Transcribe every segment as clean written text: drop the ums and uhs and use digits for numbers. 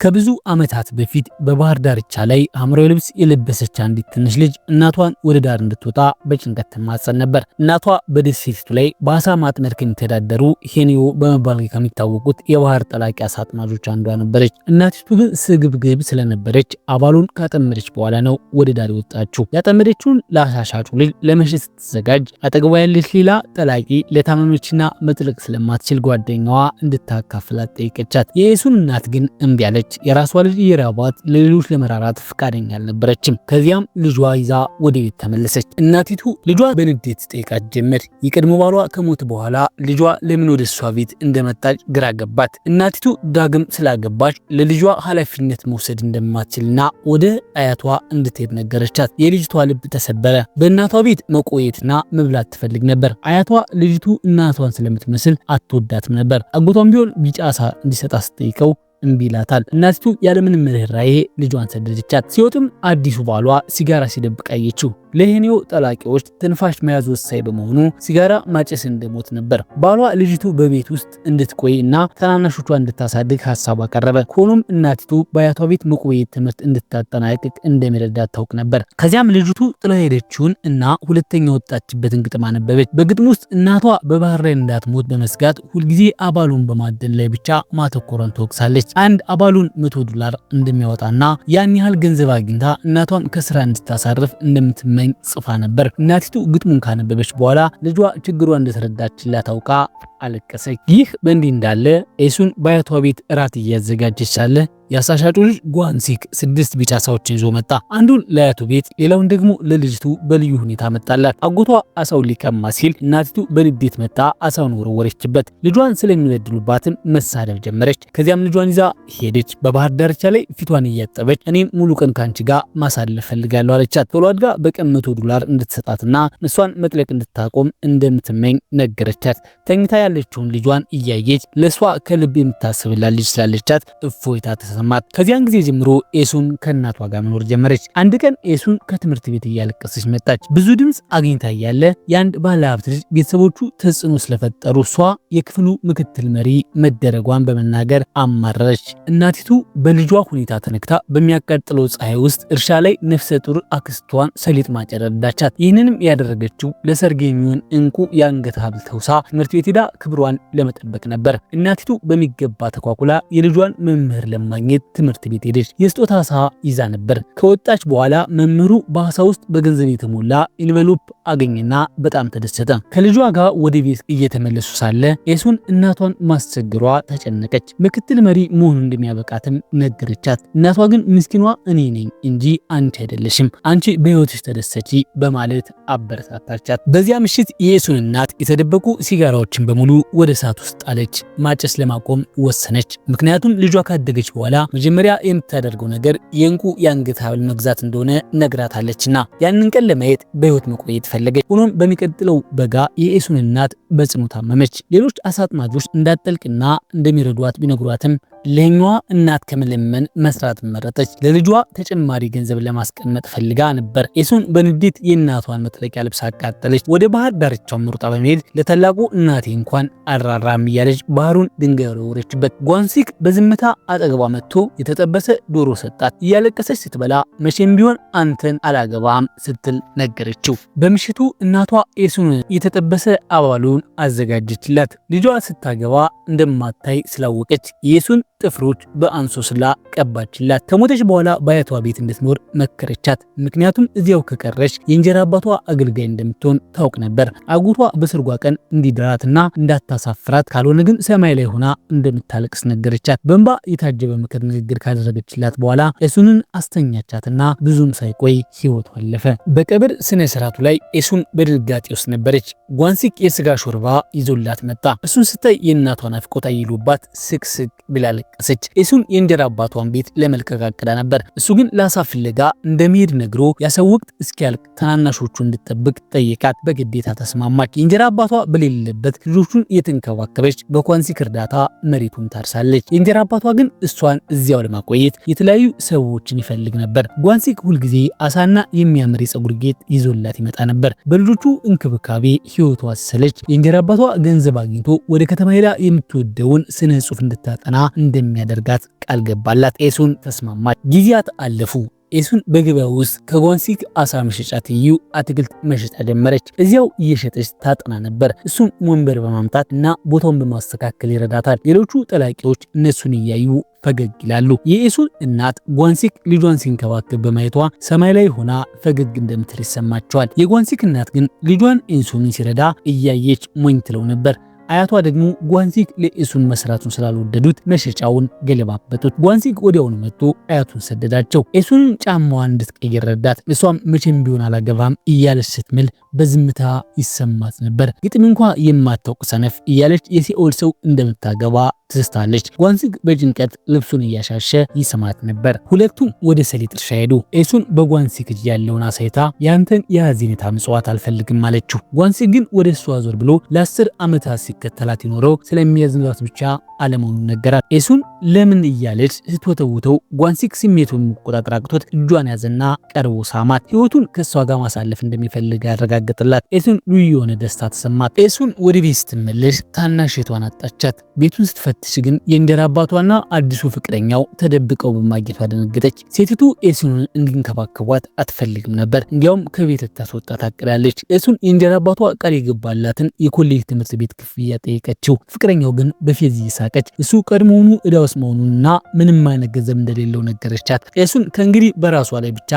ከብዙ ዓመታት በፊት በባህር ዳርቻ ላይ ሐምራዊ ልብስ የለበሰች አንዲት ትንሽ ልጅ እናቷን ወደ ዳር እንድትወጣ በጭንቀት ትማጸን ነበር። እናቷ በደሴቲቱ ላይ በአሳ ማጥመድ ከሚተዳደሩ ሄኒዮ በመባል ከሚታወቁት የባህር ጠላቂ አሳ አጥማጆች አንዷ ነበረች። እናቲቱ ግን ስግብግብ ስለነበረች አባሉን ካጠመደች በኋላ ነው ወደ ዳር የወጣችው። ያጠመደችውን ለአሳ ሻጩ ልጅ ለመሸጥ ስትዘጋጅ አጠገቧ ያለች ሌላ ጠላቂ ለታመመችና መጥለቅ ስለማትችል ጓደኛዋ እንድታካፍላት ጠየቀቻት። የኤሱን እናት ግን እምቢ አለች። የራሷ ልጅ እየራባት ለሌሎች ለመራራት ፈቃደኛ አልነበረችም። ከዚያም ልጇ ይዛ ወደ ቤት ተመለሰች። እናቲቱ ልጇ በንዴት ጠይቃት ጀመር። የቀድሞ ባሏ ከሞት በኋላ ልጇ ለምን ወደ እሷ ቤት እንደመጣች ግራ ገባት። እናቲቱ ዳግም ስላገባች ለልጇ ኃላፊነት መውሰድ እንደማትችልና ወደ አያቷ እንድትሄድ ነገረቻት። የልጅቷ ልብ ተሰበረ። በእናቷ ቤት መቆየትና መብላት ትፈልግ ነበር። አያቷ ልጅቱ እናቷን ስለምትመስል አትወዳትም ነበር። አጎቷም ቢሆን ቢጫ አሳ እንዲሰጣት ስትጠይቀው እምቢ ይላታል። እናቲቱ ያለምንም ርህራሄ ልጇን ሰደደቻት። ሲወጥም አዲሱ ባሏ ሲጋራ ሲደብቅ አየችው። ለሄኒዮ ጠላቂዎች ትንፋሽ መያዝ ወሳኝ በመሆኑ ሲጋራ ማጨስ እንደሞት ነበር። ባሏ ልጅቱ በቤት ውስጥ እንድትቆይ እና ታናናሾቿ እንድታሳድግ ሐሳብ አቀረበ። ሆኖም እናቲቱ በአያቷ ቤት መቆየት ትምህርት እንድታጠናቅቅ እንደሚረዳት ታውቅ ነበር። ከዚያም ልጅቱ ጥላ ሄደችውን እና ሁለተኛ ወጣችበትን ግጥም አነበበች። በግጥም ውስጥ እናቷ በባህር ላይ እንዳትሞት በመስጋት ሁልጊዜ አባሉን በማደን ላይ ብቻ ማተኮሯን ትወቅሳለች። አንድ አባሉን $100 እንደሚያወጣና ያን ያህል ገንዘብ አግኝታ እናቷን ከስራ እንድታሳርፍ እንደምትመኝ ጽፋ ነበር። እናቲቱ ግጥሙን ካነበበች በኋላ ልጇ ችግሯ እንደተረዳችላት ታውቃ አለቀሰች። ይህ በእንዲህ እንዳለ ኤሱን በአያቷ ቤት እራት እያዘጋጀች ሳለ የአሳ ሻጩ ልጅ ጓንሲክ 6 ቢጫ አሳዎችን ይዞ መጣ። አንዱን ለአያቱ ቤት፣ ሌላውን ደግሞ ለልጅቱ በልዩ ሁኔታ መጣላት። አጎቷ አሳውን ሊቀማ ሲል እናቲቱ በንዴት መጣ አሳውን ወረወረችበት። ልጇን ስለሚበድሉባትም መሳደብ ጀመረች። ከዚያም ልጇን ይዛ ሄደች። በባህር ዳርቻ ላይ ፊቷን እያጠበች እኔም ሙሉ ቀን ካንቺ ጋር ማሳለፍ ፈልጋለሁ አለቻት። ቶሎ አድጋ በቀን $100 እንድትሰጣትና እሷን መጥለቅ እንድታቆም እንደምትመኝ ነገረቻት። ተኝታ ያለችውን ልጇን እያየች ለሷ ከልብ የምታስብላት ልጅ ስላለቻት እፎይታ ተሰማት። ከዚያን ጊዜ ጀምሮ ኤሱን ከእናቷ ጋር መኖር ጀመረች። አንድ ቀን ኤሱን ከትምህርት ቤት እያለቀሰች መጣች። ብዙ ድምፅ አግኝታ እያለ የአንድ ባለሀብት ልጅ ቤተሰቦቹ ተጽዕኖ ስለፈጠሩ እሷ የክፍሉ ምክትል መሪ መደረጓን በመናገር አማረረች። እናቲቱ በልጇ ሁኔታ ተነክታ በሚያቃጥለው ፀሐይ ውስጥ እርሻ ላይ ነፍሰ ጡር አክስቷን ሰሊጥ ማጨድ ረዳቻት። ይህንንም ያደረገችው ለሰርግ የሚሆን እንቁ የአንገት ሐብል ተውሳ ትምህርት ቤት ሄዳ ክብሯን ለመጠበቅ ነበር። እናቲቱ በሚገባ ተኳኩላ የልጇን መምህር ለማግኘት ትምህርት ቤት ሄደች። የስጦታ አሳ ይዛ ነበር። ከወጣች በኋላ መምህሩ በአሳ ውስጥ በገንዘብ የተሞላ ኢንቨሎፕ አገኘና በጣም ተደሰተ። ከልጇ ጋር ወደ ቤት እየተመለሱ ሳለ ኤሱን እናቷን ማስቸግሯ ተጨነቀች። ምክትል መሪ መሆኑ እንደሚያበቃትም ነገረቻት። እናቷ ግን ምስኪኗ እኔ ነኝ እንጂ አንቺ አይደለሽም፣ አንቺ በህይወትሽ ተደሰቺ በማለት አበረታታቻት። በዚያ ምሽት የኤሱን እናት የተደበቁ ሲጋራዎችን በሙሉ ወደ እሳት ውስጥ ጣለች። ማጨስ ለማቆም ወሰነች። ምክንያቱም ልጇ ካደገች በኋላ መጀመሪያ የምታደርገው ነገር የእንቁ የአንገት ሐብል መግዛት እንደሆነ ነግራታለችና ያንን ቀን ለማየት በህይወት መቆየት ፈለገች። ሆኖም በሚቀጥለው በጋ የኤሱን እናት በጽኑ ታመመች። ሌሎች አሳ አጥማጆች እንዳትጠልቅና እንደሚረዷት ቢነግሯትም ለኛዋ እናት ከመለመን መስራት መረጠች። ለልጇ ተጨማሪ ገንዘብ ለማስቀመጥ ፈልጋ ነበር። ኤሱን በንዴት የእናቷን መጥለቂያ ልብስ አቃጠለች። ወደ ባህር ዳርቻው ሩጣ በመሄድ ለታላቁ እናቴ እንኳን አልራራም እያለች ባህሩን ድንጋይ ወረወረችበት። ጓንሲክ በዝምታ አጠገቧ መጥቶ የተጠበሰ ዶሮ ሰጣት። እያለቀሰች ስትበላ መቼም ቢሆን አንተን አላገባም ስትል ነገረችው። በምሽቱ እናቷ ኤሱን የተጠበሰ አባሉን አዘጋጀችላት። ልጇ ስታገባ እንደማታይ ስላወቀች የኤሱን ጥፍሮች በአንሶስላ ቀባችላት። ከሞተች በኋላ በአያቷ ቤት እንድትኖር መከረቻት። ምክንያቱም እዚያው ከቀረች የእንጀራ አባቷ አገልጋይ እንደምትሆን ታውቅ ነበር። አጎቷ በሰርጓ ቀን እንዲደራትና እንዳታሳፍራት ካልሆነ ግን ሰማይ ላይ ሆና እንደምታለቅስ ነገረቻት። በእንባ የታጀበ ምክር ንግግር ካደረገችላት በኋላ ኤሱንን አስተኛቻትና ብዙም ሳይቆይ ሕይወቷ አለፈ። በቀብር ስነ ስርዓቱ ላይ ኤሱን በድንጋጤ ውስጥ ነበረች። ጓንሲክ የስጋ ሾርባ ይዞላት መጣ። እሱን ስታይ የእናቷ ናፍቆት አይሎባት ስቅስቅ ብላለ ቀሰች። ኤሱን የእንጀራ አባቷን ቤት ለመልቀቅ አቅዳ ነበር። እሱ ግን ለአሳ ፍለጋ እንደሚሄድ ነግሮ ያሰው ወቅት እስኪያልቅ ታናናሾቹ እንድትጠብቅ ጠየቃት። በግዴታ ተስማማች። የእንጀራ አባቷ በሌለበት ልጆቹን እየተንከባከበች በጓንሲክ እርዳታ መሬቱን ታርሳለች። የእንጀራ አባቷ ግን እሷን እዚያው ለማቆየት የተለያዩ ሰዎችን ይፈልግ ነበር። ጓንሲክ ሁልጊዜ አሳና የሚያምር የፀጉር ጌጥ ይዞላት ይመጣ ነበር። በልጆቹ እንክብካቤ ህይወቷ አሰለች። የእንጀራ አባቷ ገንዘብ አግኝቶ ወደ ከተማ ሄዳ የምትወደውን ስነ ጽሑፍ እንድታጠና እንደሚያደርጋት ቃል ገባላት። ኤሱን ተስማማች። ጊዜያት አለፉ። ኤሱን በገበያው ውስጥ ከጓንሲክ አሳ መሸጫ ትይዩ አትክልት መሸጫ ጀመረች። እዚያው እየሸጠች ታጠና ነበር። እሱም ወንበር በማምጣት እና ቦታውን በማስተካከል ይረዳታል። ሌሎቹ ጠላቂዎች እነሱን እያዩ ፈገግ ይላሉ። የኤሱን እናት ጓንሲክ ልጇን ሲንከባከብ በማየቷ ሰማይ ላይ ሆና ፈገግ እንደምትል ይሰማቸዋል። የጓንሲክ እናት ግን ልጇን ኤሱን ሲረዳ እያየች ሞኝ ትለው ነበር። አያቷ ደግሞ ጓንሲክ ለኤሱን መስራቱን ስላልወደዱት መሸጫውን ገለባበጡት። ጓንሲክ ወዲያውኑ መጥቶ አያቱን ሰደዳቸው። ኤሱን ጫማዋን እንድትቀይር ረዳት። እሷም መቼም ቢሆን አላገባም እያለች ስትምል በዝምታ ይሰማት ነበር። ግጥም እንኳ የማታውቅ ሰነፍ እያለች የሲኦል ሰው እንደምታገባ ትስታለች። ጓንሲክ በጭንቀት ልብሱን እያሻሸ ይሰማት ነበር። ሁለቱም ወደ ሰሊጥ እርሻ ሄዱ። ኤሱን በጓንሲክ እጅ ያለውን አሳይታ ያንተን የሐዘኔታ ምጽዋት አልፈልግም አለችው። ጓንሲክ ግን ወደ እሷ ዞር ብሎ ለ10 ዓመታት ሲከተላት ይኖረው ስለሚያዝንላት ብቻ አለመሆኑን ነገራት። ኤሱን ለምን እያለች ስትወተውተው ጓንሲክ ስሜቱን መቆጣጠር አቅቶት እጇን ያዘና ቀርቦ ሳማት። ህይወቱን ከሷ ጋር ማሳለፍ እንደሚፈልግ ያረጋግጥላት። ኤሱን ልዩ የሆነ ደስታ ተሰማት። ኤሱን ወደ ቤት ስትመለስ ታናሽ እህቷን አጣቻት። ቤቱን ስትፈትሽ ግን የእንጀራ አባቷና አዲሱ ፍቅረኛው ተደብቀው በማግኘቷ ደነገጠች። ሴቲቱ ኤሱንን እንዲንከባከቧት አትፈልግም ነበር። እንዲያውም ከቤት ታስወጣ ታቅዳለች። ኤሱን የእንጀራ አባቷ ቃል የገባላትን የኮሌጅ ትምህርት ቤት ክፍያ ጠየቀችው። ፍቅረኛው ግን በፌዝ ይሳቀች። እሱ ቀድሞውኑ ዕዳ ውስጥ መሆኑንና ምንም አይነት ገንዘብ እንደሌለው ነገረቻት። ኤሱን ከእንግዲህ በራሷ ላይ ብቻ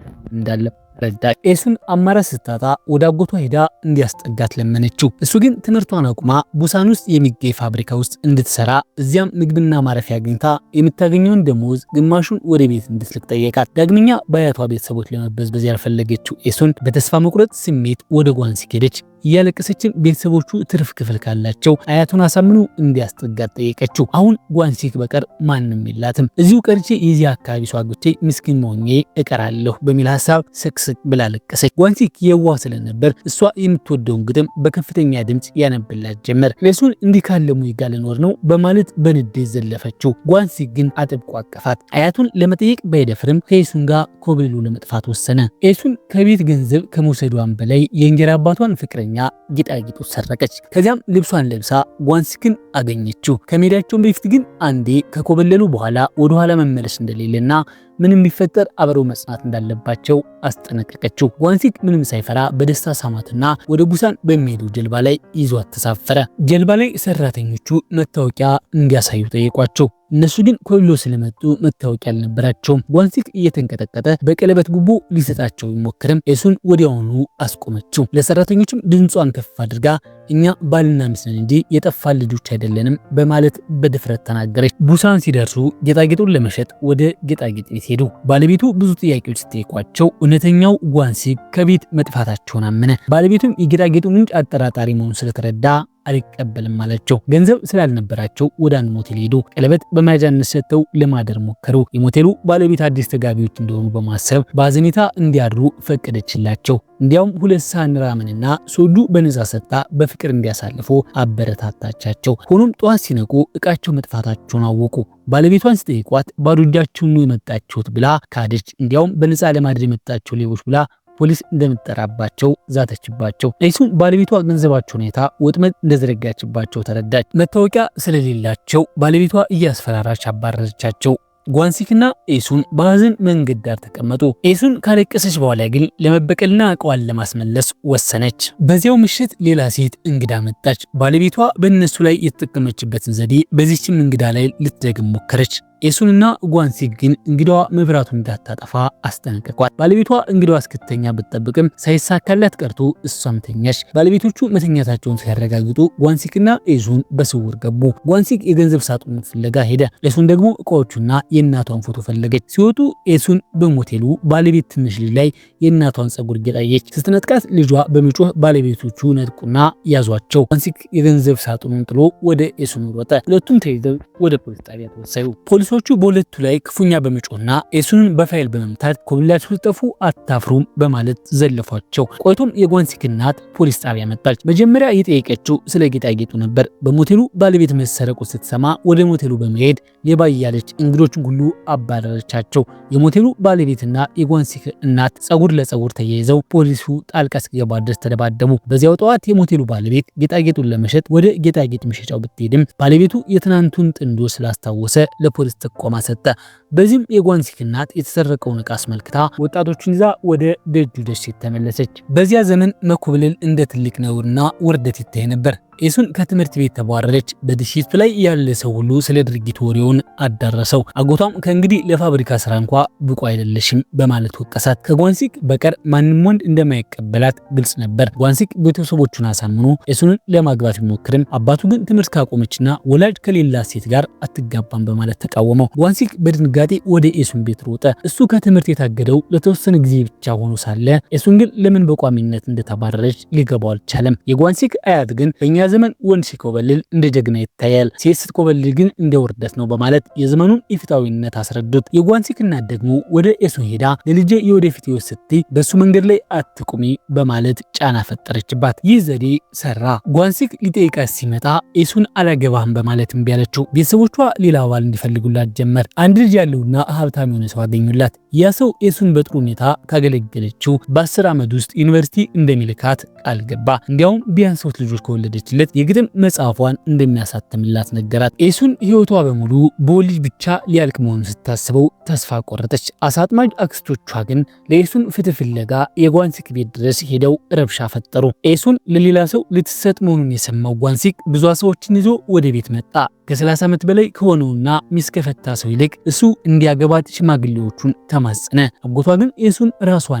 እንዳለ ረዳች። ኤሱን አማራጭ ስታጣ ወደ አጎቷ ሄዳ እንዲያስጠጋት ለመነችው። እሱ ግን ትምህርቷን አቁማ ቡሳን ውስጥ የሚገኝ ፋብሪካ ውስጥ እንድትሰራ እዚያም ምግብና ማረፊያ አግኝታ የምታገኘውን ደሞዝ ግማሹን ወደ ቤት እንድትልክ ጠየቃት። ዳግመኛ በአያቷ ቤተሰቦች ለመበዝበዝ ያልፈለገችው ኤሱን በተስፋ መቁረጥ ስሜት ወደ ጓንሲክ ሄደች። እያለቀሰችም ቤተሰቦቹ ትርፍ ክፍል ካላቸው አያቱን አሳምኑ እንዲያስጠጋት ጠየቀችው። አሁን ጓንሲክ በቀር ማንም የላትም። እዚሁ ቀርቼ የዚህ አካባቢ ሰው አግብቼ ምስኪን መሆኜ እቀራለሁ በሚል ሀሳብ ስቅስቅ ብላ ለቀሰች። ጓንሲክ የዋህ ስለነበር እሷ የምትወደውን ግጥም በከፍተኛ ድምፅ ያነብላት ጀመር። ኤሱን እንዲህ ካለ ሙይ ጋር ልኖር ነው በማለት በንዴት ዘለፈችው። ጓንሲክ ግን አጥብቆ አቀፋት። አያቱን ለመጠየቅ ባይደፍርም ከኤሱን ጋር ኮብልሎ ለመጥፋት ወሰነ። ኤሱን ከቤት ገንዘብ ከመውሰዷን በላይ የእንጀራ አባቷን ፍቅረኛ ጌጣጌጡ ሰረቀች። ከዚያም ልብሷን ለብሳ ጓንሲክን አገኘችው። ከሜዳቸውን በፊት ግን አንዴ ከኮበለሉ በኋላ ወደ ኋላ መመለስ እንደሌለና ምንም ቢፈጠር አብረው መጽናት እንዳለባቸው አስጠነቀቀችው። ጓንሲክ ምንም ሳይፈራ በደስታ ሳማትና ወደ ቡሳን በሚሄዱ ጀልባ ላይ ይዟት ተሳፈረ። ጀልባ ላይ ሰራተኞቹ መታወቂያ እንዲያሳዩ ጠየቋቸው። እነሱ ግን ኮብሎ ስለመጡ መታወቂያ አልነበራቸውም። ጓንሲክ እየተንቀጠቀጠ በቀለበት ጉቦ ሊሰጣቸው ቢሞክርም ኤሱን ወዲያውኑ አስቆመችው። ለሰራተኞችም ድምጿን ከፍ አድርጋ እኛ ባልና ሚስት ነን እንጂ የጠፋን ልጆች አይደለንም በማለት በድፍረት ተናገረች። ቡሳን ሲደርሱ ጌጣጌጡን ለመሸጥ ወደ ጌጣጌጥ ቤት ሄዱ። ባለቤቱ ብዙ ጥያቄዎች ሲጠይቋቸው እውነተኛው ጓንሲክ ከቤት መጥፋታቸውን አመነ። ባለቤቱም የጌጣጌጡ ምንጭ አጠራጣሪ መሆኑን ስለተረዳ አልቀበልም አላቸው። ገንዘብ ስላልነበራቸው ወደ አንድ ሞቴል ሄዱ። ቀለበት በመያዣነት ሰጥተው ለማደር ሞከሩ። የሞቴሉ ባለቤት አዲስ ተጋቢዎች እንደሆኑ በማሰብ በአዘኔታ እንዲያድሩ ፈቀደችላቸው። እንዲያውም 2 ሳህን ራመንና ሶዱ በነፃ ሰጣ በፍቅር እንዲያሳልፉ አበረታታቻቸው። ሆኖም ጠዋት ሲነቁ እቃቸው መጥፋታቸውን አወቁ። ባለቤቷን ሲጠይቋት ባዶ እጃቸውን ነው የመጣችሁት ብላ ካደች። እንዲያውም በነፃ ለማደር የመጣቸው ሌቦች ብላ ፖሊስ እንደምትጠራባቸው ዛተችባቸው። ኤሱን ባለቤቷ ገንዘባቸው ሁኔታ ወጥመድ እንደዘረጋችባቸው ተረዳች። መታወቂያ ስለሌላቸው ባለቤቷ እያስፈራራች አባረረቻቸው። ጓንሲክና ኤሱን በሐዘን መንገድ ዳር ተቀመጡ። ኤሱን ካለቀሰች በኋላ ግን ለመበቀልና እቃዋን ለማስመለስ ወሰነች። በዚያው ምሽት ሌላ ሴት እንግዳ መጣች። ባለቤቷ በእነሱ ላይ የተጠቀመችበትን ዘዴ በዚህችም እንግዳ ላይ ልትደግም ሞከረች። ኤሱንና ጓንሲክ ግን እንግዳዋ መብራቱን እንዳታጠፋ አስጠነቀቋት። ባለቤቷ እንግዳዋ እስክትተኛ ብትጠብቅም ሳይሳካላት ቀርቶ እሷም ተኛች። ባለቤቶቹ መተኛታቸውን ሲያረጋግጡ ጓንሲክና ኤሱን በስውር ገቡ። ጓንሲክ የገንዘብ ሳጥኑን ፍለጋ ሄደ። ኤሱን ደግሞ እቃዎቹና የእናቷን ፎቶ ፈለገች። ሲወጡ ኤሱን በሞቴሉ ባለቤት ትንሽ ልጅ ላይ የእናቷን ጸጉር ጌጣየች። ስትነጥቃት ልጇ በመጮህ ባለቤቶቹ ነጥቁና ያዟቸው። ጓንሲክ የገንዘብ ሳጥኑን ጥሎ ወደ ኤሱን ሮጠ። ሁለቱም ተይዘው ወደ ፖሊስ ጣቢያ ተወሰዱ። ፖሊሶቹ ፖሊሶቹ በሁለቱ ላይ ክፉኛ በመጮህና ኤሱንን በፋይል በመምታት ኮብላችሁ ሲጠፉ አታፍሩም በማለት ዘለፏቸው። ቆይቶም የጓንሲክ እናት ፖሊስ ጣቢያ መጣች። መጀመሪያ የጠየቀችው ስለ ጌጣጌጡ ነበር። በሞቴሉ ባለቤት መሰረቁ ስትሰማ ወደ ሞቴሉ በመሄድ ሌባ እያለች እንግዶችን ሁሉ አባረረቻቸው። የሞቴሉ ባለቤትና የጓንሲክ እናት ጸጉር ለጸጉር ተያይዘው ፖሊሱ ጣልቃ እስኪገባ ድረስ ተደባደቡ። በዚያው ጠዋት የሞቴሉ ባለቤት ጌጣጌጡን ለመሸጥ ወደ ጌጣጌጥ መሸጫው ብትሄድም ባለቤቱ የትናንቱን ጥንዶ ስላስታወሰ ለፖሊስ ጥቆማ ሰጠ። በዚህም የጓንሲክ እናት የተሰረቀውን ዕቃ አስመልክታ ወጣቶችን ይዛ ወደ ደጁ ደሴት ተመለሰች። በዚያ ዘመን መኮብለል እንደ ትልቅ ነውርና ውርደት ይታይ ነበር። ኤሱን ከትምህርት ቤት ተባረረች። በደሴቱ ላይ ያለ ሰው ሁሉ ስለ ድርጊቱ ወሬውን አዳረሰው። አጎቷም ከእንግዲህ ለፋብሪካ ስራ እንኳ ብቁ አይደለሽም በማለት ወቀሳት። ከጓንሲክ በቀር ማንም ወንድ እንደማይቀበላት ግልጽ ነበር። ጓንሲክ ቤተሰቦቹን አሳምኖ ኤሱንን ለማግባት ቢሞክርም አባቱ ግን ትምህርት ካቆመችና ወላጅ ከሌላ ሴት ጋር አትጋባም በማለት ተቃወመው። ጓንሲክ በድንጋጤ ወደ ኤሱን ቤት ሮጠ። እሱ ከትምህርት የታገደው ለተወሰነ ጊዜ ብቻ ሆኖ ሳለ ኤሱን ግን ለምን በቋሚነት እንደተባረረች ሊገባው አልቻለም። የጓንሲክ አያት ግን በእኛ ዘመን ወንድ ሲኮበልል እንደ ጀግና ይታያል፣ ሴት ስትኮበልል ግን እንደ ውርደት ነው በማለት የዘመኑን ኢፍታዊነት አስረዱት። የጓንሲክ እናት ደግሞ ወደ ኤሱን ሄዳ ለልጄ የወደፊት ህይወት ስትይ በሱ መንገድ ላይ አትቁሚ በማለት ጫና ፈጠረችባት። ይህ ዘዴ ሰራ። ጓንሲክ ሊጠይቃት ሲመጣ ኤሱን አላገባህም በማለት እምቢ አለችው። ቤተሰቦቿ ሌላ ባል እንዲፈልጉላት ጀመር። አንድ ልጅ ያለውና ሀብታም የሆነ ሰው አገኙላት። ያ ሰው ኤሱን በጥሩ ሁኔታ ካገለገለችው በ10 ዓመት ውስጥ ዩኒቨርሲቲ እንደሚልካት ቃል ገባ። እንዲያውም ቢያንስ 3 ልጆች ከወለደችለት የግጥም መጽሐፏን እንደሚያሳትምላት ነገራት። ኤሱን ህይወቷ በሙሉ በወልጅ ብቻ ሊያልቅ መሆኑን ስታስበው ተስፋ ቆረጠች። አሳጥማጅ አክስቶቿ ግን ለኤሱን ፍትህ ፍለጋ የጓንሲክ ቤት ድረስ ሄደው ረብሻ ፈጠሩ። ኤሱን ለሌላ ሰው ልትሰጥ መሆኑን የሰማው ጓንሲክ ብዙ ሰዎችን ይዞ ወደ ቤት መጣ። ከ30 ዓመት በላይ ከሆነውና ሚስት ከፈታ ሰው ይልቅ እሱ እንዲያገባት ሽማግሌዎቹን ተማጸነ። አጎቷ ግን ኤሱን ራሷ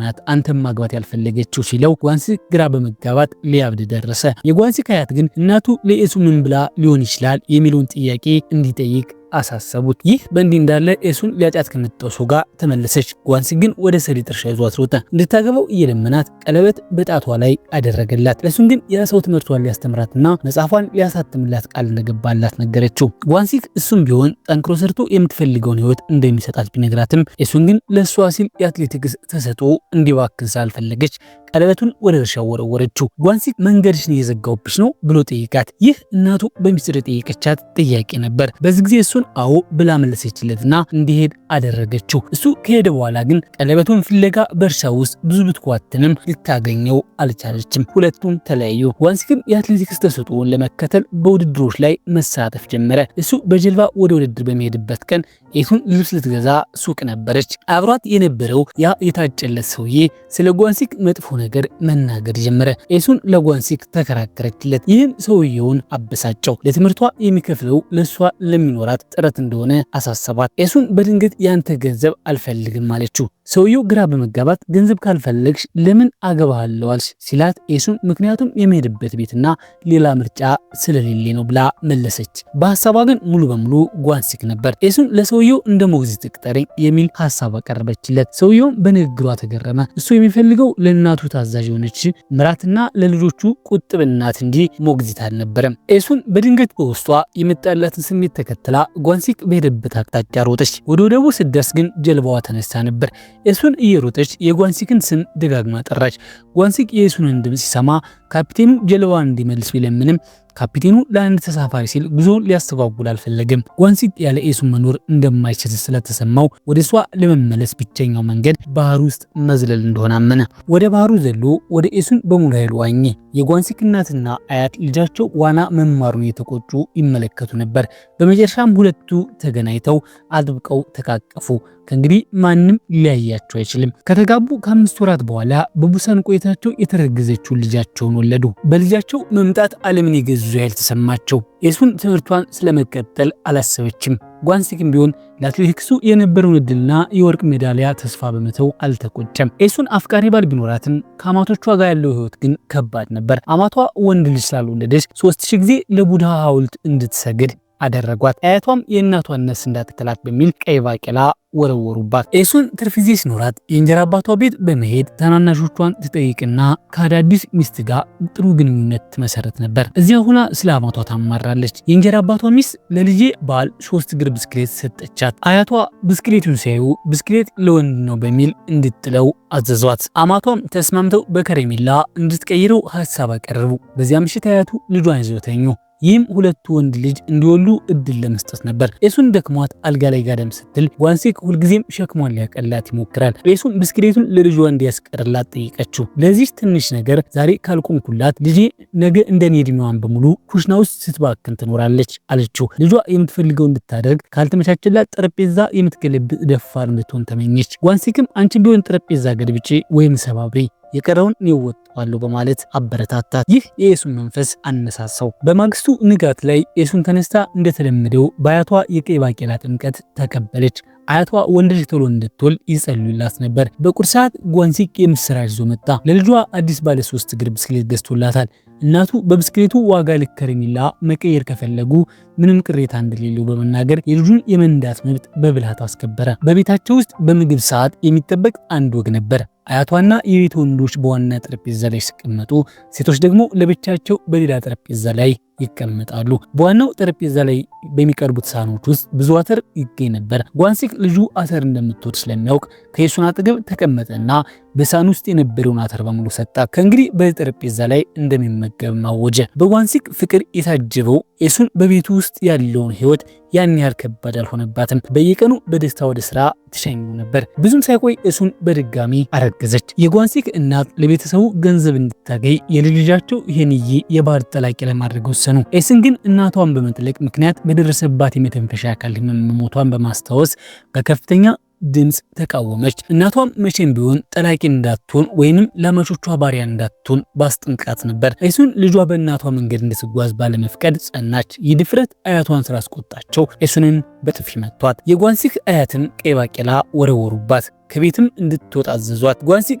ናት አንተም ማግባት ያልፈለገችው ሲለው ጓንሲክ ግራ በመጋባት ሊያብድ ደረሰ። የጓንሲክ አያት ግን እናቱ ለኤሱ ምን ብላ ሊሆን ይችላል የሚለውን ጥያቄ እንዲጠይቅ አሳሰቡት። ይህ በእንዲህ እንዳለ ኤሱን ሊያጫት ከመጣው ሰው ጋር ተመለሰች። ጓንሲክ ግን ወደ ሰሊጥ እርሻ ይዟት ሮጠ። እንድታገባው እየለመናት ቀለበት በጣቷ ላይ አደረገላት። ለሱን ግን ያ ሰው ትምህርቷን ሊያስተምራትና መጽሐፏን ሊያሳትምላት ቃል እንደገባላት ነገረችው። ጓንሲክ እሱም ቢሆን ጠንክሮ ሰርቶ የምትፈልገውን ህይወት እንደሚሰጣት ቢነግራትም ኤሱን ግን ለሷ ሲል የአትሌቲክስ ተሰጥኦ እንዲባክን ስላልፈለገች ቀለበቱን ወደ እርሻው ወረወረችው። ጓንሲክ መንገድሽን እየዘጋውብሽ ነው ብሎ ጠይቃት። ይህ እናቱ በሚስጥር የጠየቀቻት ጥያቄ ነበር። በዚህ ጊዜ እሱን አዎ ብላ መለሰችለትና እንዲሄድ አደረገችው። እሱ ከሄደ በኋላ ግን ቀለበቱን ፍለጋ በእርሻ ውስጥ ብዙ ብትኳትንም ልታገኘው አልቻለችም። ሁለቱም ተለያዩ። ጓንሲክም የአትሌቲክስ ተሰጥኦን ለመከተል በውድድሮች ላይ መሳተፍ ጀመረ። እሱ በጀልባ ወደ ውድድር በሚሄድበት ቀን ኤሱን ልብስ ልትገዛ ሱቅ ነበረች። አብሯት የነበረው ያ የታጨለት ሰውዬ ስለ ጓንሲክ መጥፎ ነገር መናገር ጀመረ። ኤሱን ለጓንሲክ ተከራከረችለት። ይህን ሰውየውን አበሳጨው። ለትምህርቷ የሚከፍለው ለሷ ለሚኖራት ጥረት እንደሆነ አሳሰባት። ኤሱን በድንገት ያንተ ገንዘብ አልፈልግም አለችው። ሰውየው ግራ በመጋባት ገንዘብ ካልፈለግሽ ለምን አገባሃለሁ አልሽ ሲላት ኤሱን ምክንያቱም የሚሄድበት ቤትና ሌላ ምርጫ ስለሌለ ነው ብላ መለሰች። በሐሳቧ ግን ሙሉ በሙሉ ጓንሲክ ነበር። ኤሱን ለሰውየው እንደ ሞግዚት ቅጠረኝ የሚል ሐሳብ አቀረበችለት። ሰውየውም በንግግሯ ተገረመ። እሱ የሚፈልገው ለእናቱ ታዛዥ የሆነች ምራትና ለልጆቹ ቁጥብ እናት እንጂ ሞግዚት አልነበረም። ኤሱን በድንገት በውስጧ የመጣላትን ስሜት ተከትላ ጓንሲክ በሄደበት አቅጣጫ ሮጠች። ወደ ወደቡ ስትደርስ ግን ጀልባዋ ተነሳ ነበር። ኤሱን እየሮጠች የጓንሲክን ስም ደጋግማ ጠራች። ጓንሲክ የኤሱንን ድምፅ ሲሰማ ካፒቴኑ ጀልባዋን እንዲመልስ ቢለምንም ካፒቴኑ ለአንድ ተሳፋሪ ሲል ጉዞውን ሊያስተጓጉል አልፈለገም። ጓንሲክ ያለ ኤሱን መኖር እንደማይችል ስለተሰማው ወደ እሷ ለመመለስ ብቸኛው መንገድ ባህር ውስጥ መዝለል እንደሆነ አመነ። ወደ ባህሩ ዘሎ ወደ ኤሱን በሙሉ ኃይሉ ዋኘ። የጓንሲክ እናትና አያት ልጃቸው ዋና መማሩን የተቆጩ ይመለከቱ ነበር። በመጨረሻም ሁለቱ ተገናኝተው አጥብቀው ተቃቀፉ። ከእንግዲህ ማንም ሊያያቸው አይችልም። ከተጋቡ ከ5 ወራት በኋላ በቡሳን ቆይታቸው የተረገዘችውን ልጃቸውን ወለዱ። በልጃቸው መምጣት ዓለምን የገዙ ያህል ተሰማቸው። ኤሱን ትምህርቷን ስለመቀጠል አላሰበችም። ጓንሲክም ቢሆን ለአትሌቲክሱ የነበረውን እድልና የወርቅ ሜዳሊያ ተስፋ በመተው አልተቆጨም። ኤሱን አፍቃሪ ባል ቢኖራትም ከአማቶቿ ጋር ያለው ህይወት ግን ከባድ ነበር። አማቷ ወንድ ልጅ ስላልወለደች 3000 ጊዜ ለቡድሃ ሐውልት እንድትሰግድ አደረጓት። አያቷም የእናቷን ነፍስ እንዳትከላት በሚል ቀይ ባቄላ ወረወሩባት። ኤሱን ትርፍ ጊዜ ሲኖራት የእንጀራ አባቷ ቤት በመሄድ ታናናሾቿን ትጠይቅና ከአዳዲስ ሚስት ጋር ጥሩ ግንኙነት ትመሰረት ነበር። እዚያ ሆና ስለ አማቷ ታማራለች። የእንጀራ አባቷ ሚስት ለልጄ ባል 3 እግር ብስክሌት ሰጠቻት። አያቷ ብስክሌቱን ሲያዩ ብስክሌት ለወንድ ነው በሚል እንድትጥለው አዘዟት። አማቷም ተስማምተው በከረሜላ እንድትቀይረው ሀሳብ አቀረቡ። በዚያ ምሽት አያቱ ልጇን ይዘው ተኙ። ይህም ሁለቱ ወንድ ልጅ እንዲወሉ እድል ለመስጠት ነበር። ኤሱን ደክሟት አልጋ ላይ ጋደም ስትል ጓንሲክ ሁልጊዜም ሸክሟን ሊያቀላት ይሞክራል። ኤሱን ብስክሌቱን ለልጇ እንዲያስቀርላት ጠይቀችው። ለዚህ ትንሽ ነገር ዛሬ ካልቆምኩላት ልጄ ነገ እንደኔ እድሜዋን በሙሉ ኩሽና ውስጥ ስትባክን ትኖራለች አለችው። ልጇ የምትፈልገው እንድታደርግ ካልተመቻቸላት ጠረጴዛ የምትገለብጥ ደፋር እንድትሆን ተመኘች። ጓንሲክም አንቺ ቢሆን ጠረጴዛ ገልብጪ ወይም ሰባብሪ የቀረውን እወጣዋለሁ በማለት አበረታታት። ይህ የኤሱን መንፈስ አነሳሳው። በማግስቱ ንጋት ላይ ኤሱን ተነስታ እንደተለመደው በአያቷ የቀይ ባቄላ ጥምቀት ተቀበለች። አያቷ ወንድ ልጅ ቶሎ እንድትወልድ ይጸልዩላት ነበር። በቁርስ ሰዓት ጓንሲክ የምስራች ይዞ መጣ። ለልጇ አዲስ ባለ 3 እግር ብስክሌት ገዝቶላታል። እናቱ በብስክሌቱ ዋጋ ልክ ከረሜላ መቀየር ከፈለጉ ምንም ቅሬታ እንደሌለው በመናገር የልጁን የመንዳት መብት በብልሃት አስከበረ። በቤታቸው ውስጥ በምግብ ሰዓት የሚጠበቅ አንድ ወግ ነበር። አያቷና የቤት ወንዶች በዋና ጠረጴዛ ላይ ሲቀመጡ፣ ሴቶች ደግሞ ለብቻቸው በሌላ ጠረጴዛ ላይ ይቀመጣሉ። በዋናው ጠረጴዛ ላይ በሚቀርቡት ሳህኖች ውስጥ ብዙ አተር ይገኝ ነበር። ጓንሲክ ልጁ አተር እንደምትወድ ስለሚያውቅ ከኤሱን አጠገብ ተቀመጠና በሳህን ውስጥ የነበረውን አተር በሙሉ ሰጣ። ከእንግዲህ በጠረጴዛ ላይ እንደሚመገብ ማወጀ። በጓንሲክ ፍቅር የታጀበው ኤሱን በቤቱ ውስጥ ያለውን ህይወት ያን ያህል ከባድ አልሆነባትም። በየቀኑ በደስታ ወደ ስራ ትሸኙ ነበር። ብዙም ሳይቆይ ኤሱን በድጋሚ አረገዘች። የጓንሲክ እናት ለቤተሰቡ ገንዘብ እንድታገኝ የልጅ ልጃቸው ሄንዬ የባህር ጠላቂ ለማድረግ ወሰኑ። ኤስን ግን እናቷን በመጥለቅ ምክንያት በደረሰባት የመተንፈሻ አካል ህመም መሞቷን በማስታወስ በከፍተኛ ድምጽ ተቃወመች። እናቷም መቼም ቢሆን ጠላቂ እንዳትሆን ወይንም ለማቾቿ ባሪያ እንዳትሆን ባስጠንቅቃት ነበር። ኤሱን ልጇ በእናቷ መንገድ እንድትጓዝ ባለመፍቀድ ጸናች። የድፍረት አያቷን ስላስቆጣቸው ኤሱንን በጥፊ መቷት። የጓንሲክ አያትም ቀይ ባቄላ ወረወሩባት። ከቤትም እንድትወጣ አዘዟት። ጓንሲክ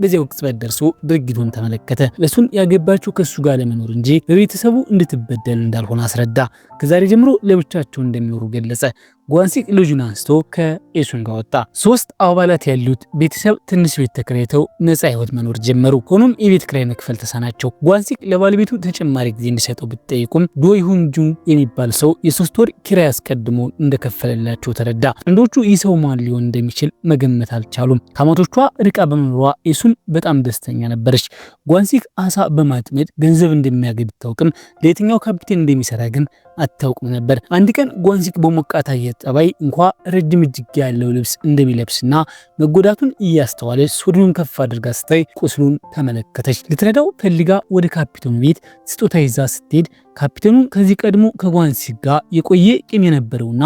በዚያው ቅጽበት ደርሶ ድርጊቱን ተመለከተ። ኤሱን ያገባችው ከሱ ጋር ለመኖር እንጂ በቤተሰቡ እንድትበደል እንዳልሆነ አስረዳ። ከዛሬ ጀምሮ ለብቻቸው እንደሚኖሩ ገለጸ። ጓንሲክ ልጁን አንስቶ ከኤሱን ጋር ወጣ። 3 አባላት ያሉት ቤተሰብ ትንሽ ቤት ተከራይተው ነፃ ህይወት መኖር ጀመሩ። ሆኖም የቤት ኪራይ መክፈል ተሳናቸው። ጓንሲክ ለባለቤቱ ተጨማሪ ጊዜ እንዲሰጠው ብትጠይቁም ዶይሁንጁን የሚባል ሰው የ3 ወር ኪራይ አስቀድሞ እንደከፈለላቸው ተረዳ። ጥንዶቹ ይህ ሰው ማን ሊሆን እንደሚችል መገመት አልቻሉም። ከአማቶቿ ርቃ በመኖሯ ኤሱን በጣም ደስተኛ ነበረች። ጓንሲክ አሳ በማጥመድ ገንዘብ እንደሚያገኝ ብታውቅም ለየትኛው ካፒቴን እንደሚሰራ ግን አታውቅም ነበር። አንድ ቀን ጓንሲክ በሞቃት አየር ጠባይ እንኳ ረጅም እጅጌ ያለው ልብስ እንደሚለብስና መጎዳቱን እያስተዋለች ሱሪውን ከፍ አድርጋ ስታይ ቁስሉን ተመለከተች። ልትረዳው ፈልጋ ወደ ካፒቴኑ ቤት ስጦታ ይዛ ስትሄድ ካፒቴኑ ከዚህ ቀድሞ ከጓንሲክ ጋር የቆየ ቂም የነበረውና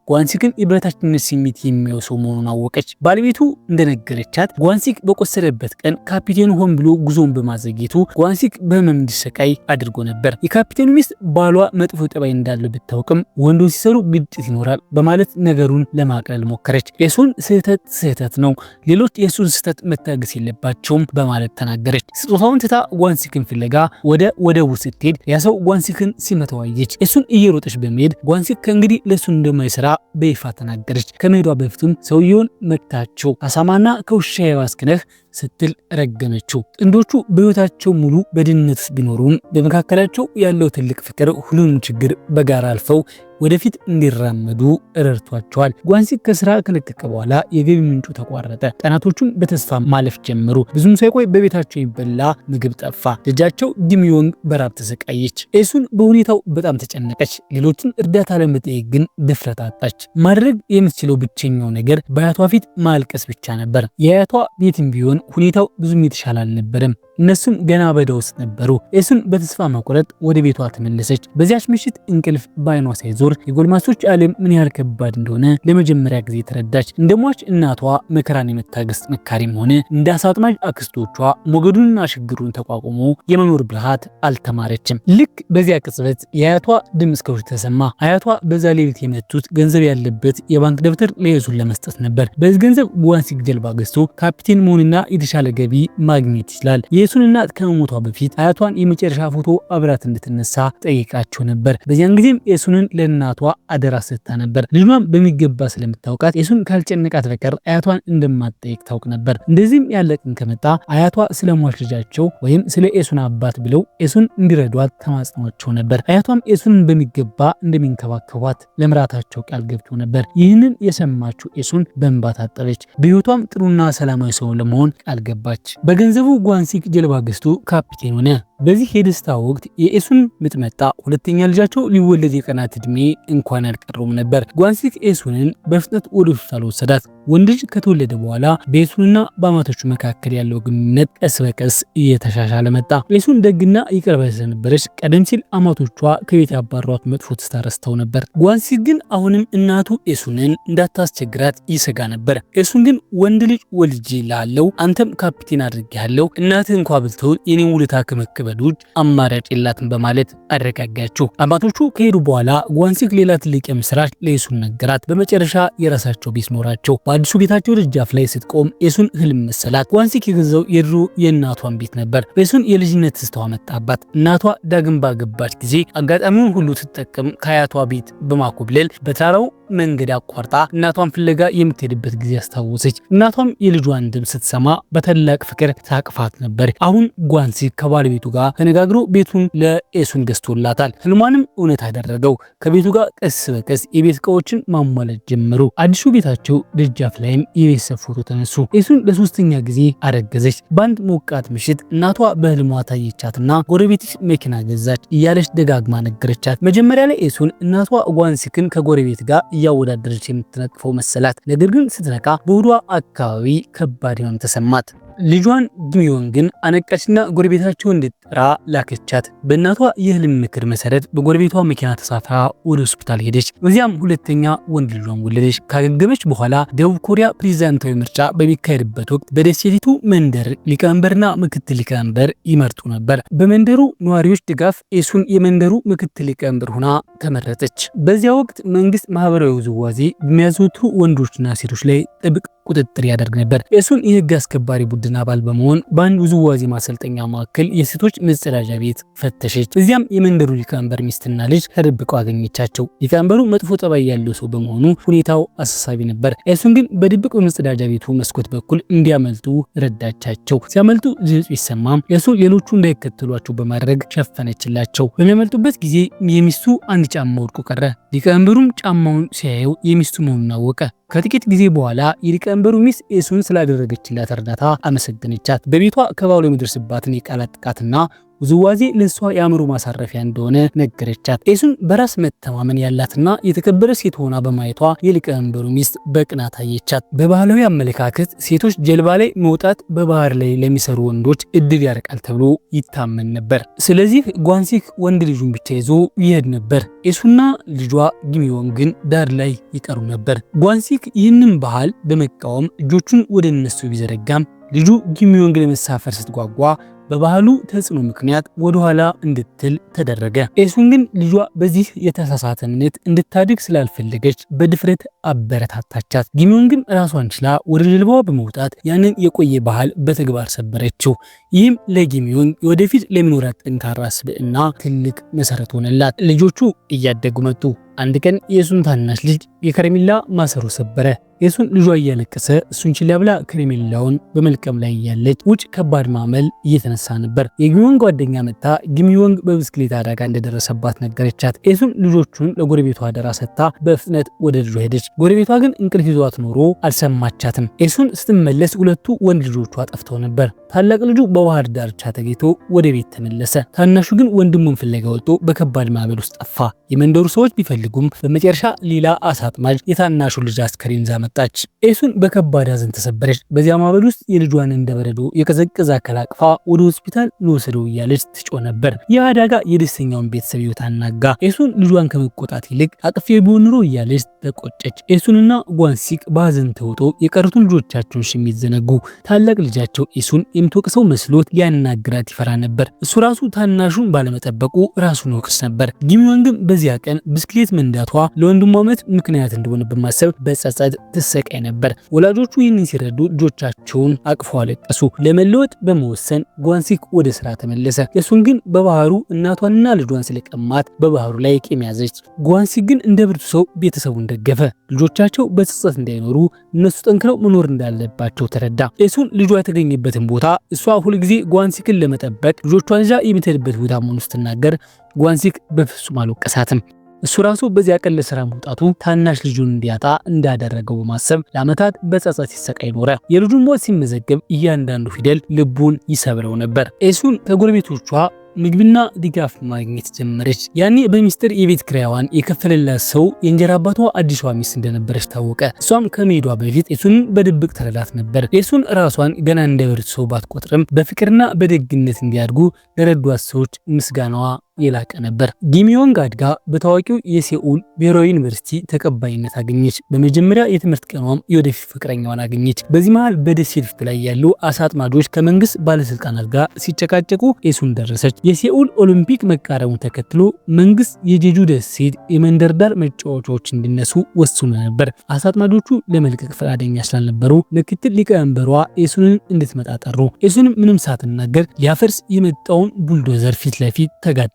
ጓንሲክን የበታችነት ስሜት የሚያውሰው መሆኑን አወቀች። ባለቤቱ እንደነገረቻት ጓንሲክ በቆሰለበት ቀን ካፒቴኑ ሆን ብሎ ጉዞን በማዘግየቱ ጓንሲክ በህመም እንዲሰቃይ አድርጎ ነበር። የካፒቴኑ ሚስት ባሏ መጥፎ ጠባይ እንዳለው ብታውቅም ወንዶች ሲሰሩ ግጭት ይኖራል በማለት ነገሩን ለማቅለል ሞከረች። ኤሱን ስህተት ነው፣ ሌሎች የሱን ስህተት መታገስ የለባቸውም በማለት ተናገረች። ስጦታውን ትታ ጓንሲክን ፍለጋ ወደ ወደቡ ስትሄድ ያ ሰው ጓንሲክን ሲመተዋየች። ኤሱን እየሮጠች በመሄድ ጓንሲክ ከእንግዲህ ለሱ እንደማይሰራ በይፋ ተናገረች። ከመሄዷ በፊትም ሰውየውን መታቸው። አሳማና ከውሻ የባስክነህ ስትል ረገመችው። ጥንዶቹ በህይወታቸው ሙሉ በድህነት ውስጥ ቢኖሩም በመካከላቸው ያለው ትልቅ ፍቅር ሁሉንም ችግር በጋራ አልፈው ወደፊት እንዲራመዱ ረድቷቸዋል። ጓንሲክ ከስራ ከለቀቀ በኋላ የገቢ ምንጩ ተቋረጠ። ቀናቶቹም በተስፋ ማለፍ ጀመሩ። ብዙም ሳይቆይ በቤታቸው የሚበላ ምግብ ጠፋ። ልጃቸው ዲምዮንግ በራብ ተሰቃየች። ኤሱን በሁኔታው በጣም ተጨነቀች። ሌሎችን እርዳታ ለመጠየቅ ግን ድፍረት አጣች። ማድረግ የምትችለው ብቸኛው ነገር በአያቷ ፊት ማልቀስ ብቻ ነበር። የአያቷ ቤትም ቢሆን ሁኔታው ብዙም የተሻለ አልነበረም። እነሱም ገና በዳ ውስጥ ነበሩ። ኤሱን በተስፋ መቁረጥ ወደ ቤቷ ተመለሰች። በዚያች ምሽት እንቅልፍ በአይኗ ሳይዞር የጎልማሶች ዓለም ምን ያህል ከባድ እንደሆነ ለመጀመሪያ ጊዜ ተረዳች። እንደሟች እናቷ መከራን የመታገስ ጥንካሬም ሆነ እንደ አሳ አጥማጅ አክስቶቿ ሞገዱንና ችግሩን ተቋቁሞ የመኖር ብልሃት አልተማረችም። ልክ በዚያ ቅጽበት የአያቷ ድምፅ ከውጭ ተሰማ። አያቷ በዛ ሌሊት የመቱት ገንዘብ ያለበት የባንክ ደብተር ለኤሱን ለመስጠት ነበር። በዚህ ገንዘብ ጓንሲክ ጀልባ ገዝቶ ካፒቴን መሆንና የተሻለ ገቢ ማግኘት ይችላል። የኤሱን እናት ከመሞቷ በፊት አያቷን የመጨረሻ ፎቶ አብራት እንድትነሳ ጠይቃቸው ነበር። በዚያን ጊዜም ኤሱንን ለእናቷ አደራ ሰጥታ ነበር። ልጇን በሚገባ ስለምታውቃት ኤሱን ካልጨነቃት በቀር አያቷን እንደማትጠይቅ ታውቅ ነበር። እንደዚህም ያለ ቀን ከመጣ አያቷ ስለሟች ልጃቸው ወይም ስለ ኤሱን አባት ብለው ኤሱን እንዲረዷት ተማጽኗቸው ነበር። አያቷም ኤሱንን በሚገባ እንደሚንከባከቧት ለምራታቸው ቃል ገብተው ነበር። ይህንን የሰማችው ኤሱን በእንባ ታጠበች። በህይወቷም ጥሩና ሰላማዊ ሰው ለመሆን ቃል ገባች። በገንዘቡ ጓንሲክ ጀልባ ገዝቶ ካፒቴን ሆነ። በዚህ የደስታ ወቅት የኤሱን ምጥ መጣ። ሁለተኛ ልጃቸው ሊወለድ የቀናት እድሜ እንኳን አልቀረውም ነበር። ጓንሲክ ኤሱንን በፍጥነት ወደ ሆስፒታል ወሰዳት። ወንድ ልጅ ከተወለደ በኋላ በኤሱንና በአማቶቹ መካከል ያለው ግንኙነት ቀስ በቀስ እየተሻሻለ መጣ። ኤሱን ደግና ይቅር ባይ ስለነበረች ቀደም ሲል አማቶቿ ከቤት ያባሯት መጥፎ ትስታ ረስተው ነበር። ጓንሲክ ግን አሁንም እናቱ ኤሱንን እንዳታስቸግራት ይሰጋ ነበር። ኤሱን ግን ወንድ ልጅ ወልጄ ላለው አንተም ካፒቴን አድርጌያለሁ፣ እናትህ እንኳ ብትሆን የኔን ውለታ ከመቀበል ውጭ አማራጭ የላትም በማለት አረጋጋቸው። አማቶቹ ከሄዱ በኋላ ጓንሲክ ሌላ ትልቅ የምስራች ለኤሱን ነገራት። በመጨረሻ የራሳቸው ቤት ኖራቸው። በአዲሱ ቤታቸው ደጃፍ ላይ ስትቆም ኤሱን ህልም መሰላት። ጓንሲክ የገዛው የድሮ የእናቷን ቤት ነበር። ኤሱን የልጅነት ትዝታዋ መጣባት። እናቷ ዳግም ባገባች ጊዜ አጋጣሚውን ሁሉ ስትጠቀም ከአያቷ ቤት በማኮብለል በተራራው መንገድ አቋርጣ እናቷን ፍለጋ የምትሄድበት ጊዜ አስታወሰች። እናቷም የልጇን ድምፅ ስትሰማ በታላቅ ፍቅር ታቅፋት ነበር። አሁን ጓንሲክ ከባለቤቱ ጋር ተነጋግሮ ቤቱን ለኤሱን ገዝቶላታል። ህልሟንም እውነት አደረገው። ከቤቱ ጋር ቀስ በቀስ የቤት እቃዎችን ማሟላት ጀመሩ። አዲሱ ቤታቸው ደጃፍ ላይም የቤተሰብ ፎቶ ተነሱ። ኤሱን ለሶስተኛ ጊዜ አረገዘች። በአንድ ሞቃት ምሽት እናቷ በህልሟ ታየቻትና ጎረቤትሽ መኪና ገዛች እያለች ደጋግማ ነገረቻት። መጀመሪያ ላይ ኤሱን እናቷ ጓንሲክን ከጎረቤት ጋር እያወዳደረች የምትነቅፈው መሰላት። ነገር ግን ስትነቃ በሆዷ አካባቢ ከባድ ህመም ተሰማት። ልጇን ጊሚዮንግን አነቃችና ጎረቤታቸው እንድትጠራ ላከቻት። በእናቷ የህልም ምክር መሰረት በጎረቤቷ መኪና ተሳፍራ ወደ ሆስፒታል ሄደች። በዚያም ሁለተኛ ወንድ ልጇን ወለደች። ካገገመች በኋላ ደቡብ ኮሪያ ፕሬዝዳንታዊ ምርጫ በሚካሄድበት ወቅት በደሴቲቱ መንደር ሊቀመንበርና ምክትል ሊቀመንበር ይመርጡ ነበር። በመንደሩ ነዋሪዎች ድጋፍ ኤሱን የመንደሩ ምክትል ሊቀመንበር ሆና ተመረጠች። በዚያ ወቅት መንግስት ማህበራዊ ውዝዋዜ በሚያዘወትሩ ወንዶችና ሴቶች ላይ ጥብቅ ቁጥጥር ያደርግ ነበር። ኤሱን የህግ አስከባሪ ቡድን አባል በመሆን በአንድ ውዝዋዜ ማሰልጠኛ ማዕከል የሴቶች መጸዳጃ ቤት ፈተሸች። እዚያም የመንደሩ ሊቀመንበር ሚስትና ልጅ ተደብቀው አገኘቻቸው። ሊቀመንበሩ መጥፎ ጠባይ ያለው ሰው በመሆኑ ሁኔታው አሳሳቢ ነበር። ኤሱን ግን በድብቅ በመጸዳጃ ቤቱ መስኮት በኩል እንዲያመልጡ ረዳቻቸው። ሲያመልጡ ድምጽ ቢሰማም ኤሱን ሌሎቹ እንዳይከተሏቸው በማድረግ ሸፈነችላቸው። በሚያመልጡበት ጊዜ የሚስቱ አንድ ጫማ ወድቆ ቀረ። ሊቀመንበሩም ጫማውን ሲያየው የሚስቱ መሆኑን አወቀ። ከጥቂት ጊዜ በኋላ የሊቀመንበሩ ሚስት ኤሱን ስላደረገችላት እርዳታ አመሰገነቻት። በቤቷ ከባሏ የሚደርስባትን የቃላት ጥቃትና ውዝዋዜ ለሷ የአእምሮ ማሳረፊያ እንደሆነ ነገረቻት። ኤሱን በራስ መተማመን ያላትና የተከበረ ሴት ሆና በማየቷ የሊቀመንበሩ ሚስት በቅናት አየቻት። በባህላዊ አመለካከት ሴቶች ጀልባ ላይ መውጣት በባህር ላይ ለሚሰሩ ወንዶች እድል ያርቃል ተብሎ ይታመን ነበር። ስለዚህ ጓንሲክ ወንድ ልጁን ብቻ ይዞ ይሄድ ነበር። ኤሱና ልጇ ጊሚዮን ግን ዳር ላይ ይቀሩ ነበር። ጓንሲክ ይህንን ባህል በመቃወም እጆቹን ወደ እነሱ ቢዘረጋም ልጁ ጊሚዮን ለመሳፈር ስትጓጓ በባህሉ ተጽዕኖ ምክንያት ወደ ኋላ እንድትል ተደረገ። ኤሱን ግን ልጇ በዚህ የተሳሳተ እምነት እንድታድግ ስላልፈለገች በድፍረት አበረታታቻት። ጊሚዮን ግን ራሷን ችላ ወደ ጀልባዋ በመውጣት ያንን የቆየ ባህል በተግባር ሰበረችው። ይህም ለጊሚዮን ወደፊት ለሚኖራት ጠንካራ ስብዕና ትልቅ መሰረት ሆነላት። ልጆቹ እያደጉ መጡ። አንድ ቀን የኤሱን ታናሽ ልጅ የከረሜላ ማሰሮ ሰበረ። ኤሱን ልጇ እያለቀሰ እሱን ችላ ብላ ከረሜላውን በመልቀም ላይ ያለች ውጭ ከባድ ማዕበል እየተነሳ ነበር። የጊሚዮን ጓደኛ መጣ። ጊሚዮን በብስክሌት አደጋ እንደደረሰባት ነገረቻት። ኤሱን ልጆቹን ለጎረቤቷ አደራ ሰጥታ በፍጥነት ወደ ልጇ ሄደች። ጎረቤቷ ግን እንቅልፍ ይዟት ኖሮ አልሰማቻትም። ኤሱን ስትመለስ ሁለቱ ወንድ ልጆቿ ጠፍተው ነበር። ታላቅ ልጁ በባህር ዳርቻ ተገኝቶ ወደ ቤት ተመለሰ። ታናሹ ግን ወንድሙን ፍለጋ ወጥቶ በከባድ ማዕበል ውስጥ ጠፋ። የመንደሩ ሰዎች ቢፈልጉም በመጨረሻ ሌላ አሳ አጥማጅ የታናሹ ልጅ አስከሬን ይዛ መጣች። ኤሱን በከባድ ሐዘን ተሰበረች። በዚያ ማዕበል ውስጥ የልጇን እንደበረዶ የቀዘቀዘ አካል አቅፋ ወደ ሆስፒታል ልወሰደው እያለች ትጮህ ነበር። ይህ አደጋ የደስተኛውን ቤተሰብ ሕይወት አናጋ። ኤሱን ልጇን ከመቆጣት ይልቅ አቅፌ ቢሆን ኖሮ እያለች ተቆጨች። ኤሱንና ጓንሲክ በሐዘን ተውጦ የቀሩትን ልጆቻቸውን ሽሚት ዘነጉ። ታላቅ ልጃቸው ኤሱን የምትወቅሰው መስሎት ሊያናግራት ይፈራ ነበር። እሱ ራሱ ታናሹን ባለመጠበቁ ራሱን ወቅስ ነበር። ጊሚዮን ግን በዚያ ቀን ብስክሌት መንዳቷ ለወንድሟ ሞት ምክንያት እንደሆነ በማሰብ በጸጸት ትሰቃይ ነበር። ወላጆቹ ይህንን ሲረዱ ልጆቻቸውን አቅፈው አለቀሱ። ለመለወጥ በመወሰን ጓንሲክ ወደ ስራ ተመለሰ። ኤሱን ግን በባህሩ እናቷንና ልጇን ስለቀማት በባህሩ ላይ ቂም ያዘች። ጓንሲክ ግን እንደ ብርቱ ሰው ቤተሰቡን ደገፈ። ልጆቻቸው በጸጸት እንዳይኖሩ እነሱ ጠንክረው መኖር እንዳለባቸው ተረዳ። ኤሱን ልጇ የተገኘበትን ቦታ እሷ ሁልጊዜ ጓንሲክን ለመጠበቅ ልጆቿን ይዛ የምትሄድበት ቦታ መሆኑን ስትናገር ጓንሲክ በፍጹም አልወቀሳትም። እሱ ራሱ በዚያ ቀን ለስራ መውጣቱ ታናሽ ልጁን እንዲያጣ እንዳደረገው በማሰብ ለዓመታት በጸጸት ሲሰቃይ ኖረ። የልጁን ሞት ሲመዘገብ እያንዳንዱ ፊደል ልቡን ይሰብረው ነበር። ኤሱን ከጎረቤቶቿ ምግብና ድጋፍ ማግኘት ጀመረች። ያኔ በሚስጥር የቤት ክራይዋን የከፈለላት ሰው የእንጀራ አባቷ አዲሷ ሚስት እንደነበረች ታወቀ። እሷም ከመሄዷ በፊት ኤሱን በድብቅ ተረዳት ነበር። ኤሱን ራሷን ገና እንደበረቱ ሰው ባትቆጥርም በፍቅርና በደግነት እንዲያድጉ ለረዷት ሰዎች ምስጋናዋ የላቀ ነበር። ጊሚዮንግ አድጋ በታዋቂው የሴኡል ብሔራዊ ዩኒቨርሲቲ ተቀባይነት አገኘች። በመጀመሪያ የትምህርት ቀኗም የወደፊት ፍቅረኛዋን አገኘች። በዚህ መሃል በደሴት ላይ ያሉ አሳ አጥማጆች ከመንግስት ባለስልጣናት ጋር ሲጨቃጨቁ ኤሱን ደረሰች። የሴኡል ኦሎምፒክ መቃረቡን ተከትሎ መንግስት የጄጁ ደሴት የመንደር ዳር መጫወቻዎች እንዲነሱ ወስኖ ነበር። አሳ አጥማጆቹ ለመልቀቅ ፈቃደኛ ስላልነበሩ ምክትል ሊቀመንበሯ ኤሱንን እንድትመጣ ጠሩ። ኤሱንም ምንም ሳትናገር ሊያፈርስ የመጣውን ቡልዶዘር ፊት ለፊት ተጋደ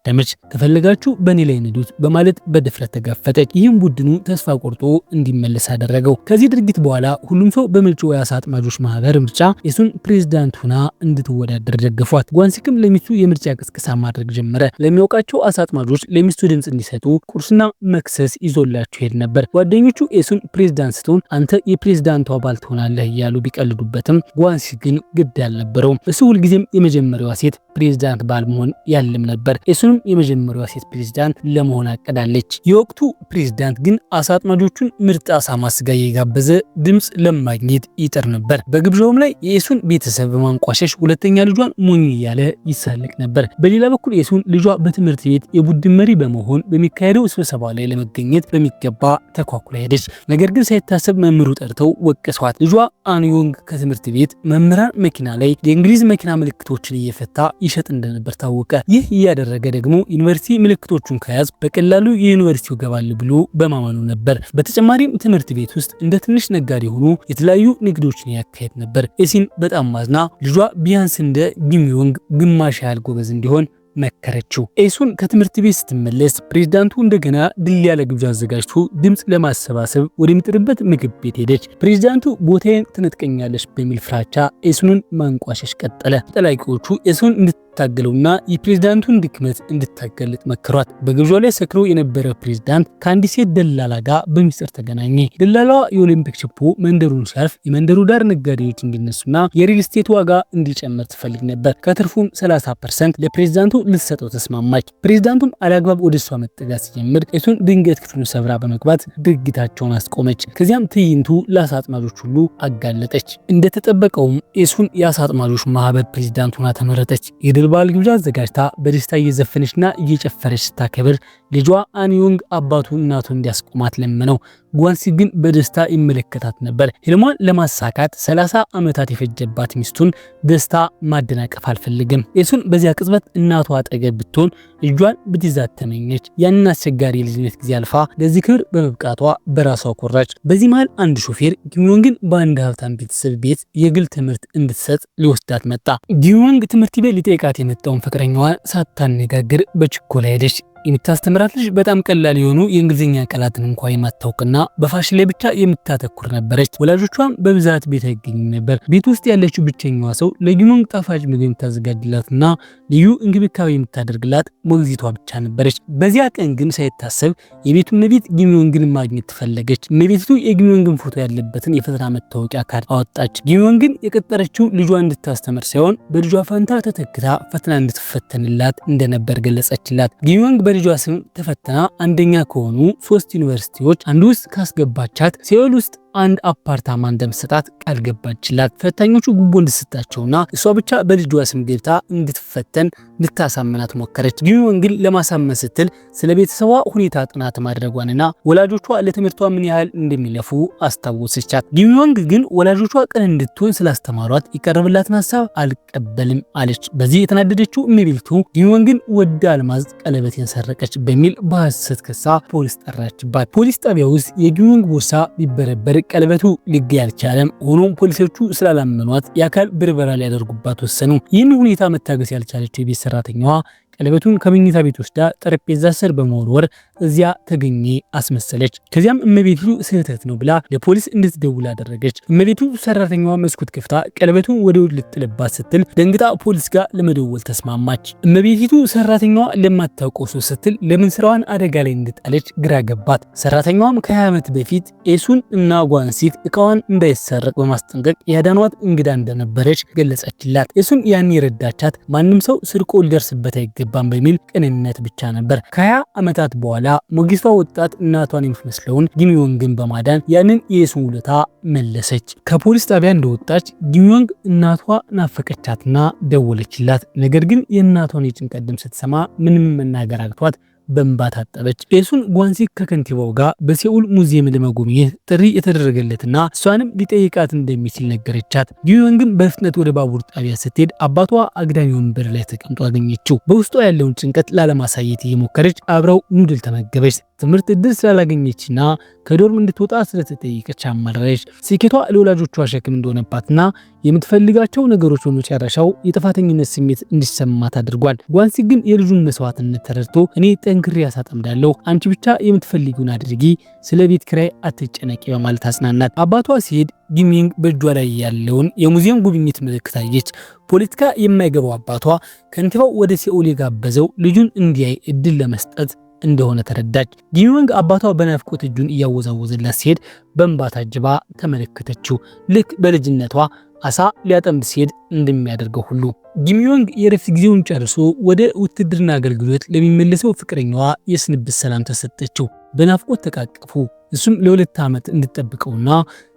ከፈለጋችሁ በኔ ላይ ንዱት በማለት በድፍረት ተጋፈጠች። ይህም ቡድኑ ተስፋ ቆርጦ እንዲመለስ አደረገው። ከዚህ ድርጊት በኋላ ሁሉም ሰው በመጪው የአሳ አጥማጆች ማህበር ምርጫ ኤሱን ፕሬዝዳንት ሆና እንድትወዳደር ደገፏት። ጓንሲክም ለሚስቱ የምርጫ ቅስቀሳ ማድረግ ጀመረ። ለሚያውቃቸው አሳ አጥማጆች ለሚስቱ ድምጽ እንዲሰጡ ቁርስና መክሰስ ይዞላቸው ሄድ ነበር። ጓደኞቹ ኤሱን ፕሬዝዳንት ስትሆን አንተ የፕሬዝዳንቱ አባል ትሆናለህ እያሉ ቢቀልዱበትም ጓንሲክ ግን ግድ አልነበረውም። እሱ ሁልጊዜም የመጀመሪያዋ ሴት ፕሬዝዳንት ባልመሆን ያልም ነበር። ኤሱንም የመጀመሪያዋ ሴት ፕሬዝዳንት ለመሆን አቀዳለች። የወቅቱ ፕሬዝዳንት ግን አሳ አጥማጆቹን ምርጥ አሳማ ስጋ እየጋበዘ ድምጽ ለማግኘት ይጥር ነበር። በግብዣውም ላይ የኤሱን ቤተሰብ በማንቋሸሽ ሁለተኛ ልጇን ሞኝ እያለ ይሳለቅ ነበር። በሌላ በኩል ኤሱን ልጇ በትምህርት ቤት የቡድን መሪ በመሆን በሚካሄደው ስብሰባ ላይ ለመገኘት በሚገባ ተኳኩላ ሄደች። ነገር ግን ሳይታሰብ መምህሩ ጠርተው ወቀሷት። ልጇ አንዮንግ ከትምህርት ቤት መምህራን መኪና ላይ የእንግሊዝ መኪና ምልክቶችን እየፈታ ይሸጥ እንደነበር ታወቀ። ይህ እያደረገ ደግሞ ዩኒቨርሲቲ ምልክቶቹን ከያዝ በቀላሉ የዩኒቨርሲቲው ገባል ብሎ በማመኑ ነበር። በተጨማሪም ትምህርት ቤት ውስጥ እንደ ትንሽ ነጋዴ ሆኖ የተለያዩ ንግዶችን ያካሄድ ነበር። ኤሲን በጣም ማዝና ልጇ ቢያንስ እንደ ጊሚዮንግ ግማሽ ያህል ጎበዝ እንዲሆን መከረችው። ኤሱን ከትምህርት ቤት ስትመለስ ፕሬዝዳንቱ እንደገና ድል ያለ ግብዣ አዘጋጅቶ ድምጽ ለማሰባሰብ ወደሚጥርበት ምግብ ቤት ሄደች። ፕሬዝዳንቱ ቦታዬን ትነጥቀኛለች በሚል ፍራቻ ኤሱንን ማንቋሸሽ ቀጠለ። ጠላቂዎቹ ኤሱን እንድትታገለውና የፕሬዝዳንቱን ድክመት እንድታገልጥ መከሯት። በግብዣው ላይ ሰክሮ የነበረ ፕሬዝዳንት ከአንዲት ሴት ደላላ ጋር በሚስጥር ተገናኘ። ደላላዋ የኦሊምፒክ ችቦ መንደሩን ሲያልፍ የመንደሩ ዳር ነጋዴዎች እንዲነሱና የሪል ስቴት ዋጋ እንዲጨምር ትፈልግ ነበር። ከትርፉም 30% ለፕሬዝዳንቱ ልትሰጠው ተስማማች። ፕሬዝዳንቱም አላግባብ ወደሷ መጠጋት ሲጀምር ኤሱን ድንገት ክፍሉን ሰብራ በመግባት ድርጊታቸውን አስቆመች። ከዚያም ትዕይንቱ ለአሳ አጥማጆች ሁሉ አጋለጠች። እንደተጠበቀውም ኤሱን የአሳ አጥማጆች ማህበር ፕሬዝዳንት ሆና ተመረጠች። የድል በዓል ግብዣ አዘጋጅታ በደስታ እየዘፈነችና እየጨፈረች ስታከብር ልጇ አንዮንግ አባቱ እናቱ እንዲያስቆማት ለመነው። ጓንሲክ ግን በደስታ ይመለከታት ነበር። ህልሟን ለማሳካት 30 ዓመታት የፈጀባት ሚስቱን ደስታ ማደናቀፍ አልፈልግም። ኤሱን በዚያ ቅጽበት እናቷ አጠገብ ብትሆን እጇን ብትይዛት ተመኘች። ያንን አስቸጋሪ የልጅነት ጊዜ አልፋ ለዚህ ክብር በመብቃቷ በራሷ ኮራች። በዚህ መሃል አንድ ሾፌር ጊሚዮንግን በአንድ ሀብታም ቤተሰብ ቤት የግል ትምህርት እንድትሰጥ ሊወስዳት መጣ። ጊሚዮንግ ትምህርት ቤት ሊጠይቃት የመጣውን ፍቅረኛዋን ሳታነጋግር በችኮላ ሄደች። የምታስተምራት ልጅ በጣም ቀላል የሆኑ የእንግሊዝኛ ቃላትን እንኳን የማታውቅና በፋሽን ላይ ብቻ የምታተኩር ነበረች። ወላጆቿም በብዛት ቤት አይገኙም ነበር። ቤት ውስጥ ያለችው ብቸኛዋ ሰው ለጊሚዮንግ ጣፋጭ ምግብ የምታዘጋጅላትና ልዩ እንክብካቤ የምታደርግላት ሞግዚቷ ብቻ ነበረች። በዚያ ቀን ግን ሳይታሰብ የቤቱ እመቤት ጊሚዮንግን ማግኘት ተፈለገች። እመቤቲቱ የጊሚዮንግን ፎቶ ያለበትን የፈተና መታወቂያ ካርድ አወጣች። ጊሚዮንግን የቀጠረችው ልጇ እንድታስተምር ሳይሆን በልጇ ፈንታ ተተክታ ፈተና እንድትፈተንላት እንደነበር ገለጸችላት። ጊሚዮንግ በልጇ ስም ተፈተና አንደኛ ከሆኑ 3 ዩኒቨርሲቲዎች አንዱ ውስጥ ካስገባቻት ሴኡል ውስጥ አንድ አፓርታማ እንደምትሰጣት ቃል ገባችላት። ፈታኞቹ ጉቦ እንድትሰጣቸውና እሷ ብቻ በልጇ ስም ገብታ እንድትፈተን ልታሳምናት ሞከረች። ጊሚዮን ግን ለማሳመን ስትል ስለ ቤተሰቧ ሁኔታ ጥናት ማድረጓንና ወላጆቿ ለትምህርቷ ምን ያህል እንደሚለፉ አስታወሰቻት። ጊሚዮን ግን ወላጆቿ ቅን እንድትሆን ስላስተማሯት የቀረበላትን ሀሳብ አልቀበልም አለች። በዚህ የተናደደችው እመቤቱ ጊሚዮን ግን ወደ አልማዝ ቀለበቴን ሰረቀች በሚል በሐሰት ከሳ ፖሊስ ጠራችባት። ፖሊስ ጣቢያ ውስጥ የጊሚዮን ቦርሳ ቢበረበር ቀለበቱ ሊገኝ አልቻለም። ሆኖም ፖሊሶቹ ስላላመኗት የአካል ብርበራ ሊያደርጉባት ወሰኑ። ይህን ሁኔታ መታገስ ያልቻለችው የቤት ሰራተኛዋ ቀለበቱን ከመኝታ ቤት ወስዳ ጠረጴዛ ስር በመወርወር እዚያ ተገኘ አስመሰለች። ከዚያም እመቤቱ ስህተት ነው ብላ ለፖሊስ እንድትደውል አደረገች። እመቤቱ ሰራተኛዋ መስኮት ከፍታ ቀለበቱን ወደ ውጭ ልጥልባት ስትል ደንግጣ ፖሊስ ጋር ለመደወል ተስማማች። እመቤቱ ሰራተኛዋ ለማታውቀው ሰው ስትል ለምን ስራዋን አደጋ ላይ እንድጣለች ግራ ገባት። ሰራተኛዋም ከ20 ዓመት በፊት ኤሱን እና ጓንሲት እቃዋን እንዳይሰረቅ በማስጠንቀቅ ያዳኗት እንግዳ እንደነበረች ገለጸችላት። ኤሱን ያን የረዳቻት ማንም ሰው ስርቆ ሊደርስበት አይገባም በሚል ቅንነት ብቻ ነበር። ከ20 ዓመታት በኋላ ሞግዚቷ ወጣት እናቷን የምትመስለውን ጊሚዮንግን በማዳን ያንን የኤሱን ውለታ መለሰች። ከፖሊስ ጣቢያ እንደወጣች ጊሚዮንግ እናቷ ናፈቀቻትና ደወለችላት። ነገር ግን የእናቷን የጭንቀት ድምፅ ስትሰማ ምንም መናገር አቅቷት በእንባ ታጠበች። ኤሱን ጓንሲክ ከከንቲባው ጋር በሴኡል ሙዚየም ለመጎብኘት ጥሪ የተደረገለትና እሷንም ሊጠይቃት እንደሚችል ነገረቻት። ጊሚዮንግም በፍጥነት ወደ ባቡር ጣቢያ ስትሄድ አባቷ አግዳሚ ወንበር ላይ ተቀምጦ አገኘችው። በውስጧ ያለውን ጭንቀት ላለማሳየት እየሞከረች አብረው ኑድል ተመገበች። ትምህርት እድል ስላላገኘችና ከዶርም እንድትወጣ ስለተጠየቀች አማረረች። ስኬቷ ለወላጆቿ ሸክም እንደሆነባትና የምትፈልጋቸው ነገሮች በመጨረሻው የጥፋተኝነት ስሜት እንዲሰማት አድርጓል። ጓንሲክ ግን የልጁን መስዋዕትነት ተረድቶ እኔ ጠንክሬ ያሳጠምዳለሁ፣ አንቺ ብቻ የምትፈልጊውን አድርጊ፣ ስለ ቤት ኪራይ አትጨነቂ በማለት አጽናናት። አባቷ ሲሄድ ጊሚዮንግ በእጇ ላይ ያለውን የሙዚየም ጉብኝት ምልክት አየች። ፖለቲካ የማይገባው አባቷ ከንቲባው ወደ ሴኡል የጋበዘው ልጁን እንዲያይ እድል ለመስጠት እንደሆነ ተረዳች። ጊሚዮንግ አባቷ በናፍቆት እጁን እያወዛወዘላት ሲሄድ በእንባ ታጅባ ተመለከተችው። ልክ በልጅነቷ አሳ ሊያጠምድ ሲሄድ እንደሚያደርገው ሁሉ ጊሚዮንግ የረፍት ጊዜውን ጨርሶ ወደ ውትድርና አገልግሎት ለሚመለሰው ፍቅረኛዋ የስንብት ሰላም ተሰጠችው። በናፍቆት ተቃቀፉ። እሱም ለ2 ዓመት እንድትጠብቀውና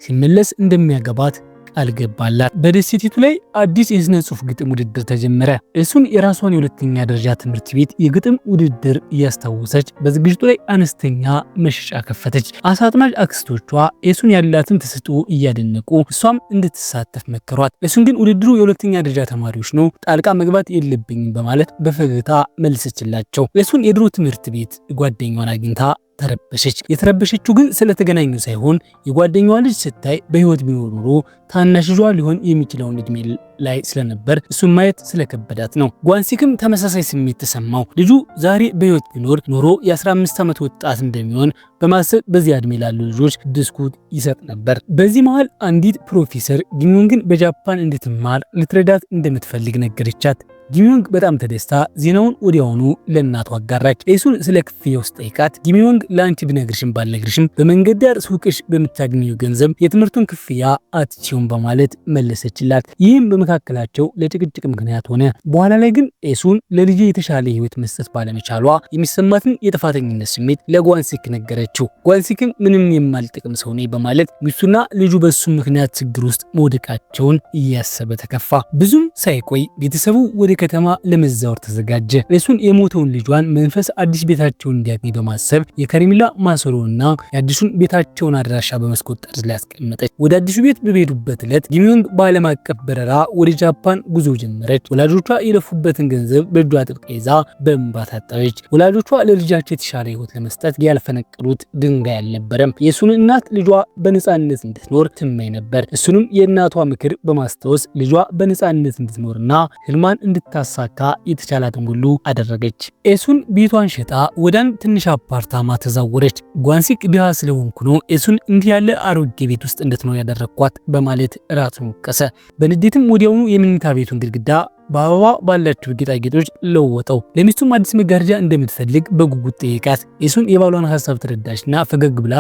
ሲመለስ እንደሚያገባት ቃል ገባላት። በደሴቲቱ ላይ አዲስ የስነ ጽሑፍ ግጥም ውድድር ተጀመረ። እሱን የራሷን የሁለተኛ ደረጃ ትምህርት ቤት የግጥም ውድድር እያስታወሰች በዝግጅቱ ላይ አነስተኛ መሸጫ ከፈተች። አሳ አጥማጅ አክስቶቿ እሱን ያላትን ተሰጥኦ እያደነቁ እሷም እንድትሳተፍ መከሯት። እሱን ግን ውድድሩ የሁለተኛ ደረጃ ተማሪዎች ነው፣ ጣልቃ መግባት የለብኝም በማለት በፈገግታ መልሰችላቸው። እሱን የድሮ ትምህርት ቤት ጓደኛዋን አግኝታ ተረበሸች። የተረበሸችው ግን ስለተገናኙ ሳይሆን የጓደኛዋ ልጅ ስታይ በህይወት ቢኖር ኖሮ ታናሽ ልጇ ሊሆን የሚችለውን እድሜ ላይ ስለነበር እሱን ማየት ስለከበዳት ነው። ጓንሲክም ተመሳሳይ ስሜት ተሰማው። ልጁ ዛሬ በህይወት ቢኖር ኖሮ የ15 ዓመት ወጣት እንደሚሆን በማሰብ በዚያ እድሜ ላሉ ልጆች ብስኩት ይሰጥ ነበር። በዚህ መሃል አንዲት ፕሮፌሰር ጊሚዮንግን በጃፓን እንድትማር ልትረዳት እንደምትፈልግ ነገረቻት። ጊሚዮንግ በጣም ተደስታ ዜናውን ወዲያውኑ ለእናቷ አጋራች። ኤሱን ስለ ክፍያው ጠይቃት ጊሚዮንግ ለአንቺ ብነግርሽም ባልነግርሽም በመንገድ ዳር ሱቅሽ በምታገኘው ገንዘብ የትምህርቱን ክፍያ አትችይውም በማለት መለሰችላት። ይህም በመካከላቸው ለጭቅጭቅ ምክንያት ሆነ። በኋላ ላይ ግን ኤሱን ለልጄ የተሻለ ህይወት መስጠት ባለመቻሏ የሚሰማትን የጥፋተኝነት ስሜት ለጓንሲክ ነገረችው። ጓንሲክም ምንም የማልጠቅም ሰው ነኝ በማለት ሚስቱና ልጁ በሱ ምክንያት ችግር ውስጥ መውደቃቸውን እያሰበ ተከፋ። ብዙም ሳይቆይ ቤተሰቡ ወደ ከተማ ለመዛወር ተዘጋጀ። ኤሱን የሞተውን ልጇን መንፈስ አዲስ ቤታቸውን እንዲያገኝ በማሰብ የከረሜላ ማሰሮና የአዲሱን ቤታቸውን አድራሻ በመስኮት ጠርዝ ላይ አስቀመጠች። ወደ አዲሱ ቤት በሄዱበት ዕለት ጊሚዮንግ በዓለም አቀፍ በረራ ወደ ጃፓን ጉዞ ጀመረች። ወላጆቿ የለፉበትን ገንዘብ በእጇ ጥብቃ ይዛ በእንባ ታጠበች። ወላጆቿ ለልጃቸው የተሻለ ህይወት ለመስጠት ያልፈነቀሉት ድንጋይ አልነበረም። የሱን እናት ልጇ በነፃነት እንድትኖር ትመኝ ነበር። እሱንም የእናቷ ምክር በማስታወስ ልጇ በነፃነት እንድትኖርና ህልማን እንድታሳካ የተቻላትን ሁሉ አደረገች። ኤሱን ቤቷን ሸጣ ወደ አንድ ትንሽ አፓርታማ ተዛወረች። ጓንሲክ ድሃ ስለሆንኩ ነው ኤሱን እንዲህ ያለ አሮጌ ቤት ውስጥ እንድትኖር ያደረኳት በማለት ራሱን ወቀሰ። በንዴትም ወዲያውኑ የመኝታ ቤቱን ግድግዳ በአበባ ባላቸው ጌጣጌጦች ለወጠው። ለሚስቱም አዲስ መጋረጃ እንደምትፈልግ በጉጉት ጠየቃት። ኤሱን የባሏን ሀሳብ ተረዳችና ፈገግ ብላ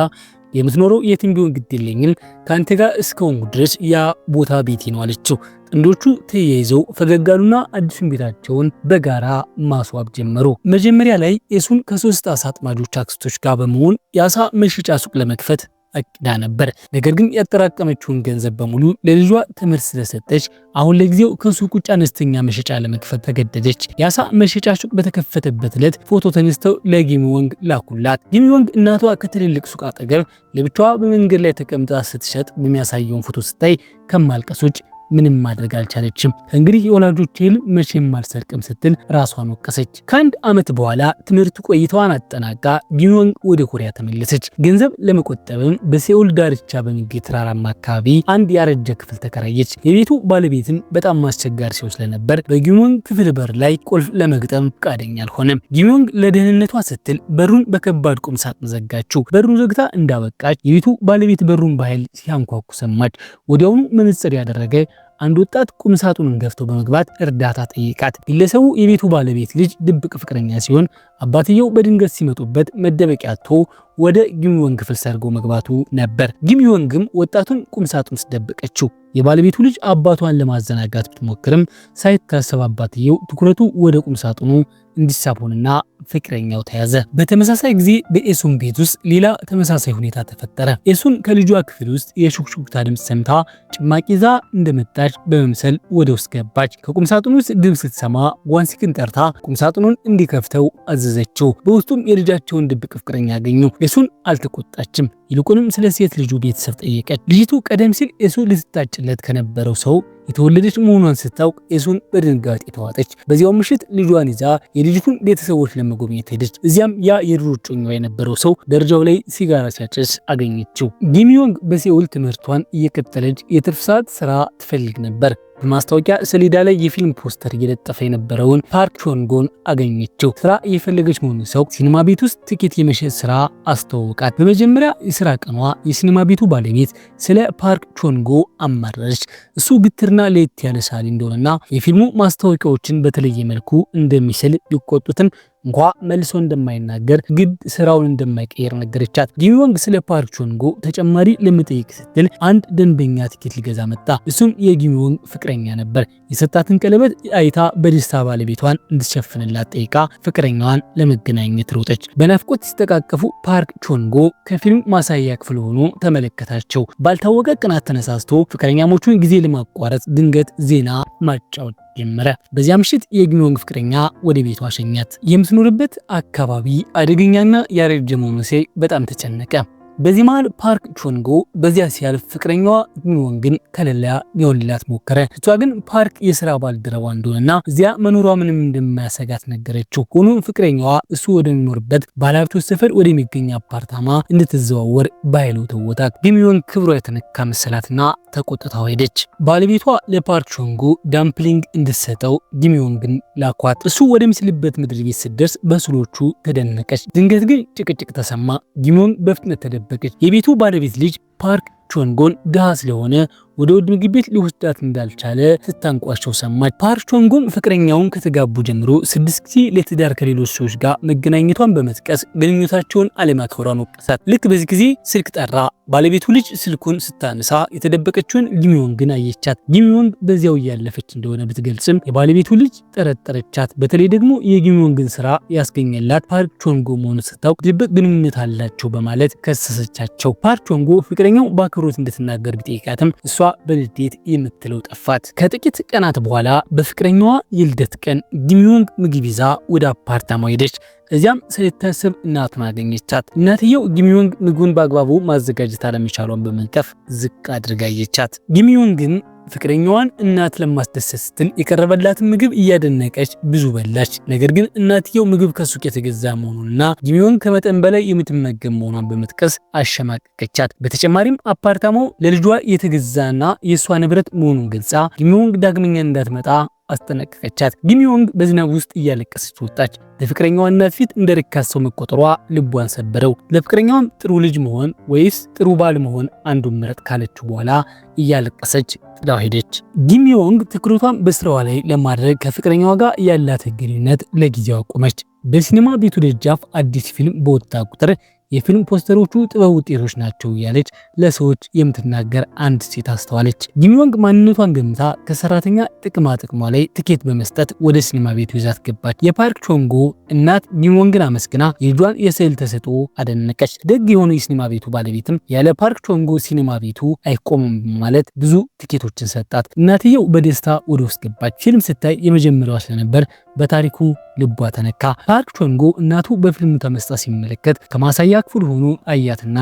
የምትኖረው የትም ቢሆን ግድ የለኝም ከአንተ ጋር እስከሆንኩ ድረስ ያ ቦታ ቤቴ ነው አለችው። ጥንዶቹ ተያይዘው ፈገግ አሉና አዲሱን ቤታቸውን በጋራ ማስዋብ ጀመሩ። መጀመሪያ ላይ ኤሱን ከ3 አሳ አጥማጆች አክስቶች ጋር በመሆን የአሳ መሸጫ ሱቅ ለመክፈት አቅዳ ነበር። ነገር ግን ያጠራቀመችውን ገንዘብ በሙሉ ለልጇ ትምህርት ስለሰጠች አሁን ለጊዜው ከሱቅ ውጭ አነስተኛ መሸጫ ለመክፈት ተገደደች። የአሳ መሸጫ ሱቅ በተከፈተበት ዕለት ፎቶ ተነስተው ለጊሚ ወንግ ላኩላት። ጊሚ ወንግ እናቷ ከትልልቅ ሱቅ አጠገብ ለብቻዋ በመንገድ ላይ ተቀምጣ ስትሸጥ በሚያሳየውን ፎቶ ስታይ ከማልቀስ ውጭ ምንም ማድረግ አልቻለችም። እንግዲህ የወላጆቼ ህልም መቼም አልሰርቅም ስትል ራሷን ወቀሰች። ከአንድ ዓመት በኋላ ትምህርት ቆይታዋን አጠናቃ ጊሚ ወንግ ወደ ኮሪያ ተመለሰች። ገንዘብ ለመቆጠብም በሴኡል ዳርቻ በሚገኝ ተራራማ አካባቢ አንድ ያረጀ ክፍል ተከራየች። የቤቱ ባለቤትም በጣም አስቸጋሪ ሰው ስለነበር በጊሚ ወንግ ክፍል በር ላይ ቁልፍ ለመግጠም ፈቃደኛ አልሆነም። ጊሚ ወንግ ለደህንነቷ ስትል በሩን በከባድ ቁም ሳጥን ዘጋችው። በሩን ዘግታ እንዳበቃች የቤቱ ባለቤት በሩን በኃይል ሲያንኳኩ ሰማች። ወዲያውኑ መነጽር ያደረገ አንድ ወጣት ቁም ሳጥኑን ገፍቶ በመግባት እርዳታ ጠይቃት። ግለሰቡ የቤቱ ባለቤት ልጅ ድብቅ ፍቅረኛ ሲሆን አባትየው በድንገት ሲመጡበት መደበቂያ አጥቶ ወደ ጊሚ ወንግ ክፍል ሰርጎ መግባቱ ነበር። ጊሚ ወንግም ወጣቱን ቁም ሳጥን ውስጥ ደበቀችው። የባለቤቱ ልጅ አባቷን ለማዘናጋት ብትሞክርም ሳይታሰብ አባትየው ትኩረቱ ወደ ቁም ሳጥኑ እንዲሳቡንና ፍቅረኛው ተያዘ። በተመሳሳይ ጊዜ በኤሱን ቤት ውስጥ ሌላ ተመሳሳይ ሁኔታ ተፈጠረ። ኤሱን ከልጇ ክፍል ውስጥ የሹክሹክታ ድምፅ ሰምታ ጭማቂ ይዛ እንደመጣች በመምሰል ወደ ውስጥ ገባች። ከቁም ሳጥኑ ውስጥ ድምፅ ስትሰማ ዋንሲክን ጠርታ ቁም ሳጥኑን እንዲከፍተው አዘዘችው። በውስጡም የልጃቸውን ድብቅ ፍቅረኛ ያገኙ። ኤሱን አልተቆጣችም። ይልቁንም ስለ ሴት ልጁ ቤተሰብ ጠየቀች። ልጅቱ ቀደም ሲል ኤሱ ልትታጭለት ከነበረው ሰው የተወለደች መሆኗን ስታውቅ ኤሱን በድንጋጤ ተዋጠች። በዚያው ምሽት ልጇን ይዛ የልጅቱን ቤተሰቦች ለመጎብኘት ሄደች። እዚያም ያ የድሮ እጮኛዋ የነበረው ሰው ደረጃው ላይ ሲጋራ ሲያጨስ አገኘችው። ጊሚ ወንግ በሴኡል ትምህርቷን እየቀጠለች የትርፍ ሰዓት ስራ ትፈልግ ነበር። በማስታወቂያ ሰሌዳ ላይ የፊልም ፖስተር እየለጠፈ የነበረውን ፓርክ ቾንጎን አገኘችው። ስራ እየፈለገች መሆኑን ሰው ሲኒማ ቤት ውስጥ ትኬት የመሸጥ ስራ አስተዋወቃት። በመጀመሪያ የስራ ቀኗ የሲኒማ ቤቱ ባለቤት ስለ ፓርክ ቾንጎ አማረረች። እሱ ግትርና ለየት ያለ ሳሊ እንደሆነና የፊልሙ ማስታወቂያዎችን በተለየ መልኩ እንደሚስል ቢቆጡትም እንኳ መልሶ እንደማይናገር ግድ ስራውን እንደማይቀየር ነገረቻት። ጊሚ ወንግ ስለ ፓርክ ቾንጎ ተጨማሪ ለመጠየቅ ስትል አንድ ደንበኛ ትኬት ሊገዛ መጣ። እሱም የጊሚ ወንግ ፍቅረኛ ነበር። የሰጣትን ቀለበት አይታ በደስታ ባለቤቷን እንድትሸፍንላት ጠይቃ ፍቅረኛዋን ለመገናኘት ሮጠች። በናፍቆት ሲተቃቀፉ ፓርክ ቾንጎ ከፊልም ማሳያ ክፍል ሆኖ ተመለከታቸው። ባልታወቀ ቅናት ተነሳስቶ ፍቅረኛሞቹን ጊዜ ለማቋረጥ ድንገት ዜና ማጫወት ጀመረ። በዚያ ምሽት የጊሚ ወንግ ፍቅረኛ ወደ ቤቷ ሸኛት። የምትኖርበት አካባቢ አደገኛና ያረጀ መሆኑ ሲያይ በጣም ተጨነቀ። በዚህ መሃል ፓርክ ቾንጎ በዚያ ሲያልፍ ፍቅረኛዋ ጊሚ ወንግን ከለላ ሊሆንላት ሞከረ። እሷ ግን ፓርክ የስራ ባልደረባ እንደሆነና እዚያ መኖሯ ምንም እንደማያሰጋት ነገረችው። ሆኖም ፍቅረኛዋ እሱ ወደሚኖርበት ባለሀብቶች ሰፈር ወደሚገኝ አፓርታማ እንድትዘዋወር ባይሉ ተወጣት። ጊሚ ወንግ ክብሯ የተነካ መሰላትና ተቆጥታው ሄደች። ባለቤቷ ለፓርክ ቾንጎ ዳምፕሊንግ እንድትሰጠው ጊሚ ወንግን ላኳት። እሱ ወደሚስልበት ምድር ቤት ስትደርስ በስሎቹ ተደነቀች። ድንገት ግን ጭቅጭቅ ተሰማ። ጊሚ ወንግ በፍጥነት ተደበቀች። የቤቱ ባለቤት ልጅ ፓርክ ቾንጎን ድሃ ስለሆነ ወደ ውድ ምግብ ቤት ሊወስዳት እንዳልቻለ ስታንቋቸው ሰማች። ፓርክ ቾንጎም ፍቅረኛውን ከተጋቡ ጀምሮ 6 ጊዜ ለትዳር ከሌሎች ሰዎች ጋር መገናኘቷን በመጥቀስ ግንኙነታቸውን አለማክበሯን ወቀሳት። ልክ በዚህ ጊዜ ስልክ ጠራ። ባለቤቱ ልጅ ስልኩን ስታነሳ የተደበቀችውን ጊሚ ወንግን አየቻት። ጊሚ ወንግ በዚያው እያለፈች እንደሆነ ብትገልጽም የባለቤቱ ልጅ ጠረጠረቻት። በተለይ ደግሞ የጊሚ ወንግን ስራ ያስገኘላት ፓርክ ቾንጎ መሆኑን ስታውቅ ድብቅ ግንኙነት አላቸው በማለት ከሰሰቻቸው። ፓርክ ቾንጎ ፍቅረኛው በአክብሮት እንድትናገር ቢጠይቃትም እሷ በንዴት የምትለው ጠፋት። ከጥቂት ቀናት በኋላ በፍቅረኛዋ የልደት ቀን ጊሚ ወንግ ምግብ ይዛ ወደ አፓርታማው ሄደች። እዚያም ሳይታሰብ እናቱን አገኘቻት። እናትየው ጊሚ ወንግ ምግቡን በአግባቡ ማዘጋጀት አለመቻሏን በመንቀፍ ዝቅ አድርጋ አየቻት። ጊሚ ወንግን ፍቅረኛዋን እናት ለማስደሰት ስትል የቀረበላትን ምግብ እያደነቀች ብዙ በላች። ነገር ግን እናትየው ምግብ ከሱቅ የተገዛ መሆኑንና ጊሚ ወንግ ከመጠን በላይ የምትመገብ መሆኗን በመጥቀስ አሸማቀቀቻት። በተጨማሪም አፓርታማው ለልጇ የተገዛና የእሷ ንብረት መሆኑን ገልጻ ጊሚ ወንግ ዳግመኛ እንዳትመጣ አስጠነቀቀቻት። ጊሚ ወንግ በዝናብ ውስጥ እያለቀሰች ወጣች። ለፍቅረኛዋ እናት ፊት እንደ ርካሽ ሰው መቆጠሯ ልቧን ሰበረው። ለፍቅረኛዋም ጥሩ ልጅ መሆን ወይስ ጥሩ ባል መሆን አንዱን ምረጥ ካለችው በኋላ እያለቀሰች ጥላው ሄደች። ጊሚ ወንግ ትኩረቷን በስራዋ ላይ ለማድረግ ከፍቅረኛዋ ጋር ያላት ግንኙነት ለጊዜው አቆመች። በሲኒማ ቤቱ ደጃፍ አዲስ ፊልም በወጣ ቁጥር የፊልም ፖስተሮቹ ጥበብ ውጤቶች ናቸው እያለች ለሰዎች የምትናገር አንድ ሴት አስተዋለች። ጊሚዮንግ ማንነቷን ገምታ ከሰራተኛ ጥቅማ ጥቅሟ ላይ ትኬት በመስጠት ወደ ሲኒማ ቤቱ ይዛት ገባች። የፓርክ ቾንጎ እናት ጊሚዮንግን አመስግና የልጇን የስዕል ተሰጥኦ አደነቀች። ደግ የሆነ የሲኒማ ቤቱ ባለቤትም ያለ ፓርክ ቾንጎ ሲኒማ ቤቱ አይቆምም ማለት ብዙ ትኬቶችን ሰጣት። እናትየው በደስታ ወደ ውስጥ ገባች። ፊልም ስታይ የመጀመሪያዋ ስለነበር በታሪኩ ልቧ ተነካ። ፓርክ ቾንጎ እናቱ በፊልሙ ተመስጣ ሲመለከት ከማሳያ ክፍል ሆኖ አያትና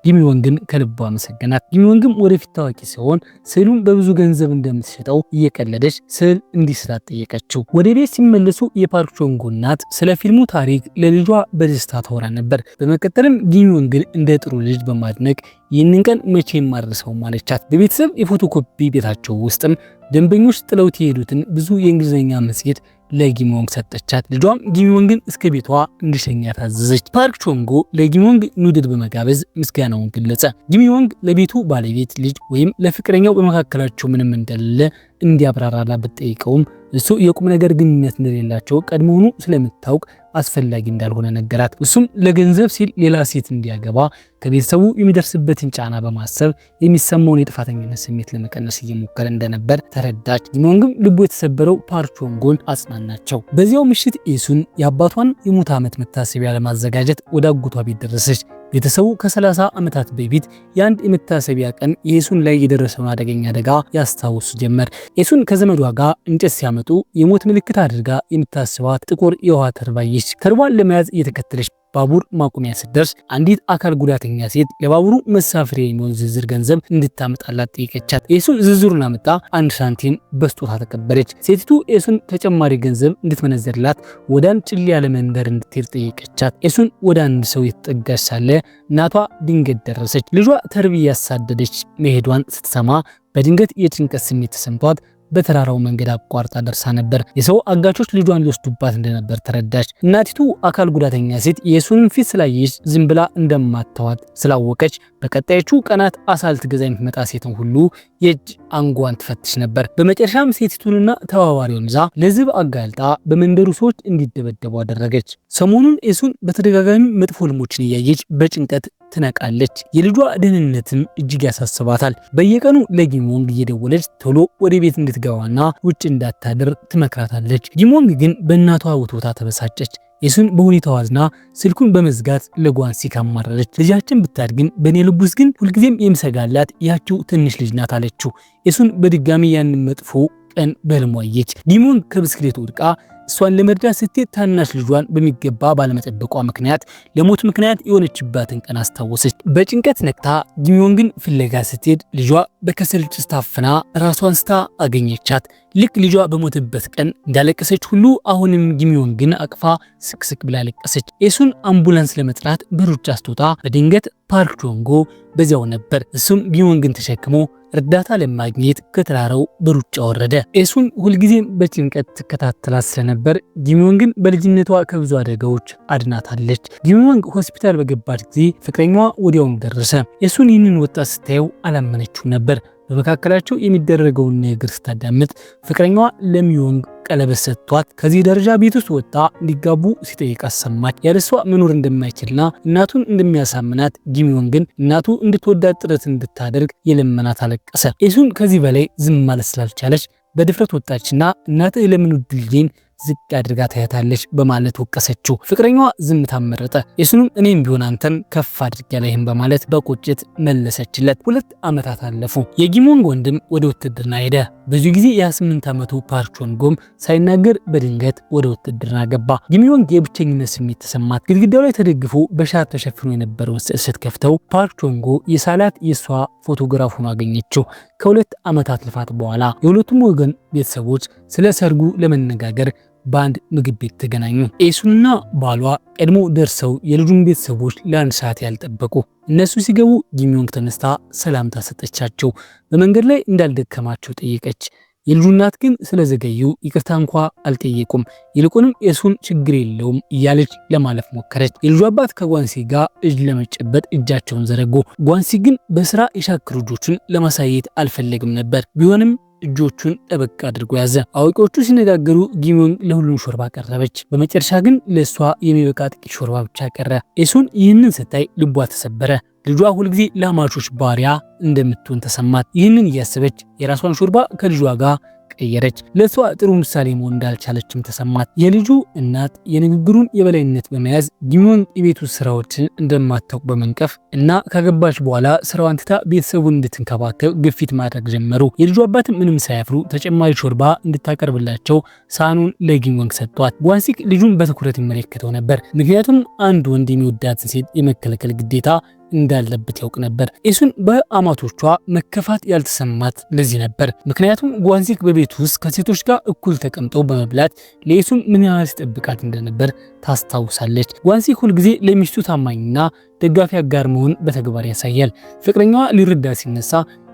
ጊሚዮንግን ከልቧ አመሰገናት። ጊሚዮንግም ወደፊት ታዋቂ ሲሆን ስዕሉን በብዙ ገንዘብ እንደምትሸጠው እየቀለደች ስዕል እንዲስላት ጠየቀችው። ወደ ቤት ሲመለሱ የፓርክ ቾንጎ እናት ስለ ፊልሙ ታሪክ ለልጇ በደስታ ታወራ ነበር። በመቀጠልም ጊሚዮንግን እንደ ጥሩ ልጅ በማድነቅ ይህንን ቀን መቼም አልረሳውም አለቻት። በቤተሰብ የፎቶኮፒ ቤታቸው ውስጥም ደንበኞች ጥለውት የሄዱትን ብዙ የእንግሊዝኛ መጽሔት ለጊሚዮንግ ሰጠቻት። ልጇም ጊሚዮንግን እስከ ቤቷ እንዲሸኛት ታዘዘች። ፓርክ ቾንጎ ለጊሚዮንግ ኑድል በመጋበዝ ምስጋናውን ገለጸ። ጊሚዮንግ ለቤቱ ባለቤት ልጅ ወይም ለፍቅረኛው በመካከላቸው ምንም እንደሌለ እንዲያብራራላ ብትጠይቀውም እሱ የቁም ነገር ግንኙነት እንደሌላቸው ቀድሞውኑ ስለምታውቅ አስፈላጊ እንዳልሆነ ነገራት። እሱም ለገንዘብ ሲል ሌላ ሴት እንዲያገባ ከቤተሰቡ የሚደርስበትን ጫና በማሰብ የሚሰማውን የጥፋተኝነት ስሜት ለመቀነስ እየሞከረ እንደነበር ተረዳች። ጊሚዮንግም ልቡ የተሰበረው ፓርክ ቾንጎን አጽናናቸው። በዚያው ምሽት ኤሱን የአባቷን የሙት ዓመት መታሰቢያ ለማዘጋጀት ወደ አጎቷ ቤት ደረሰች። ቤተሰቡ ከ30 ዓመታት በፊት የአንድ የመታሰቢያ ቀን የኤሱን ላይ የደረሰውን አደገኛ አደጋ ያስታውሱ ጀመር። ኤሱን ከዘመዷ ጋር እንጨት ሲያመጡ የሞት ምልክት አድርጋ የምታስባት ጥቁር የውሃ ተርባየች። ተርቧን ለመያዝ እየተከተለች ባቡር ማቆሚያ ስትደርስ አንዲት አካል ጉዳተኛ ሴት ለባቡሩ መሳፈሪያ የሚሆን ዝርዝር ገንዘብ እንድታመጣላት ጠየቀቻት። ኤሱን ዝርዝሩን አመጣ 1 ሳንቲም በስጦታ ተቀበለች። ሴቲቱ ኤሱን ተጨማሪ ገንዘብ እንድትመነዘርላት ወደ አንድ ጭል ያለ መንደር እንድትሄድ ጠየቀቻት። ኤሱን ወደ አንድ ሰው የተጠጋች ሳለ እናቷ ድንገት ደረሰች። ልጇ ተርብ እያሳደደች መሄዷን ስትሰማ በድንገት የጭንቀት ስሜት ተሰምቷት በተራራው መንገድ አቋርጣ ደርሳ ነበር። የሰው አጋቾች ልጇን ሊወስዱባት እንደነበር ተረዳች። እናቲቱ አካል ጉዳተኛ ሴት የሱን ፊት ስላየች ዝም ብላ እንደማታዋት ስላወቀች በቀጣዮቹ ቀናት አሳ ልትገዛ የምትመጣ ሴትን ሁሉ የእጅ አንጓን ትፈትሽ ነበር። በመጨረሻም ሴቲቱንና ተባባሪውን ይዛ ለዝብ አጋልጣ በመንደሩ ሰዎች እንዲደበደቡ አደረገች። ሰሞኑን ኤሱን በተደጋጋሚ መጥፎ ህልሞችን እያየች በጭንቀት ትነቃለች። የልጇ ደህንነትም እጅግ ያሳስባታል። በየቀኑ ለጊሚዮንግ እየደወለች ቶሎ ወደ ቤት እንድትገባና ውጭ እንዳታድር ትመክራታለች። ጊሚዮንግ ግን በእናቷ ውትወታ ተበሳጨች። ኤሱን በሁኔታው አዝና ስልኩን በመዝጋት ለጓንሲ ካማረረች። ልጃችን ብታድግም በኔ ልብ ውስጥ ግን ሁልጊዜም የምሰጋላት ያቺው ትንሽ ልጅ ናት አለችው። ኤሱን በድጋሚ ያንን መጥፎ ቀን በህልሟ አየች። ጊሚዮንግ ከብስክሌት ወድቃ እሷን ለመርዳት ስትሄድ ታናሽ ልጇን በሚገባ ባለመጠበቋ ምክንያት ለሞት ምክንያት የሆነችባትን ቀን አስታወሰች። በጭንቀት ነቅታ ጊሚዮንግን ፍለጋ ስትሄድ ልጇ በከሰል ጭስ ታፍና ራሷን ስታ አገኘቻት። ልክ ልጇ በሞተበት ቀን እንዳለቀሰች ሁሉ አሁንም ጊሚዮንግን አቅፋ ስቅስቅ ብላ ለቀሰች። ኤሱን አምቡላንስ ለመጥራት በሩጫ ስትወጣ በድንገት ፓርክ ቾንጎ በዚያው ነበር። እሱም ጊሚዮንግን ተሸክሞ እርዳታ ለማግኘት ከተራራው በሩጫ ወረደ። ኤሱን ሁልጊዜም በጭንቀት ትከታተላት ስለነበር ጊሚዮንግን በልጅነቷ ከብዙ አደጋዎች አድናታለች። ጊሚዮንግ ሆስፒታል በገባች ጊዜ ፍቅረኛዋ ወዲያውኑ ደረሰ። ኤሱን ይህንን ወጣት ስታየው አላመነችው ነበር። በመካከላቸው የሚደረገውን ነገር ስታዳምጥ ፍቅረኛዋ ለሚዮንግ ቀለበት ሰጥቷት ከዚህ ደረጃ ቤት ውስጥ ወጣ እንዲጋቡ ሲጠይቃት ሰማች። ያለሷ መኖር እንደማይችልና እናቱን እንደሚያሳምናት ጊሚዮንግን እናቱ እንድትወዳት ጥረት እንድታደርግ የለመናት አለቀሰ። ኤሱን ከዚህ በላይ ዝም ማለት ስላልቻለች በድፍረት ወጣችና እናትህ ለምን ውድ ልጄን ዝቅ አድርጋ ታያታለች በማለት ወቀሰችው። ፍቅረኛዋ ዝምታ መረጠ። ኤሱንም እኔም ቢሆን አንተን ከፍ አድርጌ አላይህም በማለት በቁጭት መለሰችለት። 2 ዓመታት አለፉ። የጊሚዮንግ ወንድም ወደ ውትድርና ሄደ። ብዙ ጊዜ የ28 ዓመቱ ፓርክ ቾንጎም ሳይናገር በድንገት ወደ ውትድርና ገባ። ጊሚዮንግ የብቸኝነት ስሜት ተሰማት። ግድግዳው ላይ ተደግፎ በሻር ተሸፍኖ የነበረውን ስዕል ስትከፍተው ፓርክ ቾንጎ የሳላት የሷ ፎቶግራፍ ሆኖ አገኘችው። ከ2 ዓመታት ልፋት በኋላ የሁለቱም ወገን ቤተሰቦች ስለ ሰርጉ ለመነጋገር በአንድ ምግብ ቤት ተገናኙ። ኤሱንና ባሏ ቀድሞ ደርሰው የልጁን ቤተሰቦች ለአንድ ሰዓት ያልጠበቁ። እነሱ ሲገቡ ጊሚዮንግ ተነስታ ሰላምታ ሰጠቻቸው። በመንገድ ላይ እንዳልደከማቸው ጠየቀች። የልጁ እናት ግን ስለዘገዩ ይቅርታ እንኳ አልጠየቁም። ይልቁንም ኤሱን ችግር የለውም እያለች ለማለፍ ሞከረች። የልጁ አባት ከጓንሲ ጋር እጅ ለመጨበጥ እጃቸውን ዘረጉ። ጓንሲ ግን በስራ የሻከሩ እጆቹን ለማሳየት አልፈለግም ነበር። ቢሆንም እጆቹን ጠበቅ አድርጎ ያዘ። አዋቂዎቹ ሲነጋገሩ ጊሚዮንግ ለሁሉም ሾርባ ቀረበች። በመጨረሻ ግን ለእሷ የሚበቃ ጥቂት ሾርባ ብቻ ቀረ። ኤሱን ይህንን ስታይ ልቧ ተሰበረ። ልጇ ሁልጊዜ ለአማቾች ባሪያ እንደምትሆን ተሰማት። ይህንን እያሰበች የራሷን ሾርባ ከልጇ ጋር ቀየረች። ለሷ ጥሩ ምሳሌ መሆን እንዳልቻለችም ተሰማት። የልጁ እናት የንግግሩን የበላይነት በመያዝ ጊሚዮንግ የቤቱ ስራዎችን እንደማታውቅ በመንቀፍ እና ካገባች በኋላ ስራዋን ትታ ቤተሰቡን እንድትንከባከብ ግፊት ማድረግ ጀመሩ። የልጁ አባት ምንም ሳያፍሩ ተጨማሪ ሾርባ እንድታቀርብላቸው ሳህኑን ለጊሚዮንግ ሰጥቷት። ጓንሲክ ልጁን በትኩረት ይመለከተው ነበር፣ ምክንያቱም አንድ ወንድ የሚወዳትን ሴት የመከልከል ግዴታ እንዳለበት ያውቅ ነበር። ኤሱን በአማቶቿ መከፋት ያልተሰማት ለዚህ ነበር። ምክንያቱም ጓንሲክ በቤቱ ውስጥ ከሴቶች ጋር እኩል ተቀምጠው በመብላት ለኤሱን ምን ያህል ሲጠብቃት እንደነበር ታስታውሳለች። ጓንሲክ ሁልጊዜ ለሚስቱ ታማኝና ደጋፊ አጋር መሆን በተግባር ያሳያል። ፍቅረኛዋ ሊረዳ ሲነሳ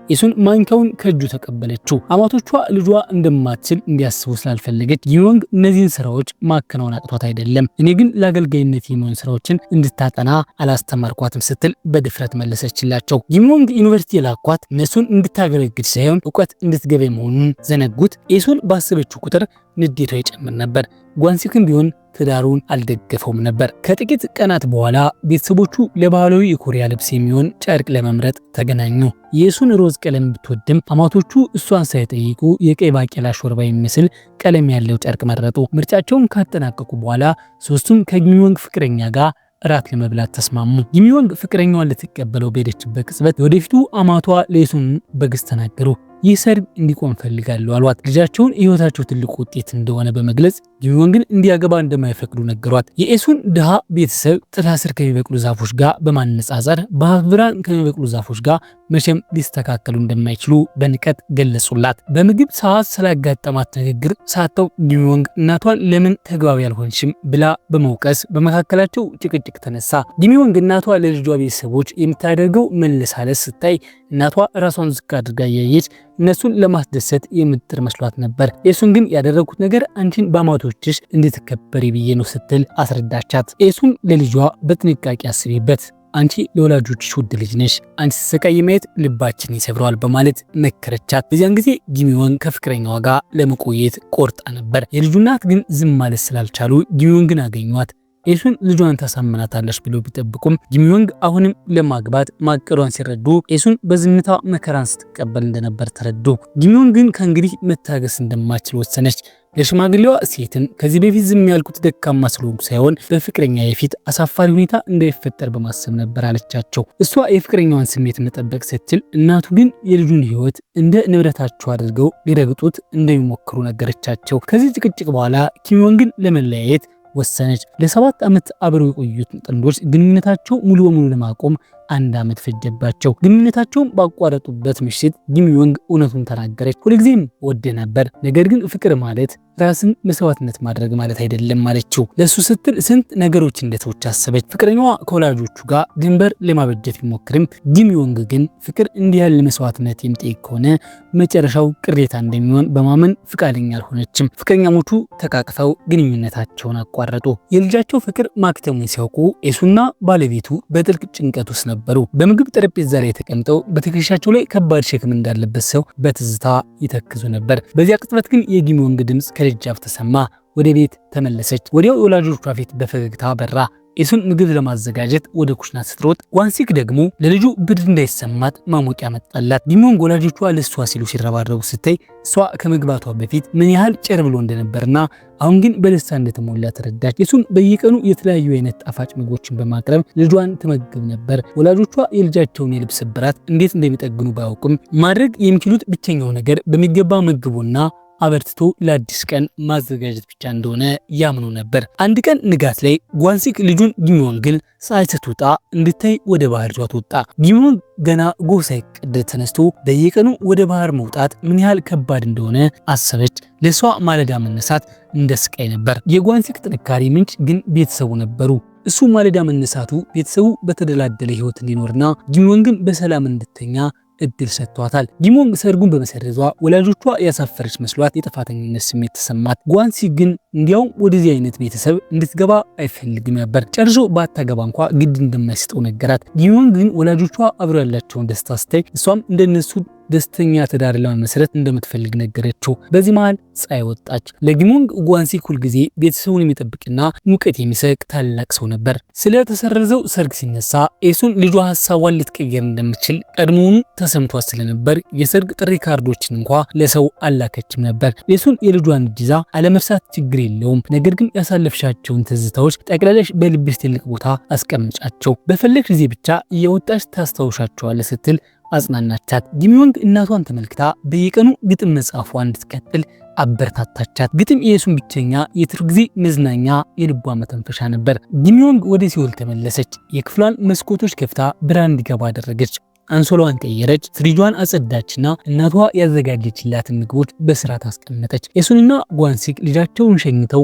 ኤሱን ማንካውን ከእጁ ተቀበለችው። አማቶቿ ልጇ እንደማትችል እንዲያስቡ ስላልፈለገች ጊሚዮንግ እነዚህን ስራዎች ማከናወን አቅቷት አይደለም፣ እኔ ግን ለአገልጋይነት የሚሆን ስራዎችን እንድታጠና አላስተማርኳትም ስትል በድፍረት መለሰችላቸው። ጊሚዮንግ ዩኒቨርሲቲ የላኳት እነሱን እንድታገለግል ሳይሆን እውቀት እንድትገበይ መሆኑን ዘነጉት። ኤሱን ባሰበችው ቁጥር ንዴቷ ይጨምር ነበር። ጓንሲክም ቢሆን ትዳሩን አልደገፈውም ነበር። ከጥቂት ቀናት በኋላ ቤተሰቦቹ ለባህላዊ የኮሪያ ልብስ የሚሆን ጨርቅ ለመምረጥ ተገናኙ። የኤሱን ሮዝ ቀለም ብትወድም አማቶቹ እሷን ሳይጠይቁ የቀይ ባቄላ ሾርባ የሚመስል ቀለም ያለው ጨርቅ መረጡ። ምርጫቸውን ካጠናቀቁ በኋላ ሶስቱም ከጊሚዮንግ ፍቅረኛ ጋር እራት ለመብላት ተስማሙ። ጊሚዮንግ ፍቅረኛዋን ልትቀበለው በሄደችበት ቅጽበት ወደፊቱ አማቷ ለኤሱን በግስ ተናገሩ። ይህ ሰርግ እንዲቆም ፈልጋለሁ አሏት። ልጃቸውን የህይወታቸው ትልቁ ውጤት እንደሆነ በመግለጽ ጊሚዮንግን እንዲያገባ እንደማይፈቅዱ ነገሯት። የኤሱን ድሃ ቤተሰብ ጥላ ስር ከሚበቅሉ ዛፎች ጋር በማነጻጸር በሀብት ብርሃን ከሚበቅሉ ዛፎች ጋር መቼም ሊስተካከሉ እንደማይችሉ በንቀት ገለጹላት። በምግብ ሰዓት ስላጋጠማት ንግግር ሳታውቅ ጊሚዮንግ እናቷን ለምን ተግባቢ ያልሆንሽም ብላ በመውቀስ በመካከላቸው ጭቅጭቅ ተነሳ። ጊሚዮንግ እናቷ ለልጇ ቤተሰቦች የምታደርገው መለሳለስ ስታይ እናቷ ራሷን ዝቅ አድርጋ እያየች እነሱን ለማስደሰት የምትጥር መስሏት ነበር። ኤሱን ግን ያደረኩት ነገር አንቺን በአማቶችሽ እንድትከበሪ ብዬ ነው ስትል አስረዳቻት። ኤሱን ለልጇ በጥንቃቄ አስቢበት፣ አንቺ ለወላጆችሽ ውድ ልጅ ነሽ፣ አንቺ ስትሰቃይ ማየት ልባችን ይሰብረዋል በማለት መከረቻት። በዚያን ጊዜ ጊሚዮንግ ከፍቅረኛዋ ጋር ለመቆየት ቆርጣ ነበር። የልጁ እናት ግን ዝም ማለት ስላልቻሉ ጊሚዮንግን አገኟት። ኤሱን ልጇን ታሳምናታለች ብለው ቢጠብቁም ጊሚዮንግ አሁንም ለማግባት ማቀዷን ሲረዱ ኤሱን በዝምታ መከራን ስትቀበል እንደነበር ተረዱ። ጊሚዮንግ ግን ከእንግዲህ መታገስ እንደማትችል ወሰነች። ለሽማግሌዋ ሴትን ከዚህ በፊት ዝም ያልኩት ደካማ ስለሆንኩ ሳይሆን በፍቅረኛ የፊት አሳፋሪ ሁኔታ እንዳይፈጠር በማሰብ ነበር አለቻቸው። እሷ የፍቅረኛዋን ስሜት መጠበቅ ስትል፣ እናቱ ግን የልጁን ሕይወት እንደ ንብረታቸው አድርገው ሊረግጡት እንደሚሞክሩ ነገረቻቸው። ከዚህ ጭቅጭቅ በኋላ ጊሚዮንግን ለመለያየት ወሰነች። ለ7 ዓመት አብረው የቆዩት ጥንዶች ግንኙነታቸው ሙሉ በሙሉ ለማቆም 1 ዓመት ፈጀባቸው። ግንኙነታቸውን ባቋረጡበት ምሽት ጊሚዮንግ እውነቱን ተናገረች። ሁልጊዜም ወደ ነበር፣ ነገር ግን ፍቅር ማለት ራስን መስዋዕትነት ማድረግ ማለት አይደለም አለችው። ለሱ ስትል ስንት ነገሮች እንደተወች አሰበች። ፍቅረኛዋ ከወላጆቹ ጋር ድንበር ለማበጀት ቢሞክርም ጊሚዮንግ ግን ፍቅር እንዲህ ያለ መስዋዕትነት የሚጠይቅ ከሆነ መጨረሻው ቅሬታ እንደሚሆን በማመን ፍቃደኛ አልሆነችም። ፍቅረኛሞቹ ተቃቅፈው ግንኙነታቸውን አቋረጡ። የልጃቸው ፍቅር ማክተሙን ሲያውቁ ኤሱና ባለቤቱ በጥልቅ ጭንቀት ውስጥ ነበሩ። በምግብ ጠረጴዛ ላይ ተቀምጠው በትከሻቸው ላይ ከባድ ሸክም እንዳለበት ሰው በትዝታ ይተክዙ ነበር። በዚያ ቅጽበት ግን የጊሚዮንግ ድምጽ ከደጃፍ ተሰማ። ወደ ቤት ተመለሰች። ወዲያው የወላጆቿ ፊት በፈገግታ በራ። ኤሱን ምግብ ለማዘጋጀት ወደ ኩሽና ስትሮጥ ጓንሲክ ደግሞ ለልጁ ብርድ እንዳይሰማት ማሞቂያ መጣላት። ጊሚዮንግ ወላጆቿ ለሷ ሲሉ ሲረባረቡ ስታይ እሷ ከመግባቷ በፊት ምን ያህል ጭር ብሎ እንደነበርና አሁን ግን በደስታ እንደተሞላ ተረዳች። ኤሱን በየቀኑ የተለያዩ አይነት ጣፋጭ ምግቦችን በማቅረብ ልጇን ትመግብ ነበር። ወላጆቿ የልጃቸውን የልብስ ስብራት እንዴት እንደሚጠግኑ ባያውቁም ማድረግ የሚችሉት ብቸኛው ነገር በሚገባ ምግቡና አበርትቶ ለአዲስ ቀን ማዘጋጀት ብቻ እንደሆነ ያምኑ ነበር። አንድ ቀን ንጋት ላይ ጓንሲክ ልጁን ጊሚዮንግን ፀሐይ ስትወጣ እንድታይ ወደ ባህር ይዟት ወጣ። ጊሚዮንግ ገና ጎህ ሳይቀድ ተነስቶ በየቀኑ ወደ ባህር መውጣት ምን ያህል ከባድ እንደሆነ አሰበች። ለሷ ማለዳ መነሳት እንደ ስቃይ ነበር። የጓንሲክ ጥንካሬ ምንጭ ግን ቤተሰቡ ነበሩ። እሱ ማለዳ መነሳቱ ቤተሰቡ በተደላደለ ህይወት እንዲኖርና ጊሚዮንግን በሰላም እንድተኛ እድል ሰጥቷታል። ጊሚዮንግ ሰርጉን በመሰረዟ ወላጆቿ ያሳፈረች መስሏት የጥፋተኝነት ስሜት ተሰማት። ጓንሲክ ግን እንዲያውም ወደዚህ አይነት ቤተሰብ እንድትገባ አይፈልግም ነበር። ጨርሶ ባታገባ እንኳ ግድ እንደማይሰጠው ነገራት። ጊሚዮንግ ግን ወላጆቿ አብረው ያላቸውን ደስታ ስታይ እሷም እንደነሱ ደስተኛ ትዳር ለመመስረት እንደምትፈልግ ነገረችው። በዚህ መሃል ፀሐይ ወጣች። ለጊሚዮንግ ጓንሲክ ሁልጊዜ ቤተሰቡን የሚጠብቅና ሙቀት የሚሰቅ ታላቅ ሰው ነበር። ስለተሰረዘው ሰርግ ሲነሳ ኤሱን ልጇ ሀሳቧን ልትቀየር እንደምትችል ቀድሞውኑ ተሰምቷት ስለነበር የሰርግ ጥሪ ካርዶችን እንኳ ለሰው አላከችም ነበር። ኤሱን የልጇን እጅ ይዛ አለመርሳት ችግር የለውም፣ ነገር ግን ያሳለፍሻቸውን ትዝታዎች ጠቅለለሽ በልብሽ ትልቅ ቦታ አስቀምጫቸው፣ በፈለግሽ ጊዜ ብቻ እየወጣሽ ታስታውሻቸዋለሽ ስትል አጽናናቻት። ጊሚዮንግ እናቷን ተመልክታ በየቀኑ ግጥም መጻፏ እንድትቀጥል አበረታታቻት። ግጥም የኤሱን ብቸኛ የትርፍ ጊዜ መዝናኛ፣ የልቧ መተንፈሻ ነበር። ጊሚዮንግ ወደ ሲኦል ተመለሰች። የክፍሏን መስኮቶች ከፍታ ብርሃን እንዲገባ አደረገች። አንሶላዋን ቀየረች፣ ፍሪጇን አጸዳችና እናቷ ያዘጋጀችላትን ምግቦች በስርዓት አስቀመጠች። ኤሱንና ጓንሲክ ልጃቸውን ሸኝተው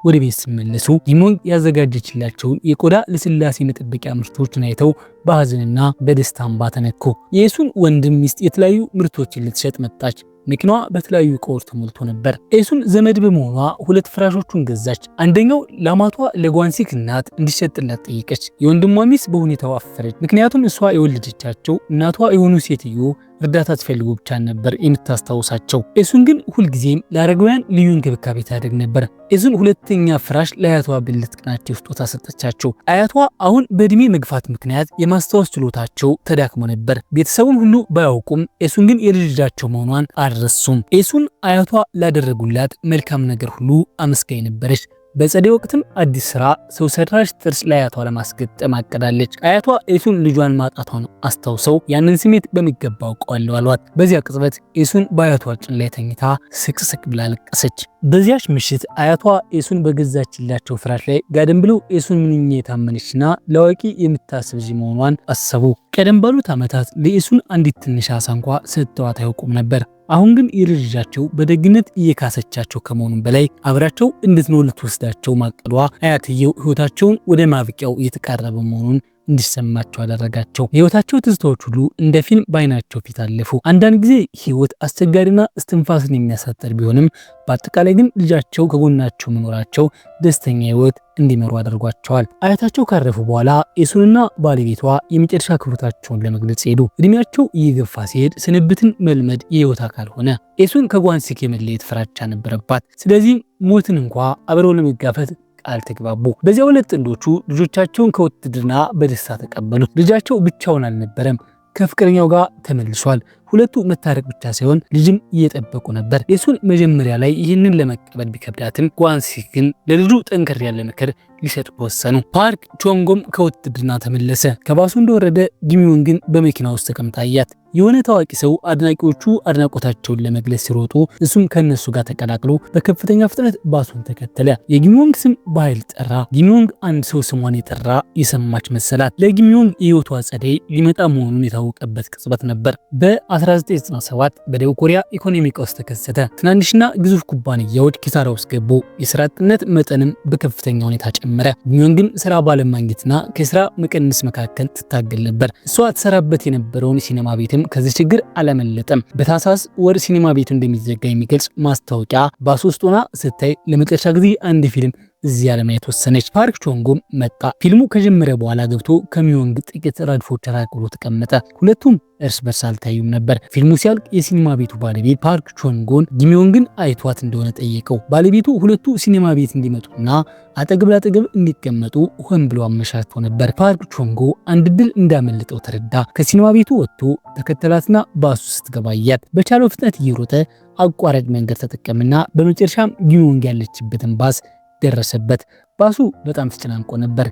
ወደ ቤት ሲመለሱ ጊሚዮንግ ያዘጋጀችላቸውን የቆዳ ለስላሴ መጠበቂያ ምርቶችን አይተው በሐዘንና በደስታ እንባ ተነኩ። የኤሱን ወንድም ሚስት የተለያዩ ምርቶችን ልትሸጥ መጣች። መኪናዋ በተለያዩ እቃዎች ተሞልቶ ነበር። ኤሱን ዘመድ በመሆኗ ሁለት ፍራሾቹን ገዛች። አንደኛው ለአማቷ ለጓንሲክ እናት እንዲሸጥላት ጠየቀች። የወንድሟ ሚስት በሁኔታው አፈረች። ምክንያቱም እሷ የወለደቻቸው እናቷ የሆኑ ሴትዮ እርዳታ ትፈልጉ ብቻ ነበር የምታስታውሳቸው። ኤሱን ግን ሁልጊዜም ለአረጋውያን ልዩ እንክብካቤ ታደርግ ነበር። ኤሱን ሁለተኛ ፍራሽ ለአያቷ ብልት ቀናቸው ስጦታ ሰጠቻቸው። አያቷ አሁን በእድሜ መግፋት ምክንያት የማስታወስ ችሎታቸው ተዳክሞ ነበር። ቤተሰቡን ሁሉ ባያውቁም ኤሱን ግን የልጃቸው መሆኗን አልረሱም። ኤሱን አያቷ ላደረጉላት መልካም ነገር ሁሉ አመስጋኝ ነበረች። በጸደይ ወቅትም አዲስ ስራ ሰው ሰራሽ ጥርስ ለአያቷ ለማስገጠም አቀዳለች። አያቷ ኤሱን ልጇን ማጣቷን አስታውሰው ያንን ስሜት በሚገባ አውቀዋለሁ አሏት። በዚያ ቅጽበት ኤሱን በአያቷ ጭን ላይ ተኝታ ስቅስቅ ብላ ለቀሰች። በዚያች ምሽት አያቷ ኤሱን በገዛችላቸው ፍራሽ ላይ ጋደም ብለው ኤሱን ምንኛ የታመነችና ለአዋቂ የምታስብ ልጅ መሆኗን አሰቡ። ቀደም ባሉት ዓመታት ለኤሱን አንዲት ትንሽ አሳ እንኳ ሰጥተዋት አያውቁም ነበር። አሁን ግን የልጃቸው በደግነት እየካሰቻቸው ከመሆኑም በላይ አብራቸው እንድትኖር ልትወስዳቸው ማቀዷ አያትየው ሕይወታቸውን ወደ ማብቂያው እየተቃረበ መሆኑን እንዲሰማቸው አደረጋቸው። የሕይወታቸው ትዝታዎች ሁሉ እንደ ፊልም በአይናቸው ፊት አለፉ። አንዳንድ ጊዜ ሕይወት አስቸጋሪና እስትንፋስን የሚያሳጥር ቢሆንም በአጠቃላይ ግን ልጃቸው ከጎናቸው መኖራቸው ደስተኛ ሕይወት እንዲመሩ አድርጓቸዋል። አያታቸው ካረፉ በኋላ ኤሱንና ባለቤቷ የመጨረሻ ክብሮታቸውን ለመግለጽ ሄዱ። እድሜያቸው እየገፋ ሲሄድ ስንብትን መልመድ የሕይወት አካል ሆነ። ኤሱን ከጓንሲክ የመለየት ፍራቻ ነበረባት። ስለዚህ ሞትን እንኳ አብረው ለመጋፈጥ ቃል ተግባቡ። በዚያ ሁለት ጥንዶቹ ልጆቻቸውን ከውትድርና በደስታ ተቀበሉ። ልጃቸው ብቻውን አልነበረም፣ ከፍቅረኛው ጋር ተመልሷል። ሁለቱ መታረቅ ብቻ ሳይሆን ልጅም እየጠበቁ ነበር። ኤሱን መጀመሪያ ላይ ይህንን ለመቀበል ቢከብዳትም ጓንሲክ ግን ለልጁ ጠንከር ያለ ምክር ሊሰጥ ወሰኑ። ፓርክ ቾንጎም ከውትድርና ተመለሰ። ከባሱ እንደወረደ ጊሚዮንግን በመኪና ውስጥ ተቀምጣ አያት። የሆነ ታዋቂ ሰው አድናቂዎቹ አድናቆታቸውን ለመግለጽ ሲሮጡ እሱም ከነሱ ጋር ተቀላቅሎ በከፍተኛ ፍጥነት ባሱን ተከተለ። የጊሚዮንግ ስም በኃይል ጠራ። ጊሚዮንግ አንድ ሰው ስሟን የጠራ የሰማች መሰላት። ለጊሚዮንግ የህይወቷ ጸደይ ሊመጣ መሆኑን የታወቀበት ቅጽበት ነበር። በ1997 በደቡብ ኮሪያ ኢኮኖሚ ቀውስ ተከሰተ። ትናንሽና ግዙፍ ኩባንያዎች ኪሳራ ውስጥ ገቡ። የስራ አጥነት መጠንም በከፍተኛ ሁኔታ ጨመረ። ጊሚዮንግም ስራ ባለማግኘትና ከስራ መቀነስ መካከል ትታገል ነበር። እሷ ተሰራበት የነበረውን ሲኔማ ቤትም ከዚህ ችግር አላመለጠም። በታሳስ ወር ሲኔማ ቤቱ እንደሚዘጋ የሚገልጽ ማስታወቂያ ባሶስት ሆና ስታይ ለመጨረሻ ጊዜ አንድ ፊልም እዚያ ለማየት ወሰነች። ፓርክ ቾንጎም መጣ። ፊልሙ ከጀመረ በኋላ ገብቶ ከሚዮንግ ጥቂት ረድፎች ራቅ ብሎ ተቀመጠ። ሁለቱም እርስ በርስ አልታዩም ነበር። ፊልሙ ሲያልቅ የሲኒማ ቤቱ ባለቤት ፓርክ ቾንጎን ጊሚዮንግን አይቷት እንደሆነ ጠየቀው። ባለቤቱ ሁለቱ ሲኒማ ቤት እንዲመጡና አጠገብ ላጠገብ እንዲቀመጡ ሆን ብሎ አመቻችቶ ነበር። ፓርክ ቾንጎ አንድ ድል እንዳመለጠው ተረዳ። ከሲኒማ ቤቱ ወጥቶ ተከተላትና ባሱ ስትገባ አያት። በቻለው ፍጥነት እየሮጠ አቋራጭ መንገድ ተጠቀምና በመጨረሻም ጊሚዮንግ ያለችበትን ባስ ደረሰበት። ባሱ በጣም ተጨናንቆ ነበር።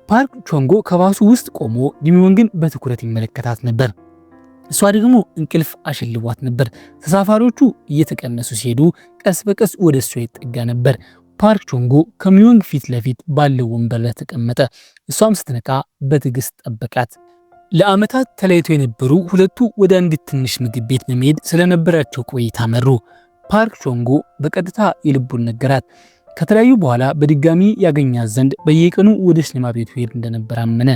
ፓርክ ቾንጎ ከባሱ ውስጥ ቆሞ ጊሚዮንግን በትኩረት ይመለከታት ነበር። እሷ ደግሞ እንቅልፍ አሸልቧት ነበር። ተሳፋሪዎቹ እየተቀነሱ ሲሄዱ ቀስ በቀስ ወደ እሷ ይጠጋ ነበር። ፓርክ ቾንጎ ከሚዮንግ ፊት ለፊት ባለው ወንበር ላይ ተቀመጠ። እሷም ስትነቃ በትዕግስት ጠበቃት። ለዓመታት ተለያይተው የነበሩ ሁለቱ ወደ አንዲት ትንሽ ምግብ ቤት በመሄድ ስለነበራቸው ቆይታ መሩ። ፓርክ ቾንጎ በቀጥታ የልቡን ነገራት። ከተለያዩ በኋላ በድጋሚ ያገኛት ዘንድ በየቀኑ ወደ ሲኒማ ቤቱ ሄድ እንደነበር አመነ።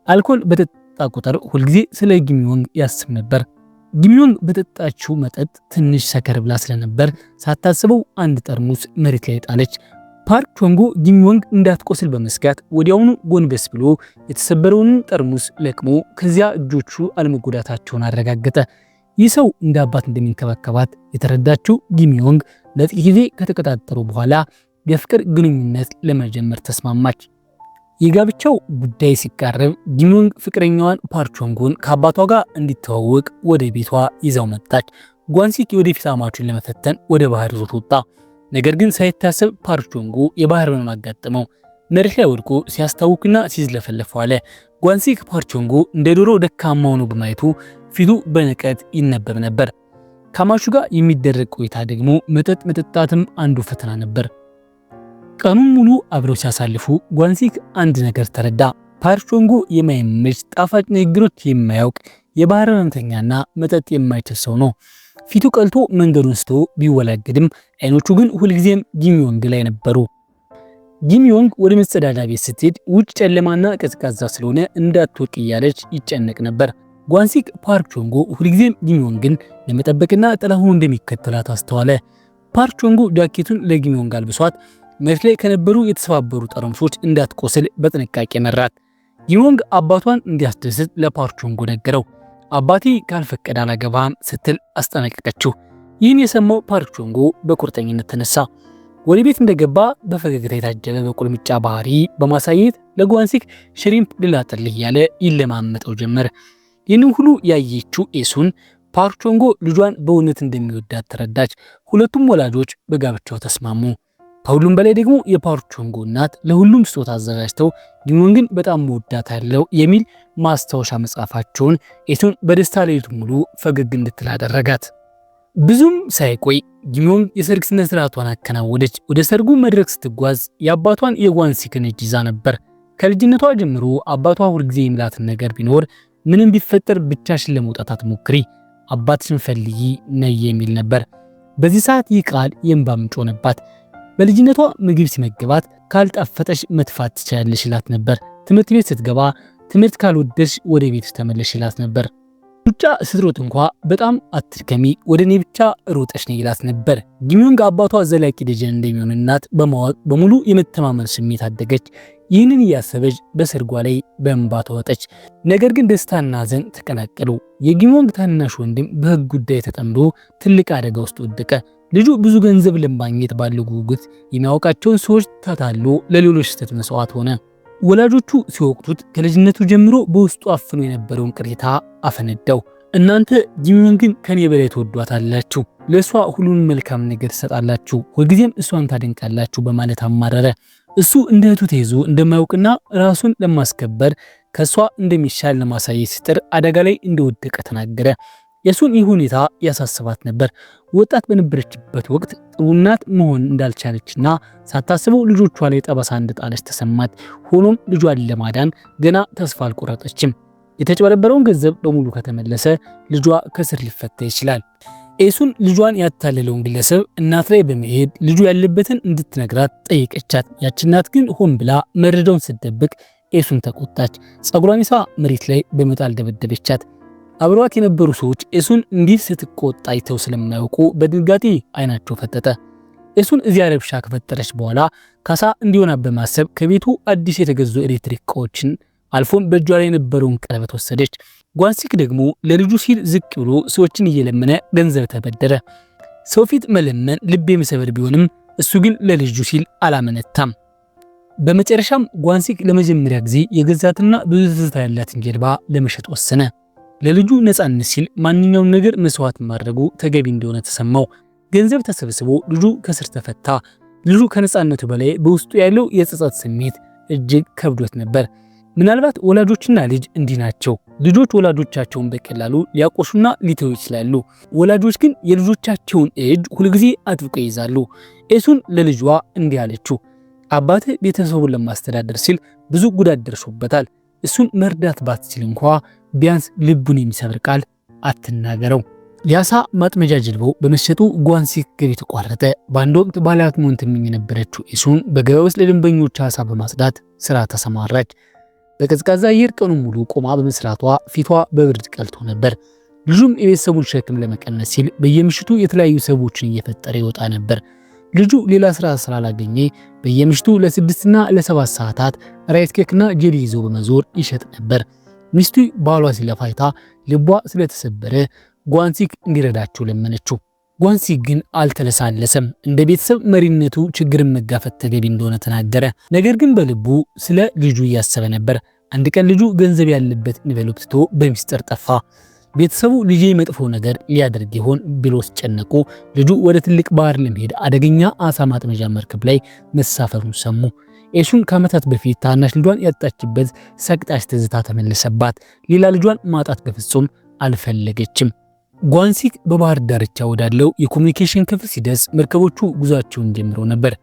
አልኮል በጠጣ ቁጥር ሁልጊዜ ስለ ጊሚዮንግ ያስብ ነበር። ጊሚዮንግ በጠጣችው መጠጥ ትንሽ ሰከር ብላ ስለነበር ሳታስበው አንድ ጠርሙስ መሬት ላይ ጣለች። ፓርክ ቾንጎ ጊሚዮንግ እንዳትቆስል በመስጋት ወዲያውኑ ጎንበስ ብሎ የተሰበረውን ጠርሙስ ለቅሞ ከዚያ እጆቹ አለመጎዳታቸውን አረጋገጠ። ይህ ሰው እንደ አባት እንደሚንከባከባት የተረዳችው ጊሚዮንግ ለጥቂት ጊዜ ከተቀጣጠሩ በኋላ የፍቅር ግንኙነት ለመጀመር ተስማማች። የጋብቻው ጉዳይ ሲቃረብ ጊሚዮንግ ፍቅረኛዋን ፓርቾንጉን ከአባቷ ጋር እንዲተዋወቅ ወደ ቤቷ ይዘው መጣች። ጓንሲክ የወደፊት አማቹን ለመፈተን ወደ ባህር ይዞት ወጣ። ነገር ግን ሳይታሰብ ፓርቾንጉ የባህር ህመም አጋጠመው። መሬት ላይ ወድቆ ሲያስታውክና ሲዝለፈለፍ ዋለ። ጓንሲክ ፓርቾንጉ እንደ ዶሮ ደካማ ሆኖ በማየቱ ፊቱ በንቀት ይነበብ ነበር። ከአማቹ ጋር የሚደረግ ቆይታ ደግሞ መጠጥ መጠጣትም አንዱ ፈተና ነበር። ቀኑን ሙሉ አብረው ሲያሳልፉ ጓንሲክ አንድ ነገር ተረዳ። ፓርቾንጉ የማይመች ጣፋጭ ንግግሮች የማያውቅ የባህር ህመምተኛና መጠጥ የማይችል ሰው ነው። ፊቱ ቀልቶ መንገዱን ስቶ ቢወላገድም አይኖቹ ግን ሁልጊዜም ጊሚዮንግ ላይ ነበሩ። ጊሚዮንግ ወደ መጸዳጃ ቤት ስትሄድ ውጭ ጨለማና ቀዝቃዛ ስለሆነ እንዳትወድቅ እያለች ይጨነቅ ነበር። ጓንሲክ ፓርቾንጉ ሁልጊዜም ጊሚዮንግን ለመጠበቅና ጥላ ሆኖ እንደሚከተላት አስተዋለ። ፓርቾንጉ ጃኬቱን ለጊሚዮንግ አልብሷት መሬት ላይ ከነበሩ የተሰባበሩ ጠርሙሶች እንዳትቆስል በጥንቃቄ መራት። ጊሚዮንግ አባቷን እንዲያስደስት ለፓርቾንጉ ነገረው። አባቴ ካልፈቀደ አላገባም ስትል አስጠነቀቀችው። ይህን የሰማው ፓርቾንጉ በቁርጠኝነት ተነሳ። ወደ ቤት እንደገባ በፈገግታ የታጀበ በቁልምጫ ባህሪ በማሳየት ለጓንሲክ ሽሪምፕ ልላጥልህ እያለ ይለማመጠው ጀመር። ይህንን ሁሉ ያየችው ኤሱን ፓርቾንጉ ልጇን በእውነት እንደሚወዳት ተረዳች። ሁለቱም ወላጆች በጋብቻው ተስማሙ። ከሁሉም በላይ ደግሞ የፓርቾንጉ እናት ለሁሉም ስጦታ አዘጋጅተው ጊሚዮንግን በጣም መወዳታለሁ የሚል ማስታወሻ መጽሐፋቸውን ኤሱን በደስታ ሌሊቱን ሙሉ ፈገግ እንድትል አደረጋት። ብዙም ሳይቆይ ጊሚዮንግ የሰርግ ስነ ስርዓቷን አከናወነች። ወደ ሰርጉ መድረክ ስትጓዝ የአባቷን የጓንሲክን እጅ ይዛ ነበር። ከልጅነቷ ጀምሮ አባቷ ሁልጊዜ የሚላትን ነገር ቢኖር ምንም ቢፈጠር ብቻሽን ለመውጣት አትሞክሪ፣ አባትሽን ፈልጊ ነይ የሚል ነበር። በዚህ ሰዓት ይህ ቃል የእንባ ምንጭ ሆነባት። በልጅነቷ ምግብ ሲመገባት ካልጣፈጠሽ መጥፋት ትችያለሽ ይላት ነበር። ትምህርት ቤት ስትገባ ትምህርት ካልወደድሽ ወደ ቤት ተመለሽ ይላት ነበር። ሩጫ ስትሮጥ እንኳ በጣም አትድከሚ፣ ወደ እኔ ብቻ ሮጠሽ ነይ ይላት ነበር። ጊሚዮንግ አባቷ ዘላቂ ደጀን እንደሚሆን እናት በማወቅ በሙሉ የመተማመን ስሜት አደገች። ይህንን እያሰበች በሰርጓ ላይ በእንባ ተወጠች። ነገር ግን ደስታና ሐዘን ተቀላቀሉ። የጊሚዮንግ ታናሽ ወንድም በሕግ ጉዳይ ተጠምዶ ትልቅ አደጋ ውስጥ ወደቀ። ልጁ ብዙ ገንዘብ ለማግኘት ባለው ጉጉት የሚያውቃቸውን ሰዎች ተታሎ ለሌሎች ስህተት መስዋዕት ሆነ። ወላጆቹ ሲወቅቱት ከልጅነቱ ጀምሮ በውስጡ አፍኖ የነበረውን ቅሬታ አፈነዳው። እናንተ ጊሚዮንግን ከኔ በላይ ተወዷታላችሁ፣ ለእሷ ሁሉን መልካም ነገር ትሰጣላችሁ፣ ሁልጊዜም እሷን ታደንቃላችሁ በማለት አማረረ። እሱ እንደ እህቱ ተይዞ እንደማያውቅና ራሱን ለማስከበር ከሷ እንደሚሻል ለማሳየት ሲጥር አደጋ ላይ እንደወደቀ ተናገረ። የሱን ይህ ሁኔታ ያሳስባት ነበር። ወጣት በነበረችበት ወቅት ጥሩ እናት መሆን እንዳልቻለችና ሳታስበው ልጆቿ ላይ ጠባሳ እንደጣለች ተሰማት። ሆኖም ልጇን ለማዳን ገና ተስፋ አልቆረጠችም። የተጨበረበረውን ገንዘብ በሙሉ ከተመለሰ ልጇ ከስር ሊፈታ ይችላል። ኤሱን ልጇን ያታለለውን ግለሰብ እናት ላይ በመሄድ ልጁ ያለበትን እንድትነግራት ጠየቀቻት። ያች እናት ግን ሆን ብላ መረጃውን ስትደብቅ ኤሱን ተቆጣች። ጸጉሯን ይዛ መሬት ላይ በመጣል ደበደበቻት። አብረዋት የነበሩ ሰዎች ኤሱን እንዲህ ስትቆጣ አይተው ስለማያውቁ በድንጋጤ አይናቸው ፈጠጠ። ኤሱን እዚያ ረብሻ ከፈጠረች በኋላ ካሳ እንዲሆና በማሰብ ከቤቱ አዲስ የተገዙ ኤሌክትሪክ እቃዎችን አልፎም በእጇ ላይ የነበረውን ቀለበት ወሰደች። ጓንሲክ ደግሞ ለልጁ ሲል ዝቅ ብሎ ሰዎችን እየለመነ ገንዘብ ተበደረ። ሰው ፊት መለመን ልብ የሚሰብር ቢሆንም እሱ ግን ለልጁ ሲል አላመነታም። በመጨረሻም ጓንሲክ ለመጀመሪያ ጊዜ የገዛትና ብዙ ትዝታ ያላትን ጀልባ ለመሸጥ ወሰነ። ለልጁ ነፃነት ሲል ማንኛውም ነገር መስዋዕት ማድረጉ ተገቢ እንደሆነ ተሰማው። ገንዘብ ተሰብስቦ ልጁ ከስር ተፈታ። ልጁ ከነፃነቱ በላይ በውስጡ ያለው የጸጸት ስሜት እጅግ ከብዶት ነበር። ምናልባት ወላጆችና ልጅ እንዲህ ናቸው። ልጆች ወላጆቻቸውን በቀላሉ ሊያቆሹና ሊተው ይችላሉ። ወላጆች ግን የልጆቻቸውን እጅ ሁልጊዜ አጥብቀው ይይዛሉ። ኤሱን ለልጇ እንዲህ አለችው፣ አባትህ ቤተሰቡን ለማስተዳደር ሲል ብዙ ጉዳት ደርሶበታል። እሱን መርዳት ባትችል እንኳ ቢያንስ ልቡን የሚሰብር ቃል አትናገረው። የአሳ ማጥመጃ ጀልባው በመሸጡ ጓንሲክ ገቢ ተቋረጠ። በአንድ ወቅት ባለሀብት መሆን ትመኝ የነበረችው ኤሱን በገበያ ውስጥ ለደንበኞች አሳ በማጽዳት ስራ ተሰማራች። በቀዝቃዛ አየር ቀኑን ሙሉ ቆማ በመስራቷ ፊቷ በብርድ ቀልቶ ነበር። ልጁም የቤተሰቡን ሸክም ለመቀነስ ሲል በየምሽቱ የተለያዩ ሰዎችን እየፈጠረ ይወጣ ነበር። ልጁ ሌላ ስራ ስላላገኘ በየምሽቱ ለ6 እና ለ7 ሰዓታት ራይት ኬክና ጄሊ ይዞ በመዞር ይሸጥ ነበር። ሚስቱ ባሏ ሲለፋ አይታ ልቧ ስለተሰበረ ጓንሲክ እንዲረዳቸው ለመነችው። ጓንሲክ ግን አልተለሳለሰም። እንደ ቤተሰብ መሪነቱ ችግርን መጋፈጥ ተገቢ እንደሆነ ተናገረ። ነገር ግን በልቡ ስለ ልጁ እያሰበ ነበር። አንድ ቀን ልጁ ገንዘብ ያለበት ኢንቨሎፕ ትቶ በሚስጥር ጠፋ። ቤተሰቡ ልጄ መጥፎ ነገር ሊያደርግ ይሆን ብሎ ሲጨነቁ ልጁ ወደ ትልቅ ባህር ለመሄድ አደገኛ አሳ ማጥመጃ መርከብ ላይ መሳፈሩን ሰሙ። ኤሱን ከዓመታት በፊት ታናሽ ልጇን ያጣችበት ሰቅጣሽ ትዝታ ተመለሰባት። ሌላ ልጇን ማጣት በፍጹም አልፈለገችም። ጓንሲክ በባህር ዳርቻ ወዳለው የኮሙኒኬሽን ክፍል ሲደርስ መርከቦቹ ጉዟቸውን ጀምረው ነበር።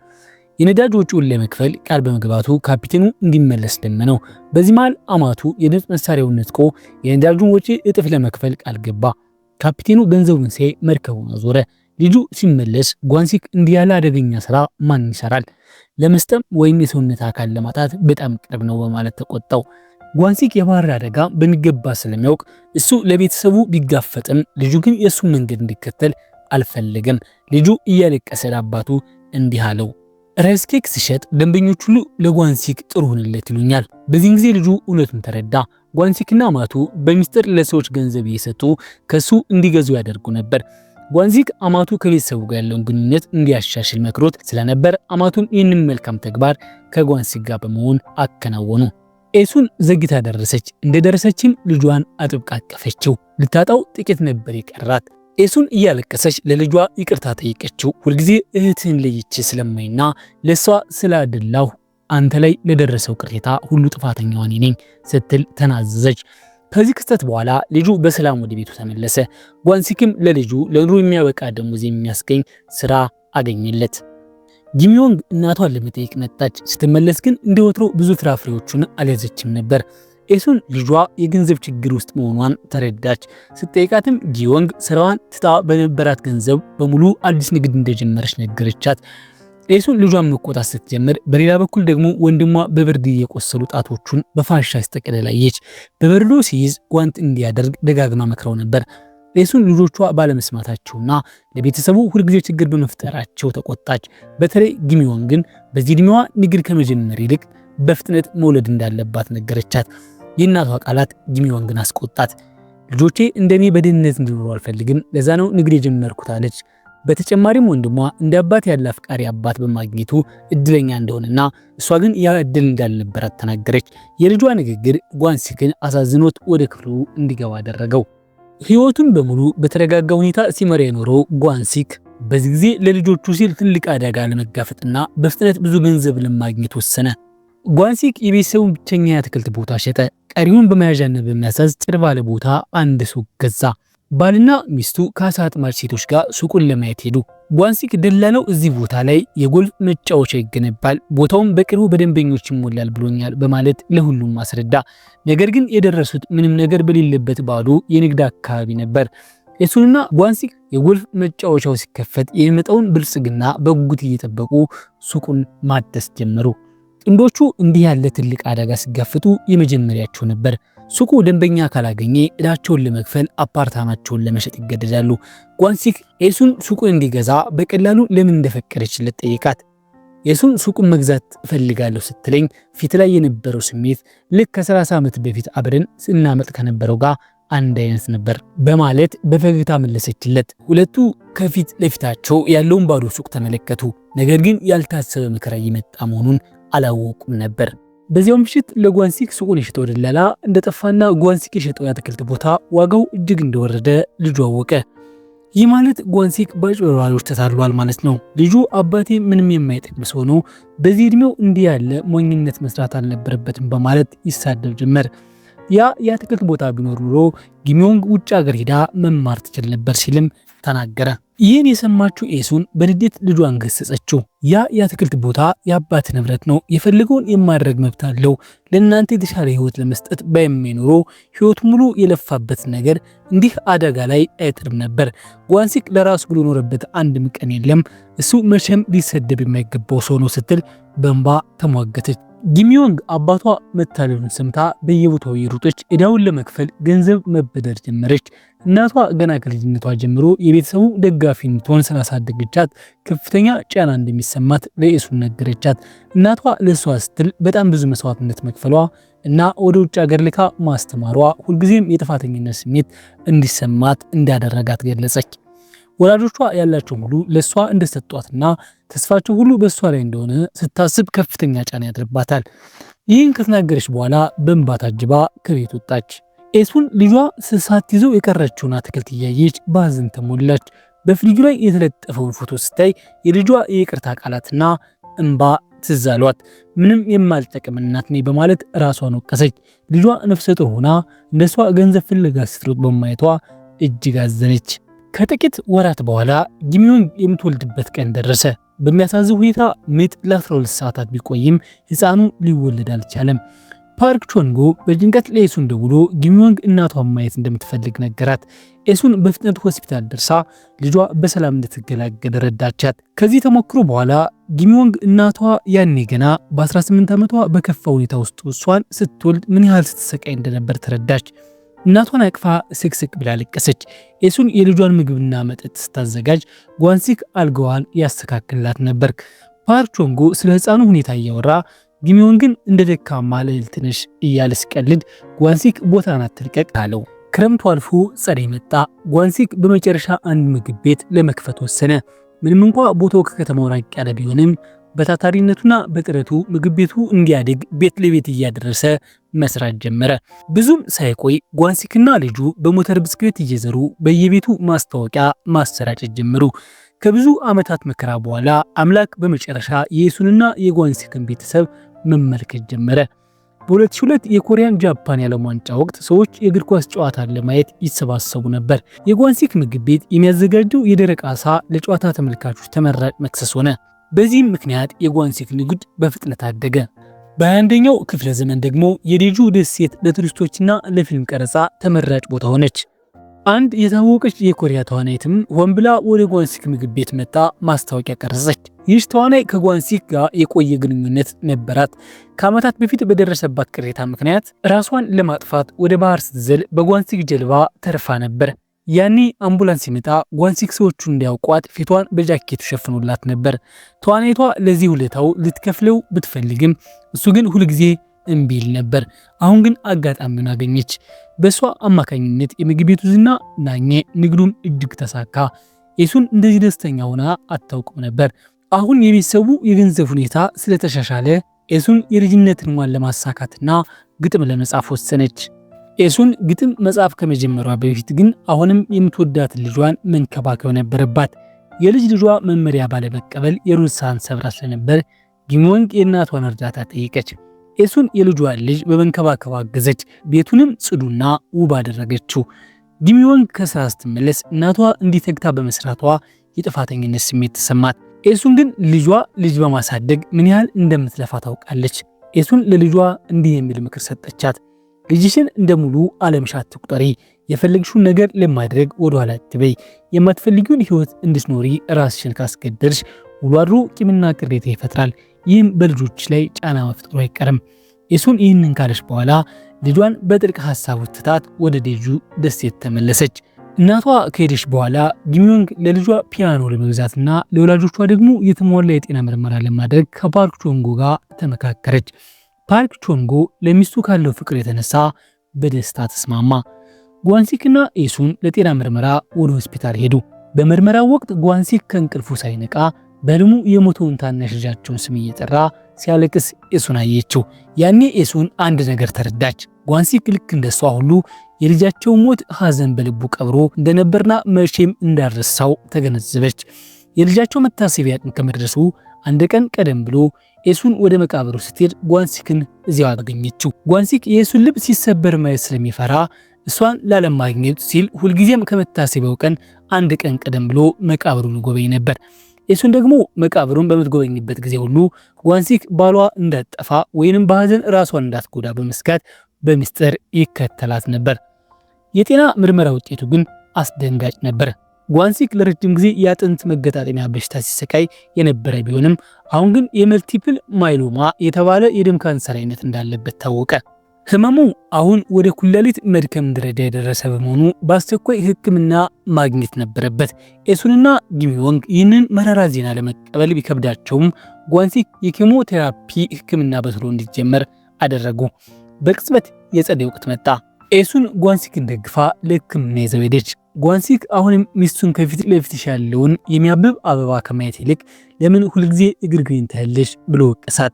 የነዳጅ ወጪውን ለመክፈል ቃል በመግባቱ ካፒቴኑ እንዲመለስ ለመነው። በዚህ መሃል አማቱ የድምፅ መሳሪያውን ነጥቆ የነዳጁን ወጪ እጥፍ ለመክፈል ቃል ገባ። ካፒቴኑ ገንዘቡን ሲያይ መርከቡን አዞረ። ልጁ ሲመለስ ጓንሲክ እንዲህ ያለ አደገኛ ስራ ማን ይሰራል? ለመስጠም ወይም የሰውነት አካል ለማጣት በጣም ቅርብ ነው በማለት ተቆጣው። ጓንሲክ የባህር አደጋ በሚገባ ስለሚያውቅ እሱ ለቤተሰቡ ቢጋፈጥም ልጁ ግን የሱ መንገድ እንዲከተል አልፈለገም። ልጁ እያለቀሰ ለአባቱ እንዲህ አለው፣ ራይስኬክ ሲሸጥ ደንበኞች ሁሉ ለጓንሲክ ጥሩ ሆነለት ይሉኛል። በዚህን ጊዜ ልጁ እውነቱን ተረዳ። ጓንሲክና አማቱ በሚስጥር ለሰዎች ገንዘብ እየሰጡ ከሱ እንዲገዙ ያደርጉ ነበር። ጓንሲክ አማቱ ከቤተሰቡ ጋር ያለውን ግንኙነት እንዲያሻሽል መክሮት ስለነበር አማቱን ይህንን መልካም ተግባር ከጓንሲክ ጋር በመሆን አከናወኑ። ኤሱን ዘግይታ ደረሰች። እንደደረሰችም ልጇን አጥብቃ አቀፈችው። ልታጣው ጥቂት ነበር የቀራት። ኤሱን እያለቀሰች ለልጇ ይቅርታ ጠይቀችው። ሁልጊዜ እህትህን ለይቼ ስለማይና ለሷ ስላደላሁ አንተ ላይ ለደረሰው ቅሬታ ሁሉ ጥፋተኛዋ እኔ ነኝ ስትል ተናዘዘች። ከዚህ ክስተት በኋላ ልጁ በሰላም ወደ ቤቱ ተመለሰ። ጓንሲክም ለልጁ ለኑሮ የሚያበቃ ደሞዝ የሚያስገኝ ስራ አገኘለት። ጊሚዮንግ እናቷን ለመጠየቅ መጣች። ስትመለስ ግን እንደወትሮ ብዙ ፍራፍሬዎችን አልያዘችም ነበር። ኤሱን ልጇ የገንዘብ ችግር ውስጥ መሆኗን ተረዳች። ስትጠይቃትም ጊዮንግ ስራዋን ትታ በነበራት ገንዘብ በሙሉ አዲስ ንግድ እንደጀመረች ነገረቻት። ኤሱን ልጇን መቆጣት ስትጀምር፣ በሌላ በኩል ደግሞ ወንድሟ በብርድ የቆሰሉ ጣቶቹን በፋሻ ሲጠቀለላየች። በበረዶ ሲይዝ ጓንት እንዲያደርግ ደጋግማ መክረው ነበር። ኤሱን ልጆቿ ባለመስማታቸውና ለቤተሰቡ ሁልጊዜ ችግር በመፍጠራቸው ተቆጣች። በተለይ ጊሚዮንግን በዚህ ዕድሜዋ ንግድ ከመጀመር ይልቅ በፍጥነት መውለድ እንዳለባት ነገረቻት። የእናቷ ቃላት ጊሚዮንግን አስቆጣት። ልጆቼ እንደኔ በድህነት እንዲኖሩ አልፈልግም፣ ለዛ ነው ንግድ የጀመርኩት አለች። በተጨማሪም ወንድሟ እንደ አባት ያለ አፍቃሪ አባት በማግኘቱ እድለኛ እንደሆነና እሷ ግን ያ እድል እንዳልነበራት ተናገረች። የልጇ ንግግር ጓንሲክን አሳዝኖት ወደ ክፍሉ እንዲገባ አደረገው። ህይወቱን በሙሉ በተረጋጋ ሁኔታ ሲመራ የኖረው ጓንሲክ በዚህ ጊዜ ለልጆቹ ሲል ትልቅ አደጋ ለመጋፈጥና በፍጥነት ብዙ ገንዘብ ለማግኘት ወሰነ። ጓንሲክ የቤተሰቡን ብቸኛ የአትክልት ቦታ ሸጠ። ቀሪውን በመያዣነት በሚያሳዝ ጭር ባለ ቦታ አንድ ሱቅ ገዛ። ባልና ሚስቱ ከአሳ አጥማጅ ሴቶች ጋር ሱቁን ለማየት ሄዱ። ጓንሲክ ደላላው እዚህ ቦታ ላይ የጎልፍ መጫወቻ ይገነባል፣ ቦታውም በቅርቡ በደንበኞች ይሞላል ብሎኛል በማለት ለሁሉም አስረዳ። ነገር ግን የደረሱት ምንም ነገር በሌለበት ባዶ የንግድ አካባቢ ነበር። ኤሱንና ጓንሲክ የጎልፍ መጫወቻው ሲከፈት የሚመጣውን ብልጽግና በጉጉት እየጠበቁ ሱቁን ማደስ ጀመሩ። ጥንዶቹ እንዲህ ያለ ትልቅ አደጋ ሲጋፈጡ የመጀመሪያቸው ነበር። ሱቁ ደንበኛ ካላገኘ እዳቸውን ለመክፈል አፓርታማቸውን ለመሸጥ ይገደዳሉ። ጓንሲክ ኤሱን ሱቁን እንዲገዛ በቀላሉ ለምን እንደፈቀደችለት ጠይቃት። ኤሱን ሱቁን መግዛት እፈልጋለሁ ስትለኝ ፊት ላይ የነበረው ስሜት ልክ ከ30 ዓመት በፊት አብረን ስናመጥ ከነበረው ጋር አንድ አይነት ነበር በማለት በፈገግታ መለሰችለት። ሁለቱ ከፊት ለፊታቸው ያለውን ባዶ ሱቅ ተመለከቱ። ነገር ግን ያልታሰበ መከራ እየመጣ መሆኑን አላወቁም ነበር። በዚያው ምሽት ለጓንሲክ ሱቁን የሸጠው ደላላ እንደጠፋና ጓንሲክ የሸጠው የአትክልት ቦታ ዋጋው እጅግ እንደወረደ ልጁ አወቀ። ይህ ማለት ጓንሲክ በአጭበርባሪዎች ተታሏል ማለት ነው። ልጁ አባቴ ምንም የማይጠቅም ሰው ነው፣ በዚህ ዕድሜው እንዲህ ያለ ሞኝነት መስራት አልነበረበትም በማለት ይሳደብ ጀመር። ያ የአትክልት ቦታ ቢኖር ኑሮ ጊሚዮንግ ውጭ ሀገር ሄዳ መማር ትችል ነበር ሲልም ተናገረ። ይህን የሰማችው ኤሱን በንዴት ልጇን ገሰጸችው። ያ የአትክልት ቦታ የአባት ንብረት ነው፣ የፈለገውን የማድረግ መብት አለው። ለእናንተ የተሻለ ህይወት ለመስጠት ባይኖሮ ህይወቱ ሙሉ የለፋበት ነገር እንዲህ አደጋ ላይ አይጥርም ነበር። ጓንሲክ ለራሱ ብሎ ኖረበት አንድም ቀን የለም። እሱ መቼም ሊሰደብ የማይገባው ሰው ነው ስትል በእንባ ተሟገተች። ጊሚዮንግ አባቷ መታለሉን ሰምታ በየቦታው የሮጠች ዕዳውን ለመክፈል ገንዘብ መበደር ጀመረች። እናቷ ገና ከልጅነቷ ጀምሮ የቤተሰቡ ደጋፊ እንድትሆን ስላሳደገቻት ከፍተኛ ጫና እንደሚሰማት ለኤሱን ነገረቻት። እናቷ ለሷ ስትል በጣም ብዙ መስዋዕትነት መክፈሏ እና ወደ ውጭ ሀገር ልካ ማስተማሯ ሁልጊዜም የጥፋተኝነት ስሜት እንዲሰማት እንዳደረጋት ገለጸች። ወላጆቿ ያላቸው ሁሉ ለሷ እንደሰጧትና ተስፋቸው ሁሉ በሷ ላይ እንደሆነ ስታስብ ከፍተኛ ጫና ያድርባታል። ይህን ከተናገረች በኋላ በእንባ ታጅባ ከቤት ወጣች። ኤሱን ልጇ ሳትይዘው የቀረችውን አትክልት እያየች በሐዘን ተሞላች። በፍሪጁ ላይ የተለጠፈውን ፎቶ ስታይ የልጇ የይቅርታ ቃላትና እንባ ትዝ አሏት። ምንም የማልጠቅም እናት ነኝ በማለት ራሷን ወቀሰች። ልጇ ነፍሰ ጡር ሆና እንደሷ ገንዘብ ፍለጋ ስትሮጥ በማየቷ እጅግ አዘነች። ከጥቂት ወራት በኋላ ጊሚዮንግ የምትወልድበት ቀን ደረሰ። በሚያሳዝን ሁኔታ ምጥ ለ12 ሰዓታት ቢቆይም ሕፃኑ ሊወለድ አልቻለም። ፓርክ ቾንጎ በጭንቀት ለኤሱን ደውሎ ጊሚዮንግ እናቷን ማየት እንደምትፈልግ ነገራት። ኤሱን በፍጥነት ሆስፒታል ደርሳ ልጇ በሰላም እንድትገላገል ረዳቻት። ከዚህ ተሞክሮ በኋላ ጊሚዮንግ እናቷ ያኔ ገና በ18 ዓመቷ በከፋ ሁኔታ ውስጥ እሷን ስትወልድ ምን ያህል ስትሰቃይ እንደነበር ተረዳች። እናቷን አቅፋ ስቅስቅ ብላ ለቀሰች። ኤሱን የልጇን ምግብና መጠጥ ስታዘጋጅ ጓንሲክ አልጋዋን ያስተካክልላት ነበር። ፓርክ ቾንጎ ስለ ሕፃኑ ሁኔታ እያወራ ጊሚዮንግን እንደ ደካማ ልዕልት ነሽ እያለ ሲቀልድ ጓንሲክ ቦታን አትልቀቅ አለው። ክረምቱ አልፎ ጸደይ መጣ። ጓንሲክ በመጨረሻ አንድ ምግብ ቤት ለመክፈት ወሰነ። ምንም እንኳ ቦታው ከከተማው ራቅ ያለ ቢሆንም በታታሪነቱና በጥረቱ ምግብ ቤቱ እንዲያድግ ቤት ለቤት እያደረሰ መስራት ጀመረ። ብዙም ሳይቆይ ጓንሲክና ልጁ በሞተር ብስክሌት እየዘሩ በየቤቱ ማስታወቂያ ማሰራጨት ጀመሩ። ከብዙ ዓመታት መከራ በኋላ አምላክ በመጨረሻ የኤሱንና የጓንሲክን ቤተሰብ መመልከት ጀመረ። በ2002 የኮሪያን ጃፓን የዓለም ዋንጫ ወቅት ሰዎች የእግር ኳስ ጨዋታን ለማየት ይሰባሰቡ ነበር። የጓንሲክ ምግብ ቤት የሚያዘጋጀው የደረቅ ዓሳ ለጨዋታ ተመልካቾች ተመራጭ መክሰስ ሆነ። በዚህም ምክንያት የጓንሲክ ንግድ በፍጥነት አደገ። በ21ኛው ክፍለ ዘመን ደግሞ የዴጁ ደሴት ለቱሪስቶችና ለፊልም ቀረጻ ተመራጭ ቦታ ሆነች። አንድ የታወቀች የኮሪያ ተዋናይትም ሆን ብላ ወደ ጓንሲክ ምግብ ቤት መጣ ማስታወቂያ ቀረጸች። ይህች ተዋናይ ከጓንሲክ ጋር የቆየ ግንኙነት ነበራት። ከዓመታት በፊት በደረሰባት ቅሬታ ምክንያት ራሷን ለማጥፋት ወደ ባህር ስትዘል በጓንሲክ ጀልባ ተርፋ ነበር። ያኔ አምቡላንስ ሲመጣ ጓንሲክ ሰዎቹ እንዲያውቋት ፊቷን በጃኬት ሸፍኖላት ነበር። ተዋናይቷ ለዚህ ውለታው ልትከፍለው ብትፈልግም እሱ ግን ሁልጊዜ እምቢ ይል ነበር። አሁን ግን አጋጣሚውን አገኘች። በሷ አማካኝነት የምግብ ቤቱ ዝና ናኘ፣ ንግዱም እጅግ ተሳካ። ኤሱን እንደዚህ ደስተኛ ሆና አታውቅም ነበር። አሁን የቤተሰቡ የገንዘብ ሁኔታ ስለተሻሻለ ኤሱን የልጅነት ህልሟን ለማሳካትና ግጥም ለመጻፍ ወሰነች። ኤሱን ግጥም መጻፍ ከመጀመሯ በፊት ግን አሁንም የምትወዳትን ልጇን መንከባከብ ነበረባት። የልጅ ልጇ መመሪያ ባለመቀበል የሩዝ ሳህን ሰብራ ስለነበር ጊሚዮንግ የእናቷን እርዳታ ጠየቀች። ኤሱን የልጇን ልጅ በመንከባከብ አገዘች። ቤቱንም ጽዱና ውብ አደረገችው። ጊሚዮንግ ከስራ ስትመለስ እናቷ እንዲተግታ በመስራቷ የጥፋተኝነት ስሜት ተሰማት። ኤሱን ግን ልጅ በማሳደግ ምን ያህል እንደምትለፋ ታውቃለች። ኤሱን ለልጇ እንዲህ የሚል ምክር ሰጠቻት። ልጅሽን እንደ ሙሉ ዓለምሽ አትቁጠሪ። የፈለግሽውን ነገር ለማድረግ ወደኋላ አትበይ። የማትፈልጊውን ህይወት እንድትኖሪ ራስሽን ካስገደድሽ ውሎ አድሮ ቂምና ቅሬታ ይፈጥራል። ይህም በልጆች ላይ ጫና መፍጠሩ አይቀርም። ኤሱን ይህንን ካለች በኋላ ልጇን በጥልቅ ሐሳብ ትታት ወደ ዴጁ ደሴት ተመለሰች። እናቷ ከሄደች በኋላ ጊሚዮንግ ለልጇ ፒያኖ ለመግዛትና ለወላጆቿ ደግሞ የተሟላ የጤና ምርመራ ለማድረግ ከፓርክ ቾንጎ ጋር ተመካከረች። ፓርክ ቾንጎ ለሚስቱ ካለው ፍቅር የተነሳ በደስታ ተስማማ። ጓንሲክና ኤሱን ለጤና ምርመራ ወደ ሆስፒታል ሄዱ። በምርመራው ወቅት ጓንሲክ ከእንቅልፉ ሳይነቃ በህልሙ የሞተውን ታናሽ ልጃቸውን ስም እየጠራ ሲያለቅስ ኤሱን አየችው። ያኔ ኤሱን አንድ ነገር ተረዳች። ጓንሲክ ልክ እንደሷ ሁሉ የልጃቸው ሞት ሐዘን በልቡ ቀብሮ እንደነበርና መቼም እንዳረሳው ተገነዘበች። የልጃቸው መታሰቢያ ቀን ከመድረሱ አንድ ቀን ቀደም ብሎ ኤሱን ወደ መቃብሩ ስትሄድ ጓንሲክን እዚያው አገኘችው። ጓንሲክ የኤሱን ልብ ሲሰበር ማየት ስለሚፈራ እሷን ላለማግኘት ሲል ሁልጊዜም ከመታሰቢያው ቀን አንድ ቀን ቀደም ብሎ መቃብሩን ጎበኝ ነበር። ኤሱን ደግሞ መቃብሩን በምትጎበኝበት ጊዜ ሁሉ ጓንሲክ ባሏ እንዳትጠፋ ወይንም በሐዘን ራሷን እንዳትጎዳ በመስጋት በሚስጥር ይከተላት ነበር። የጤና ምርመራ ውጤቱ ግን አስደንጋጭ ነበር። ጓንሲክ ለረጅም ጊዜ የአጥንት መገጣጠሚያ በሽታ ሲሰቃይ የነበረ ቢሆንም አሁን ግን የመልቲፕል ማይሎማ የተባለ የደም ካንሰር አይነት እንዳለበት ታወቀ። ህመሙ አሁን ወደ ኩላሊት መድከም ደረጃ የደረሰ በመሆኑ በአስቸኳይ ሕክምና ማግኘት ነበረበት። ኤሱንና ጊሚዮንግ ይህንን መራራ ዜና ለመቀበል ቢከብዳቸውም ጓንሲክ የኬሞቴራፒ ሕክምና በቶሎ እንዲጀመር አደረጉ። በቅጽበት የጸደይ ወቅት መጣ። ኤሱን ጓንሲክን ደግፋ ለሕክምና ይዘው ሄደች። ጓንሲክ አሁንም ሚስቱን ከፊት ለፊትሽ ያለውን የሚያብብ አበባ ከማየት ይልቅ ለምን ሁልጊዜ እግርግሪን ታያለሽ ብሎ ወቀሳት።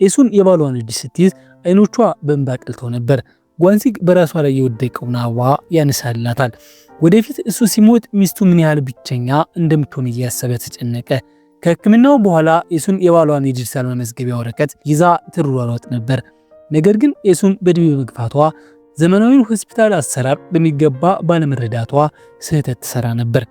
ኤሱን የባሏን እጅ ስትይዝ አይኖቿ በእንባ ቀልተው ነበር። ጓንሲክ በራሷ ላይ የወደቀውን አበባ ያነሳላታል። ወደፊት እሱ ሲሞት ሚስቱ ምን ያህል ብቸኛ እንደምትሆን እያሰበ ተጨነቀ። ከሕክምናው በኋላ ኤሱን የባሏን የዲጂታል መመዝገቢያ ወረቀት ይዛ ትሯሯጥ ነበር። ነገር ግን ኤሱን በዕድሜ መግፋቷ ዘመናዊው ሆስፒታል አሰራር በሚገባ ባለመረዳቷ ስህተት ትሰራ ነበር።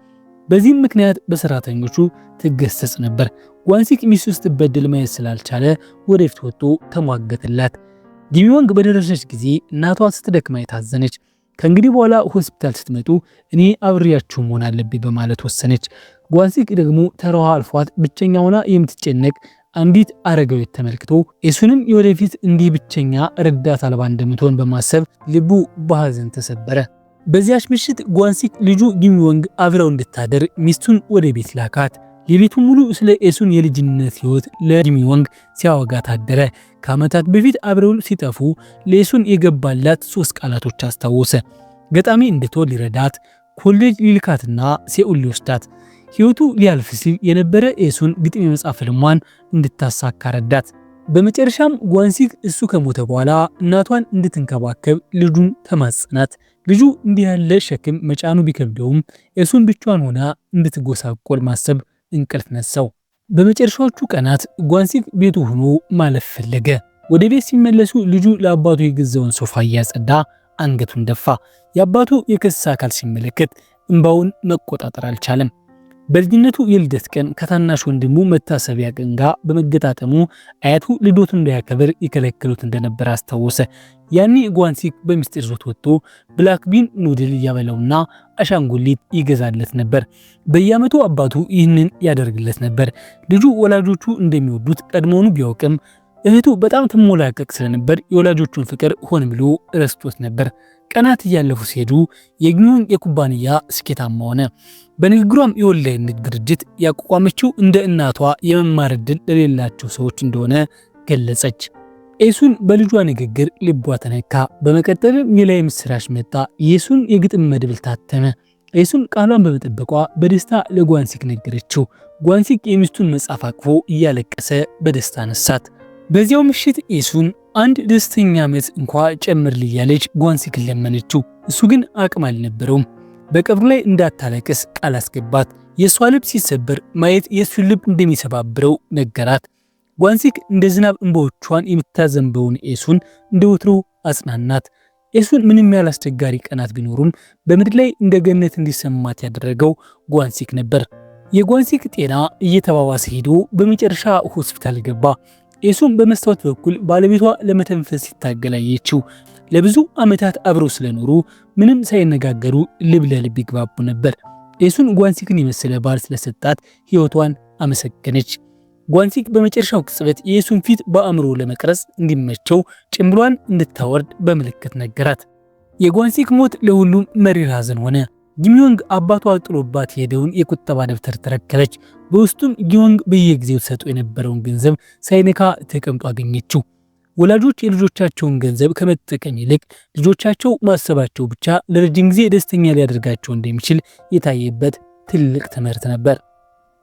በዚህም ምክንያት በሰራተኞቹ ትገሰጽ ነበር። ጓንሲክ ሚስቱ ስትበደል ማየት ስላልቻለ ወደፊት ወጥቶ ተሟገተላት። ጊሚዮንግ በደረሰች ጊዜ እናቷ ስትደክማ የታዘነች። ከእንግዲህ በኋላ ሆስፒታል ስትመጡ እኔ አብሬያችሁ መሆን አለብኝ በማለት ወሰነች። ጓንሲክ ደግሞ ተራዋ አልፏት ብቸኛ ሆና የምትጨነቅ አንዲት አረጋዊት ተመልክቶ ኤሱንም የወደፊት እንዲህ ብቸኛ ረዳት አልባ እንደምትሆን በማሰብ ልቡ በሐዘን ተሰበረ። በዚያች ምሽት ጓንሲክ ልጁ ጊሚዮንግ አብረው እንድታደር ሚስቱን ወደ ቤት ላካት። የቤቱ ሙሉ ስለ ኤሱን የልጅነት ሕይወት ለጊሚዮንግ ሲያወጋ ታደረ። ከዓመታት በፊት አብረው ሲጠፉ ለኤሱን የገባላት 3 ቃላቶች አስታወሰ። ገጣሚ እንድትሆን ሊረዳት፣ ኮሌጅ ሊልካትና ሴኡል ሊወስዳት። ሕይወቱ ሊያልፍ ሲል የነበረ ኤሱን ግጥም የመጻፍ ህልሟን እንድታሳካ ረዳት። በመጨረሻም ጓንሲክ እሱ ከሞተ በኋላ እናቷን እንድትንከባከብ ልጁን ተማጸናት። ልጁ እንዲህ ያለ ሸክም መጫኑ ቢከብደውም ኤሱን ብቻዋን ሆና እንድትጎሳቆል ማሰብ እንቅልፍ ነሳው። በመጨረሻዎቹ ቀናት ጓንሲክ ቤቱ ሆኖ ማለፍ ፈለገ። ወደ ቤት ሲመለሱ ልጁ ለአባቱ የገዛውን ሶፋ እያጸዳ አንገቱን ደፋ። የአባቱ የከሳ አካል ሲመለከት እንባውን መቆጣጠር አልቻለም። በልጅነቱ የልደት ቀን ከታናሽ ወንድሙ መታሰቢያ ቀን ጋር በመገጣጠሙ አያቱ ልደቱን እንዳያከብር ይከለክሉት እንደነበር አስታወሰ። ያኔ ጓንሲክ በሚስጥር ዞት ወጥቶ ብላክ ቢን ኑድል እያበላውና አሻንጉሊት ይገዛለት ነበር። በየዓመቱ አባቱ ይህንን ያደርግለት ነበር። ልጁ ወላጆቹ እንደሚወዱት ቀድሞውኑ ቢያውቅም እህቱ በጣም ትሞላቀቅ ስለነበር የወላጆቹን ፍቅር ሆን ብሎ ረስቶት ነበር። ቀናት እያለፉ ሲሄዱ የጊሚዮንግ የኩባንያ ስኬታማ ሆነ። በንግግሯም የኦንላይን ንግድ ድርጅት ያቋቋመችው እንደ እናቷ የመማር ዕድል ለሌላቸው ሰዎች እንደሆነ ገለጸች። ኤሱን በልጇ ንግግር ልቧ ተነካ። በመቀጠልም ሌላ የምስራች መጣ። የኤሱን የግጥም መድብል ታተመ። ኤሱን ቃሏን በመጠበቋ በደስታ ለጓንሲክ ነገረችው። ጓንሲክ የሚስቱን መጽሐፍ አቅፎ እያለቀሰ በደስታ ነሳት። በዚያው ምሽት ኤሱን አንድ ደስተኛ ዓመት እንኳ ጨምርልኝ እያለች ጓንሲክን ለመነችው። እሱ ግን አቅም አልነበረውም። በቀብሩ ላይ እንዳታለቅስ ቃል አስገባት። የእሷ ልብ ሲሰበር ማየት የእሱን ልብ እንደሚሰባብረው ነገራት። ጓንሲክ እንደ ዝናብ እንባዎቿን የምታዘንበውን ኤሱን እንደ ወትሮ አጽናናት። ኤሱን ምንም ያህል አስቸጋሪ ቀናት ቢኖሩም በምድር ላይ እንደ ገነት እንዲሰማት ያደረገው ጓንሲክ ነበር። የጓንሲክ ጤና እየተባባሰ ሄዶ በመጨረሻ ሆስፒታል ገባ። ኤሱን በመስታወት በኩል ባለቤቷ ለመተንፈስ ሲታገል አየችው። ለብዙ ዓመታት አብረው ስለኖሩ ምንም ሳይነጋገሩ ልብ ለልብ ይግባቡ ነበር። ኤሱን ጓንሲክን የመሰለ ባል ስለሰጣት ሕይወቷን አመሰገነች። ጓንሲክ በመጨረሻው ቅጽበት የኤሱን ፊት በአእምሮ ለመቅረጽ እንዲመቸው ጭምብሏን እንድታወርድ በምልክት ነገራት። የጓንሲክ ሞት ለሁሉም መሪር ሐዘን ሆነ። ጊሚዮንግ አባቷ ጥሎባት የሄደውን የቁጠባ ደብተር ተረከበች። በውስጡም ጊሚዮንግ በየጊዜው ተሰጥቶ የነበረውን ገንዘብ ሳይነካ ተቀምጦ አገኘችው። ወላጆች የልጆቻቸውን ገንዘብ ከመጠቀም ይልቅ ልጆቻቸው ማሰባቸው ብቻ ለረጅም ጊዜ ደስተኛ ሊያደርጋቸው እንደሚችል የታየበት ትልቅ ትምህርት ነበር።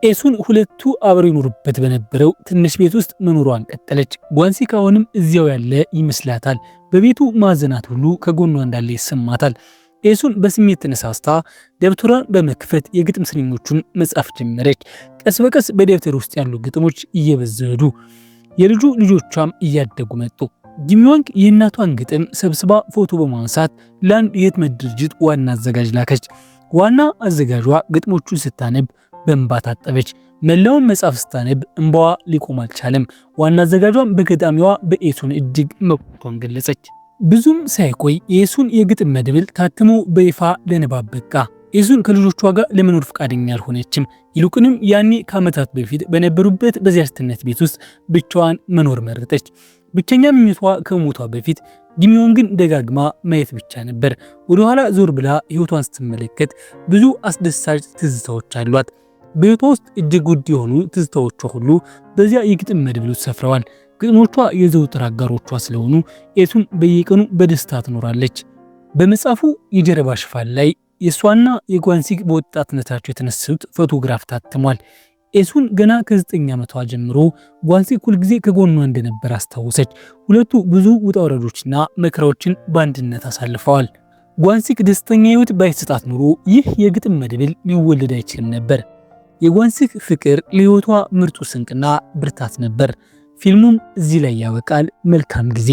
ኤሱን ሁለቱ አብረው ይኖሩበት በነበረው ትንሽ ቤት ውስጥ መኖሯን ቀጠለች። ጓንሲክ አሁንም እዚያው ያለ ይመስላታል። በቤቱ ማዕዘናት ሁሉ ከጎኗ እንዳለ ይሰማታል። ኤሱን በስሜት ተነሳስታ ደብተሯን በመክፈት የግጥም ስንኞቹን መጻፍ ጀመረች። ቀስ በቀስ በደብተር ውስጥ ያሉ ግጥሞች እየበዘዱ የልጁ ልጆቿም እያደጉ መጡ። ጊሚዮንግ የእናቷን ግጥም ሰብስባ ፎቶ በማንሳት ለአንድ የህትመት ድርጅት ዋና አዘጋጅ ላከች። ዋና አዘጋጇ ግጥሞቹን ስታነብ በእንባ ታጠበች። መላውን መጽሐፍ ስታነብ እንባዋ ሊቆም አልቻለም። ዋና አዘጋጇም በገጣሚዋ በኤሱን እጅግ መቆጣቷን ገለጸች። ብዙም ሳይቆይ የኤሱን የግጥም መድብል ታትሞ በይፋ ለንባብ በቃ። ኤሱን ከልጆቿ ጋር ለመኖር ፈቃደኛ አልሆነችም። ይልቁንም ያኔ ከዓመታት በፊት በነበሩበት በዚያችነት ቤት ውስጥ ብቻዋን መኖር መረጠች። ብቸኛ ምኞቷ ከሞቷ በፊት ጊሚዮን ግን ደጋግማ ማየት ብቻ ነበር። ወደ ኋላ ዞር ብላ ህይወቷን ስትመለከት ብዙ አስደሳች ትዝታዎች አሏት። በህይወቷ ውስጥ እጅግ ውድ የሆኑ ትዝታዎቿ ሁሉ በዚያ የግጥም መድብል ውስጥ ሰፍረዋል። ግጥሞቿ የዘውትር አጋሮቿ ስለሆኑ ኤሱን በየቀኑ በደስታ ትኖራለች። በመጽሐፉ የጀርባ ሽፋን ላይ የእሷና የጓንሲግ በወጣትነታቸው የተነሱት ፎቶግራፍ ታትሟል። ኤሱን ገና ከ9 ዓመቷ ጀምሮ ጓንሲግ ሁልጊዜ ከጎኗ እንደነበር አስታወሰች። ሁለቱ ብዙ ውጣ ውረዶችና መከራዎችን በአንድነት አሳልፈዋል። ጓንሲግ ደስተኛ ህይወት ባይሰጣት ኑሮ ይህ የግጥም መድብል ሊወለድ አይችልም ነበር። የጓንሲግ ፍቅር ለህይወቷ ምርጡ ስንቅና ብርታት ነበር። ፊልሙም እዚህ ላይ ያበቃል። መልካም ጊዜ